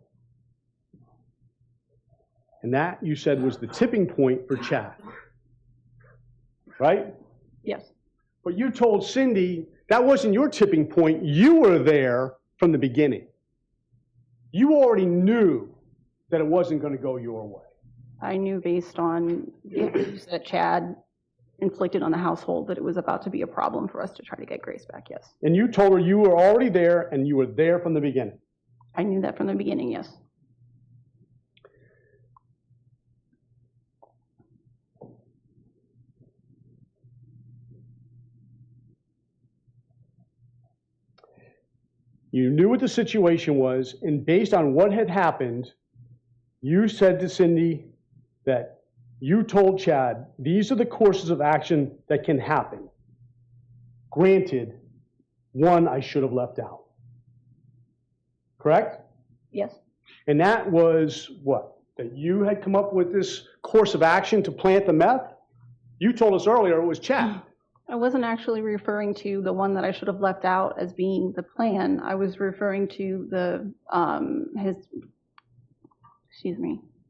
And that, you said, was the tipping point for Chad. Right? Yes. But you told Cindy that wasn't your tipping point. You were there from the beginning. You already knew that it wasn't going to go your way. I knew based on the abuse that Chad inflicted on the household that it was about to be a problem for us to try to get Grace back, yes. And you told her you were already there and you were there from the beginning. I knew that from the beginning, yes. You knew what the situation was, and based on what had happened, you said to Cindy that you told Chad, these are the courses of action that can happen. Granted, one I should have left out. Correct? Yes. And that was what? That you had come up with this course of action to plant the meth? You told us earlier it was Chad. I wasn't actually referring to the one that I should have left out as being the plan. I was referring to the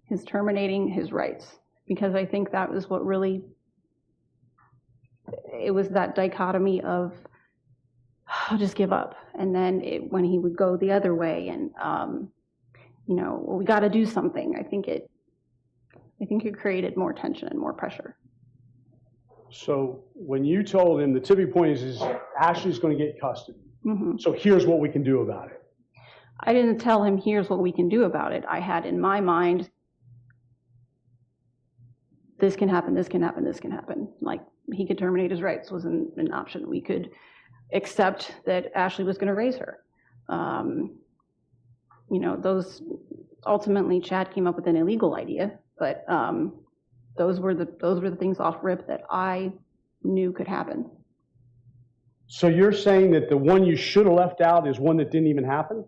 his terminating his rights, because I think that was what really, it was that dichotomy of I'll just give up, and then when he would go the other way, and well, we got to do something. I think it created more tension and more pressure. So when you told him the tipping point is Ashley's going to get custody, so here's what we can do about it. I didn't tell him here's what we can do about it. I had in my mind, this can happen, this can happen, this can happen. Like, he could terminate his rights was an option. We could accept that Ashley was going to raise her. Those ultimately Chad came up with an illegal idea, but those were the things off rip that I knew could happen. So you're saying that the one you should have left out is one that didn't even happen?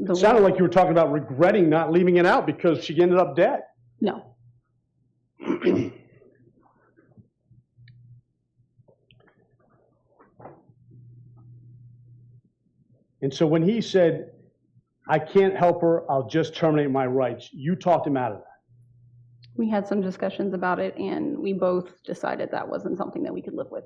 It sounded like you were talking about regretting not leaving it out because she ended up dead. No. And so when he said, I can't help her, I'll just terminate my rights, you talked him out of that. We had some discussions about it, and we both decided that wasn't something that we could live with.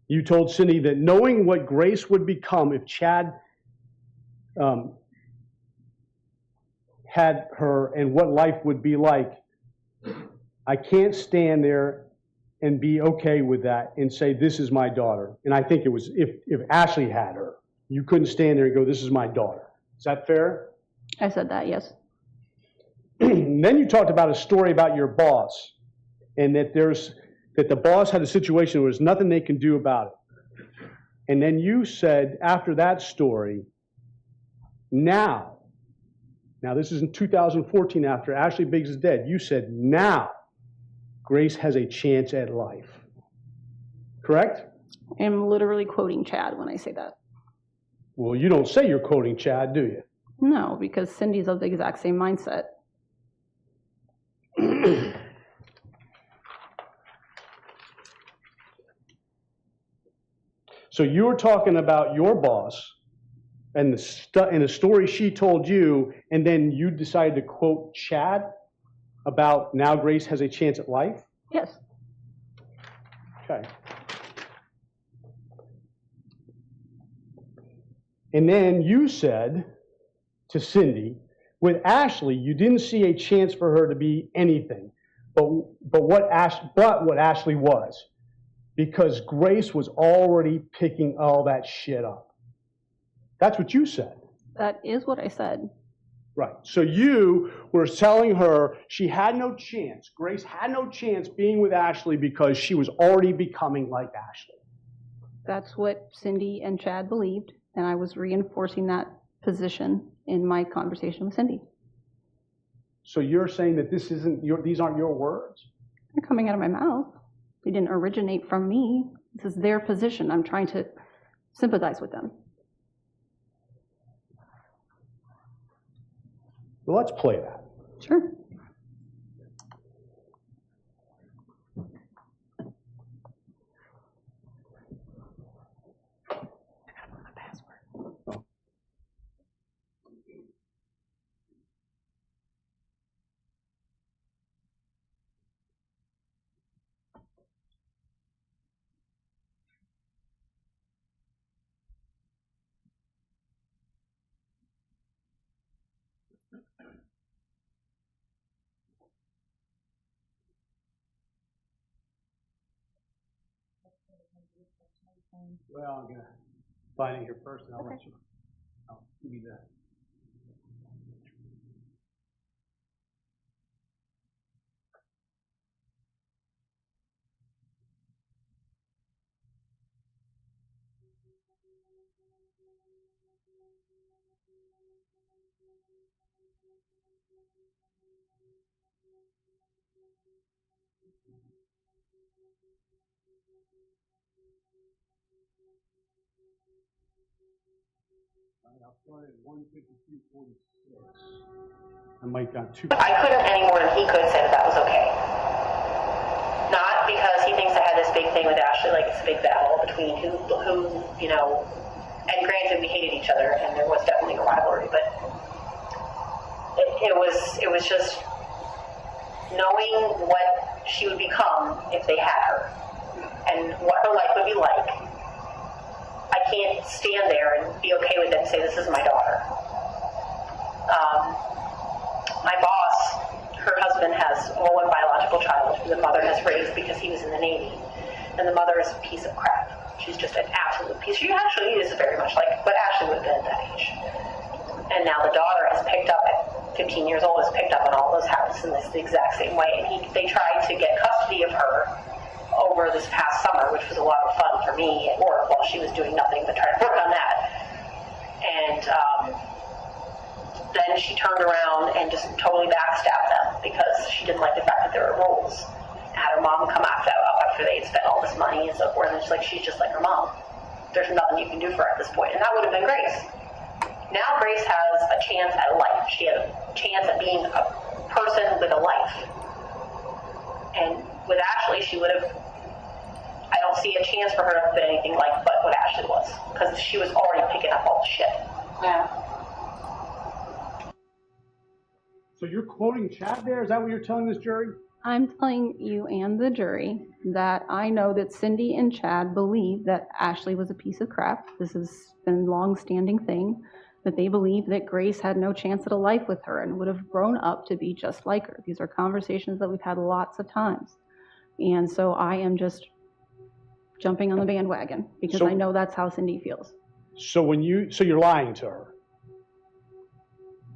You told Cindy that knowing what Grace would become if Chad had her and what life would be like, I can't stand there and be okay with that and say, this is my daughter. And I think it was, if Ashley had her, you couldn't stand there and go, this is my daughter. Is that fair? I said that, yes. And then you talked about a story about your boss, and that the boss had a situation where there's nothing they can do about it. And then you said, after that story, now this is in 2014 after Ashley Biggs is dead, you said, now Grace has a chance at life. Correct? I'm literally quoting Chad when I say that. Well, you don't say you're quoting Chad, do you? No, because Cindy's of the exact same mindset. So you were talking about your boss and the story she told you, and then you decided to quote Chad about now Grace has a chance at life? Yes. Okay. And then you said to Cindy, with Ashley, you didn't see a chance for her to be anything but what Ashley was, because Grace was already picking all that shit up. That's what you said. That is what I said. Right. So you were telling her she had no chance. Grace had no chance being with Ashley because she was already becoming like Ashley. That's what Cindy and Chad believed, and I was reinforcing that position in my conversation with Cindy. So you're saying that these aren't your words? They're coming out of my mouth. They didn't originate from me. This is their position. I'm trying to sympathize with them. Well, let's play that. Sure. Well, I'm gonna find it here first, and I'll let you. I'll give you that. I'll start at 152.46. I might got two. I couldn't any more than he could say that was okay. Not because he thinks I had this big thing with Ashley, like it's a big battle between who, you know, and granted we hated each other and there was definitely a rivalry, but it was just knowing what she would become if they had her and what her life would be like. I can't stand there and be okay with it and say this is my daughter. My boss, her husband has one biological child who the mother has raised because he was in the Navy. And the mother is a piece of crap. She's just an absolute piece. She actually is very much like what Ashley would have been at that age. And now the daughter has picked up, at 15 years old, has picked up on all those habits in the exact same way. And they tried to get custody of her over this past summer, which was a lot of fun for me at work while she was doing nothing but trying to work on that. And then she turned around and just totally backstabbed them because she didn't like the fact that there were rules. Had her mom come after they had spent all this money and so forth, and she's just like her mom. There's nothing you can do for her at this point, and that would have been Grace. Now Grace has a chance at life. She had a chance at being a person with a life. And with Ashley, she would have, I don't see a chance for her to have been anything like but what Ashley was, because she was already picking up all the shit. Yeah. So you're quoting Chad there? Is that what you're telling this jury? I'm telling you and the jury that I know that Cindy and Chad believe that Ashley was a piece of crap. This has been a long-standing thing, that they believe that Grace had no chance at a life with her and would have grown up to be just like her. These are conversations that we've had lots of times. And so I am just jumping on the bandwagon because I know that's how Cindy feels. So you're lying to her?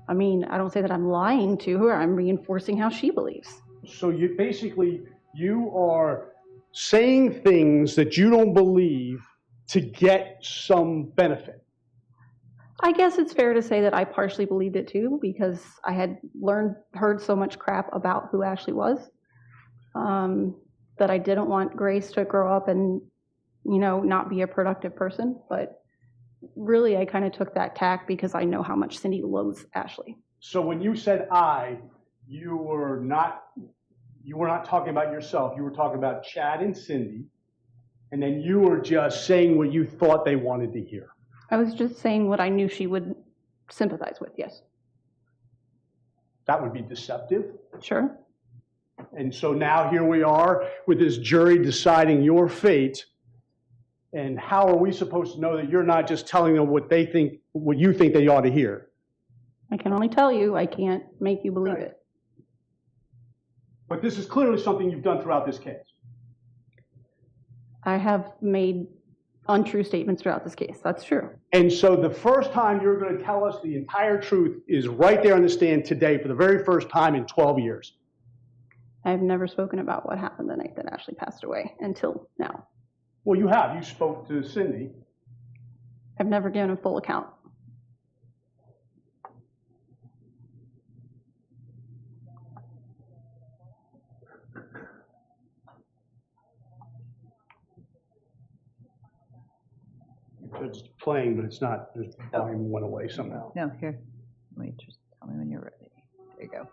I mean, I don't say that I'm lying to her. I'm reinforcing how she believes. So you are saying things that you don't believe to get some benefit. I guess it's fair to say that I partially believed it too, because I had heard so much crap about who Ashley was, that I didn't want Grace to grow up and, not be a productive person. But really, I kind of took that tack because I know how much Cindy loathes Ashley. So when you said you were not talking about yourself. You were talking about Chad and Cindy, and then you were just saying what you thought they wanted to hear. I was just saying what I knew she would sympathize with, yes. That would be deceptive. Sure. And so now here we are with this jury deciding your fate. And how are we supposed to know that you're not just telling them what you think they ought to hear? I can only tell you. I can't make you believe it. But this is clearly something you've done throughout this case. I have made untrue statements throughout this case. That's true. And so the first time you're going to tell us the entire truth is right there on the stand today for the very first time in 12 years. I've never spoken about what happened the night that Ashley passed away until now. Well, you have. You spoke to Cindy. I've never given a full account. It's playing, but it's not. The volume went away somehow. No, here. Wait, just tell me when you're ready. There you go.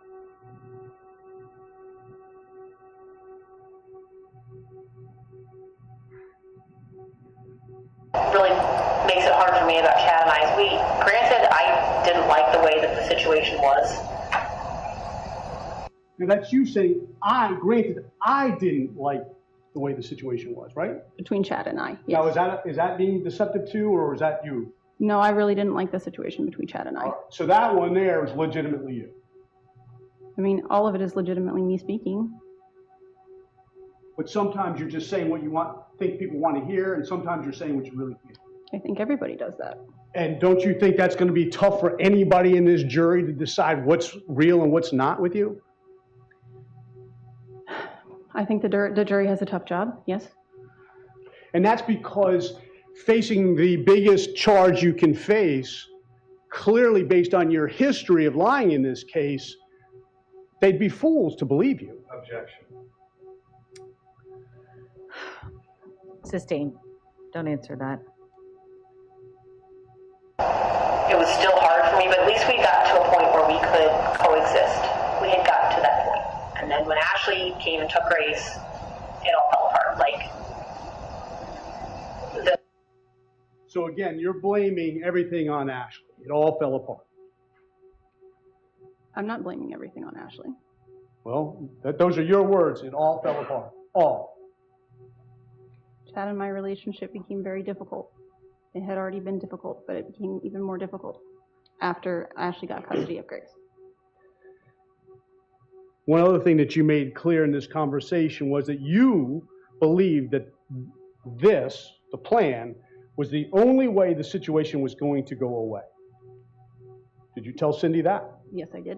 Really makes it hard for me about Chad and I. Granted, I didn't like the way that the situation was. Now that's you saying, granted, I didn't like the way the situation was, right? Between Chad and I, yes. Now, is that being deceptive too, or is that you? No, I really didn't like the situation between Chad and I. Right. So that one there is legitimately you. I mean, all of it is legitimately me speaking. but sometimes you're just saying what you think people want to hear, and sometimes you're saying what you really feel. I think everybody does that. And don't you think that's going to be tough for anybody in this jury to decide what's real and what's not with you? I think the jury has a tough job, yes. And that's because facing the biggest charge you can face, clearly based on your history of lying in this case, they'd be fools to believe you. Objection. Sustained. Don't answer that. It was still hard for me, but at least we got to a point where we could coexist. We had gotten to that point. And then when Ashley came and took Grace, it all fell apart. So again, you're blaming everything on Ashley. It all fell apart. I'm not blaming everything on Ashley. Well, those are your words. It all fell apart. All. Chad and my relationship became very difficult. It had already been difficult, but it became even more difficult after Ashley got custody of Grace. One other thing that you made clear in this conversation was that you believed that this, the plan, was the only way the situation was going to go away. Did you tell Cindy that? Yes, I did.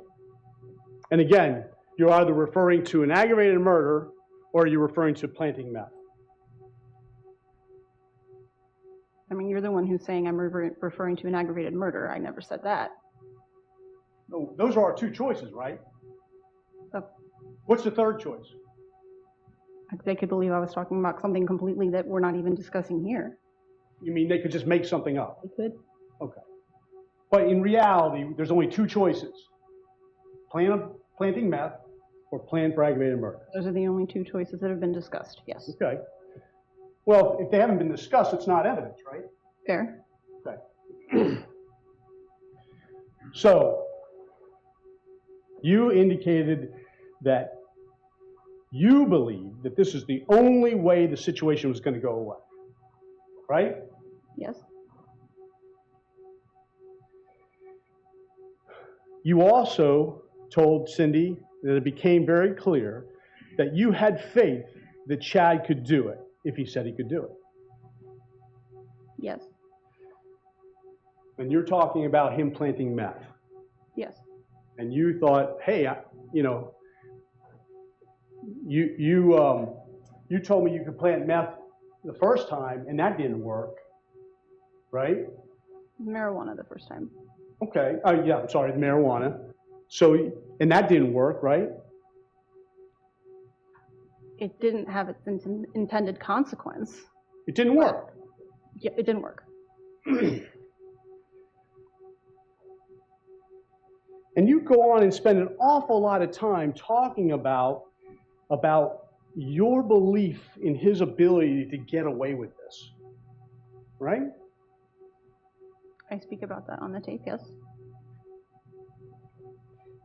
And again, you're either referring to an aggravated murder or you're referring to planting meth. I mean, you're the one who's saying I'm referring to an aggravated murder. I never said that. No, those are our two choices, right? So What's the third choice? they could believe I was talking about something completely that we're not even discussing here. You mean they could just make something up? They could. Okay. But in reality, there's only two choices. Planting meth or plan for aggravated murder. Those are the only two choices that have been discussed, yes. Okay. Well, if they haven't been discussed, it's not evidence, right? Fair. Okay. So, you indicated that you believe that this is the only way the situation was going to go away, right? Yes. You also told Cindy that it became very clear that you had faith that Chad could do it if he said he could do it. Yes. And you're talking about him planting meth. Yes. And you thought, hey, you told me you could plant meth the first time, and that didn't work, right? Marijuana the first time. Okay. Yeah, I'm sorry, marijuana. So, and that didn't work, right? It didn't have its intended consequence. It didn't work. Yeah, it didn't work. And you go on and spend an awful lot of time talking about your belief in his ability to get away with this, right? I speak about that on the tape, yes.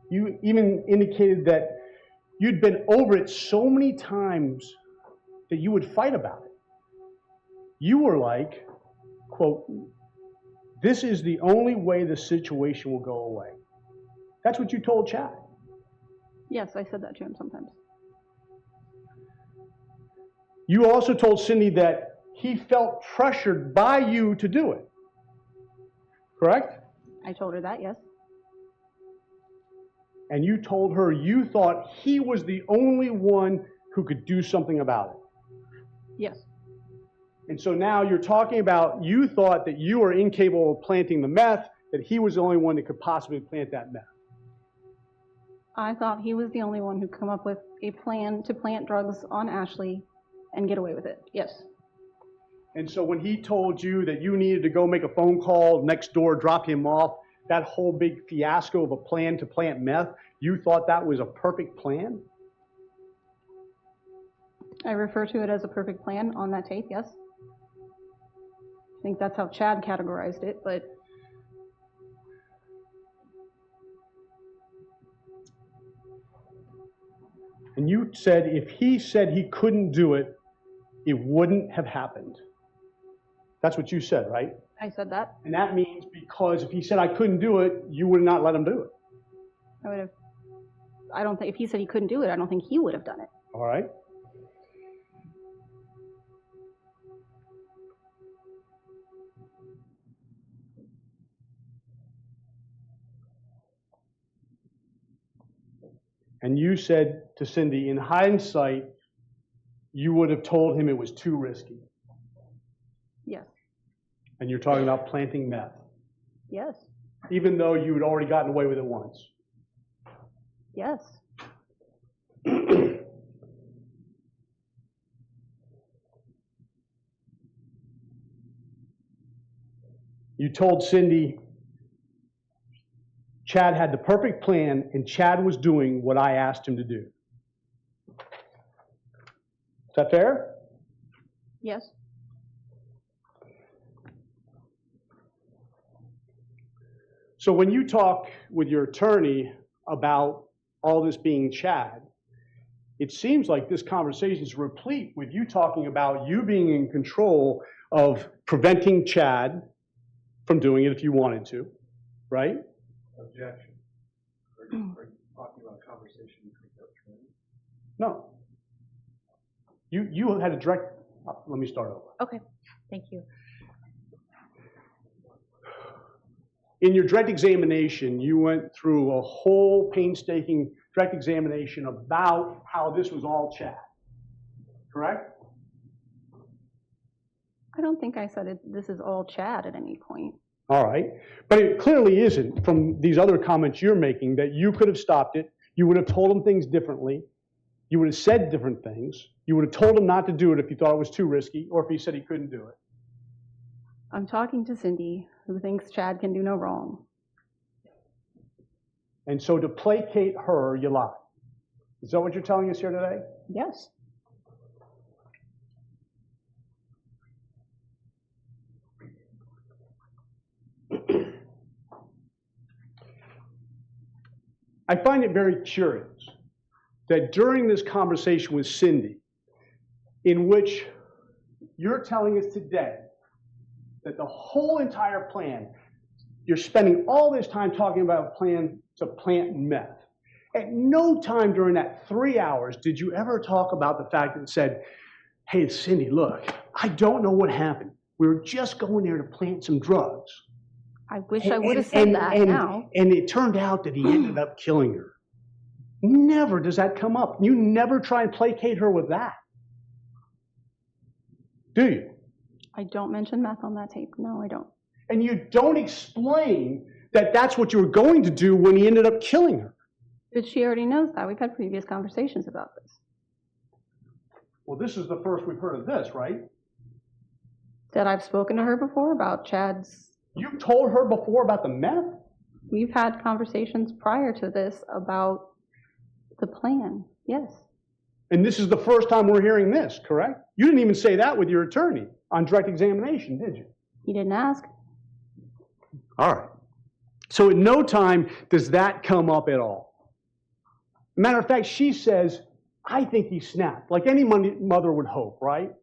You even indicated that you'd been over it so many times that you would fight about it. You were like, quote, this is the only way the situation will go away. That's what you told Chad. Yes, I said that to him sometimes. You also told Cindy that he felt pressured by you to do it. Correct? I told her that, yes. And you told her you thought he was the only one who could do something about it. Yes. And so now you're talking about you thought that you were incapable of planting the meth, that he was the only one that could possibly plant that meth. I thought he was the only one who come up with a plan to plant drugs on Ashley and get away with it. Yes. And so when he told you that you needed to go make a phone call next door, drop him off, that whole big fiasco of a plan to plant meth, you thought that was a perfect plan? I refer to it as a perfect plan on that tape, yes. I think that's how Chad categorized it, but and you said if he said he couldn't do it, it wouldn't have happened. That's what you said, right? I said that. And that means because if he said I couldn't do it, you would not let him do it. I don't think, if he said he couldn't do it, I don't think he would have done it. All right? And you said to Cindy, in hindsight, you would have told him it was too risky. Yes. And you're talking about planting meth, Yes. even though you had already gotten away with it once. Yes. You told Cindy Chad had the perfect plan and Chad was doing what I asked him to do. Is that fair? Yes. So when you talk with your attorney about all this being Chad, it seems like this conversation is replete with you talking about you being in control of preventing Chad from doing it if you wanted to, right? Objection. Are you talking about a conversation between your attorney? No. You had a direct, let me start over. Okay, thank you. In your direct examination, you went through a whole painstaking direct examination about how this was all Chad, correct? I don't think I said this is all Chad at any point. All right, but it clearly isn't from these other comments you're making that you could have stopped it, you would have told him things differently, you would have said different things, you would have told him not to do it if you thought it was too risky, or if he said he couldn't do it. I'm talking to Cindy, who thinks Chad can do no wrong. And so to placate her, you lied. Is that what you're telling us here today? Yes. I find it very curious that during this conversation with Cindy, in which you're telling us today that the whole entire plan, you're spending all this time talking about a plan to plant meth. At no time during that 3 hours did you ever talk about the fact that it said, hey, Cindy, look, I don't know what happened. We were just going there to plant some drugs. I wish I would have said that now. And it turned out that he ended up killing her. Never does that come up. You never try and placate her with that. Do you? I don't mention meth on that tape. No, I don't. And you don't explain that that's what you were going to do when he ended up killing her. But she already knows that. We've had previous conversations about this. Well, this is the first we've heard of this, right? That I've spoken to her before about Chad's. You told her before about the meth? We've had conversations prior to this about the plan. Yes. And this is the first time we're hearing this, correct? You didn't even say that with your attorney on direct examination, did you? He didn't ask. All right. So at no time does that come up at all. Matter of fact, she says, I think he snapped, like any mother would hope, right?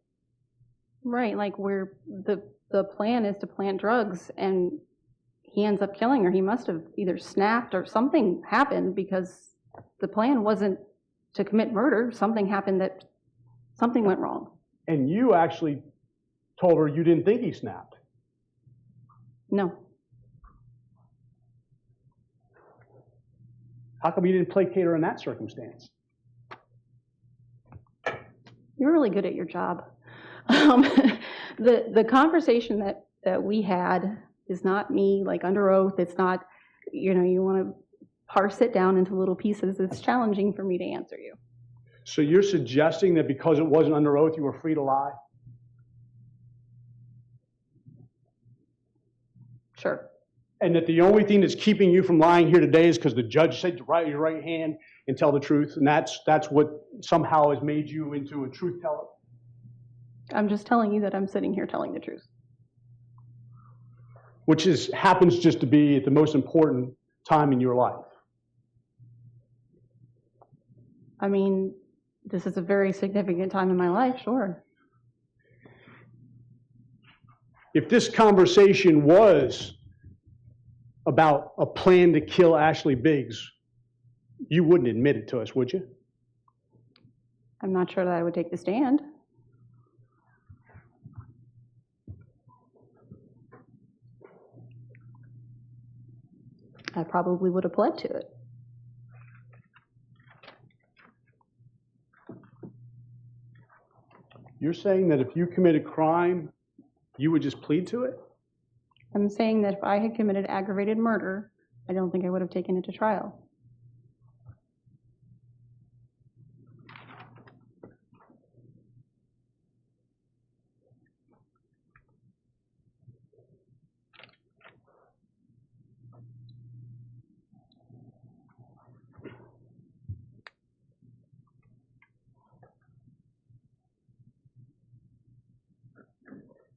Right, like where the plan is to plant drugs and he ends up killing her. He must have either snapped or something happened because the plan wasn't to commit murder. Something happened that something went wrong. And you actually told her you didn't think he snapped. No. How come you didn't placate her in that circumstance? You're really good at your job. The conversation that we had is not me, like under oath. It's not, you want to parse it down into little pieces. It's challenging for me to answer you. So you're suggesting that because it wasn't under oath, you were free to lie? Sure. And that the only thing that's keeping you from lying here today is because the judge said to write your right hand and tell the truth, and that's what somehow has made you into a truth teller? I'm just telling you that I'm sitting here telling the truth. Which happens just to be at the most important time in your life. I mean, this is a very significant time in my life, sure. If this conversation was about a plan to kill Ashley Biggs, you wouldn't admit it to us, would you? I'm not sure that I would take the stand. I probably would have pled to it. You're saying that if you commit a crime, you would just plead to it? I'm saying that if I had committed aggravated murder, I don't think I would have taken it to trial.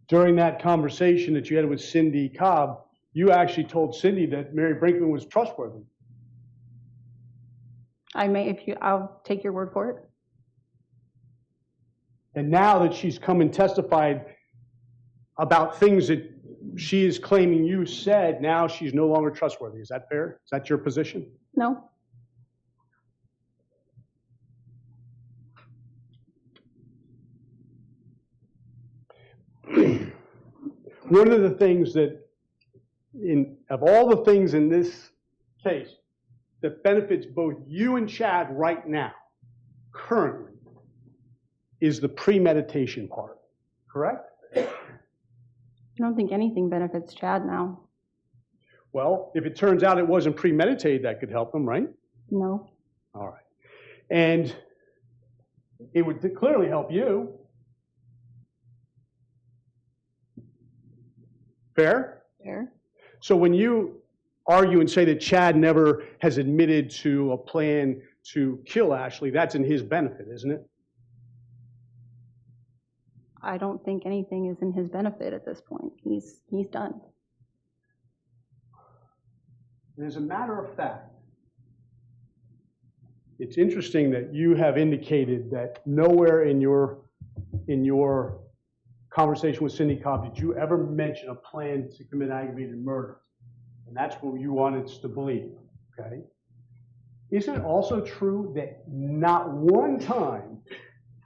During that conversation that you had with Cindy Cobb, you actually told Cindy that Mary Brinkman was trustworthy. I'll take your word for it. And now that she's come and testified about things that she is claiming you said, now she's no longer trustworthy. Is that fair? Is that your position? No? One of the things that, of all the things in this case, that benefits both you and Chad right now, currently, is the premeditation part, correct? I don't think anything benefits Chad now. Well, if it turns out it wasn't premeditated, that could help him, right? No. All right. And it would clearly help you. Fair? Fair. So when you argue and say that Chad never has admitted to a plan to kill Ashley, that's in his benefit, isn't it? I don't think anything is in his benefit at this point. He's done. And as a matter of fact, it's interesting that you have indicated that nowhere in your conversation with Cindy Cobb did you ever mention a plan to commit aggravated murder. And that's what you wanted us to believe, okay? Isn't it also true that not one time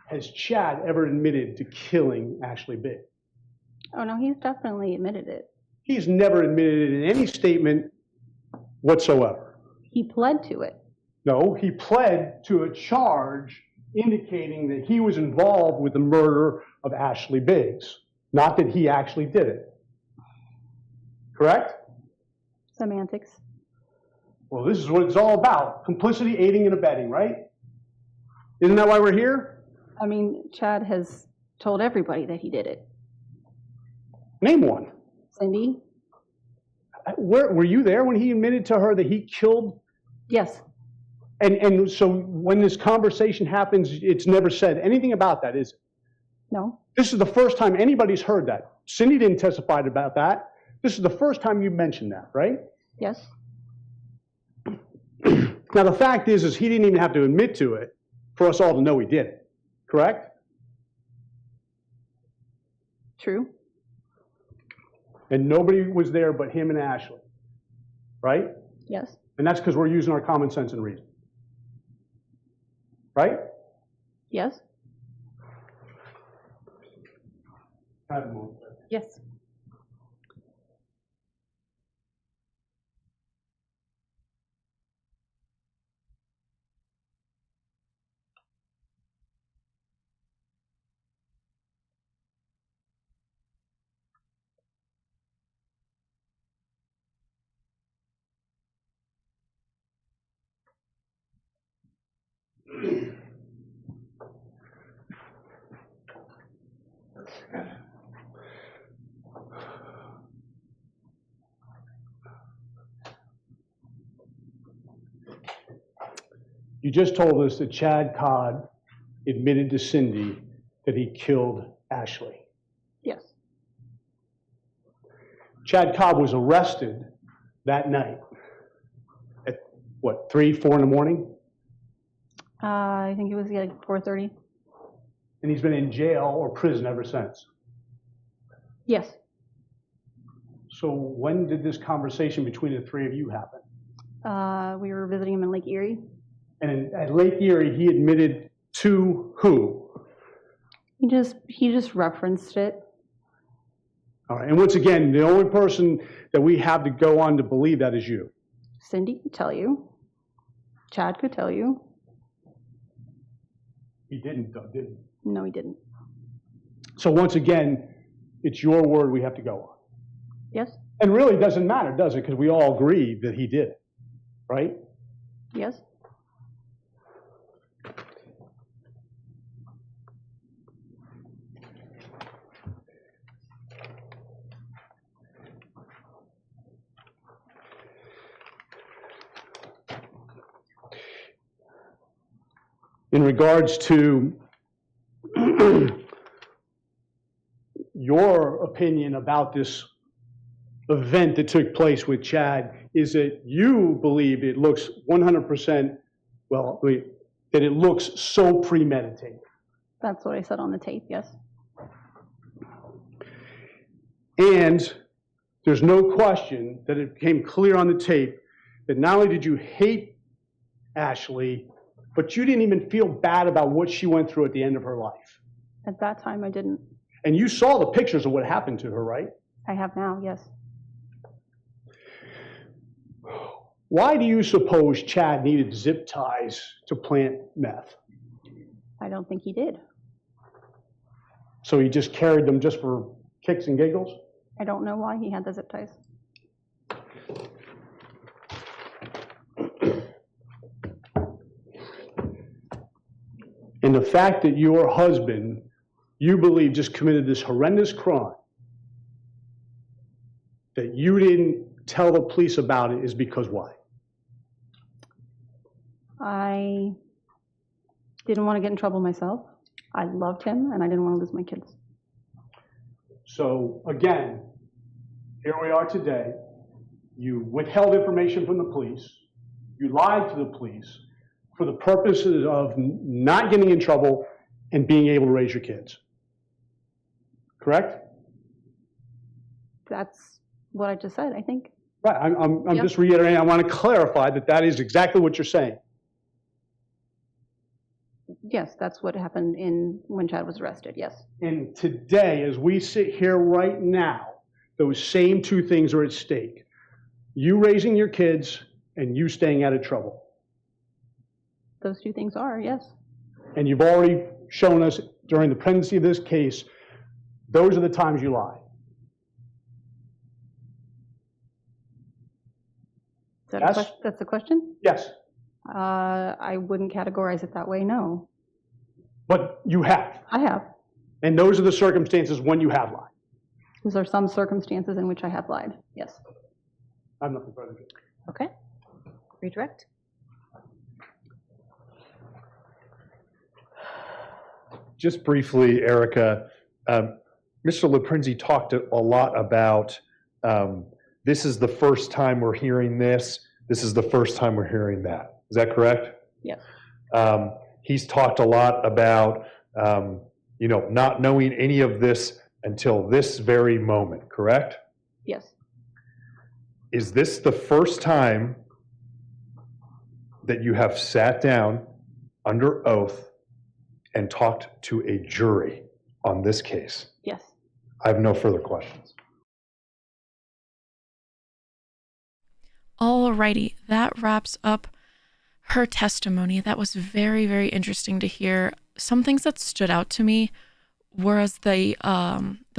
has Chad ever admitted to killing Ashley Biggs? Oh, no, he's definitely admitted it. He's never admitted it in any statement whatsoever. He pled to it. No, he pled to a charge indicating that he was involved with the murder of Ashley Biggs, not that he actually did it. Correct? Semantics. Well, this is what it's all about. Complicity, aiding, and abetting, right? Isn't that why we're here? I mean, Chad has told everybody that he did it. Name one. Cindy? Were you there when he admitted to her that he killed? Yes. And so when this conversation happens, it's never said anything about that, is it? No. This is the first time anybody's heard that. Cindy didn't testify about that. This is the first time you mentioned that, right? Yes. Now, the fact is he didn't even have to admit to it for us all to know he did it, correct? True. And nobody was there but him and Ashley, right? Yes. And that's because we're using our common sense and reason, right? Yes. Yes. You just told us that Chad Cobb admitted to Cindy that he killed Ashley. Yes. Chad Cobb was arrested that night at, what, 3, 4 in the morning? I think it was like 4:30. And he's been in jail or prison ever since. Yes. So when did this conversation between the three of you happen? We were visiting him in Lake Erie. And at Lake Erie, he admitted to who? He just referenced it. All right. And once again, the only person that we have to go on to believe that is you. Cindy could tell you. Chad could tell you. He didn't, though, did he? No, he didn't. So once again, it's your word we have to go on. Yes, And really it doesn't matter, does it? Because we all agree that he did it, right? yes. In regards to your opinion about this event that took place with Chad, is that you believe it looks 100%, well, that it looks so premeditated. That's what I said on the tape, yes. And there's no question that it became clear on the tape that not only did you hate Ashley, but you didn't even feel bad about what she went through at the end of her life. At that time, I didn't. And you saw the pictures of what happened to her, right? I have now, yes. Why do you suppose Chad needed zip ties to plant meth? I don't think he did. So he just carried them just for kicks and giggles? I don't know why he had the zip ties. And the fact that your husband, you believe, just committed this horrendous crime, that you didn't tell the police about it, is because why? I didn't want to get in trouble myself. I loved him, and I didn't want to lose my kids. So again, here we are today. You withheld information from the police. You lied to the police for the purposes of not getting in trouble and being able to raise your kids. Correct? That's what I just said, I think. Right. I'm Yep. just reiterating. I want to clarify that that is exactly what you're saying. Yes, that's what happened when Chad was arrested, yes. And today, as we sit here right now, those same two things are at stake. You raising your kids and you staying out of trouble. Those two things are, yes. And you've already shown us during the pendency of this case, those are the times you lie. Yes? That's the question? Yes, I wouldn't categorize it that way, no. but you have. I have. And those are the circumstances when you have lied. Those are some circumstances in which I have lied, yes. I have nothing further to do. Okay. Redirect. Just briefly, Erica, Mr. LaPrinzi talked a lot about this is the first time we're hearing this. This is the first time we're hearing that. Is that correct? Yes. He's talked a lot about, not knowing any of this until this very moment, correct? Yes. Is this the first time that you have sat down under oath and talked to a jury on this case? Yes. I have no further questions. Alrighty, that wraps up her testimony. That was very, very interesting to hear. Some things that stood out to me was the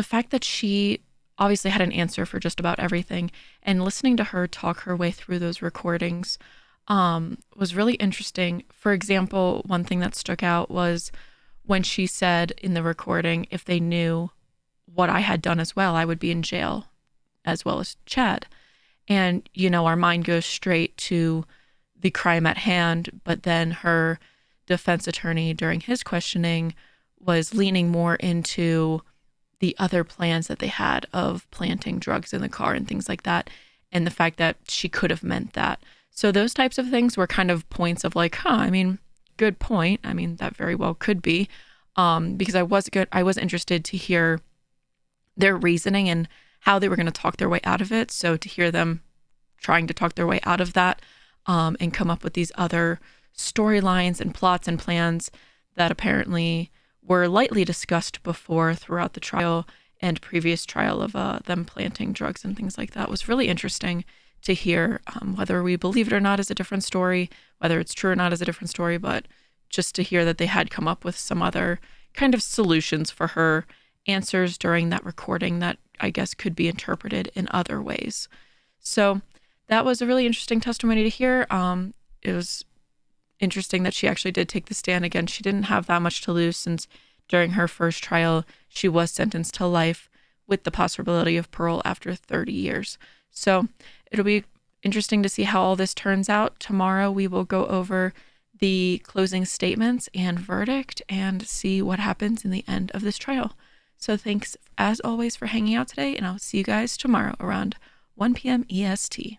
fact that she obviously had an answer for just about everything, and listening to her talk her way through those recordings was really interesting. For example, one thing that stuck out was when she said in the recording, if they knew what I had done as well, I would be in jail as well as Chad. And, our mind goes straight to the crime at hand, but then her defense attorney during his questioning was leaning more into the other plans that they had of planting drugs in the car and things like that, and the fact that she could have meant that. So those types of things were kind of points of like, good point. That very well could be, because I was interested to hear their reasoning and how they were going to talk their way out of it. So to hear them trying to talk their way out of that and come up with these other storylines and plots and plans that apparently were lightly discussed before throughout the trial and previous trial of them planting drugs and things like that was really interesting to hear. Whether we believe it or not is a different story, whether it's true or not is a different story, but just to hear that they had come up with some other kind of solutions for her answers during that recording that I guess could be interpreted in other ways. So that was a really interesting testimony to hear. It was interesting that she actually did take the stand again. She didn't have that much to lose since during her first trial, she was sentenced to life with the possibility of parole after 30 years. So it'll be interesting to see how all this turns out. Tomorrow we will go over the closing statements and verdict and see what happens in the end of this trial. So thanks as always for hanging out today, and I'll see you guys tomorrow around 1 p.m. EST.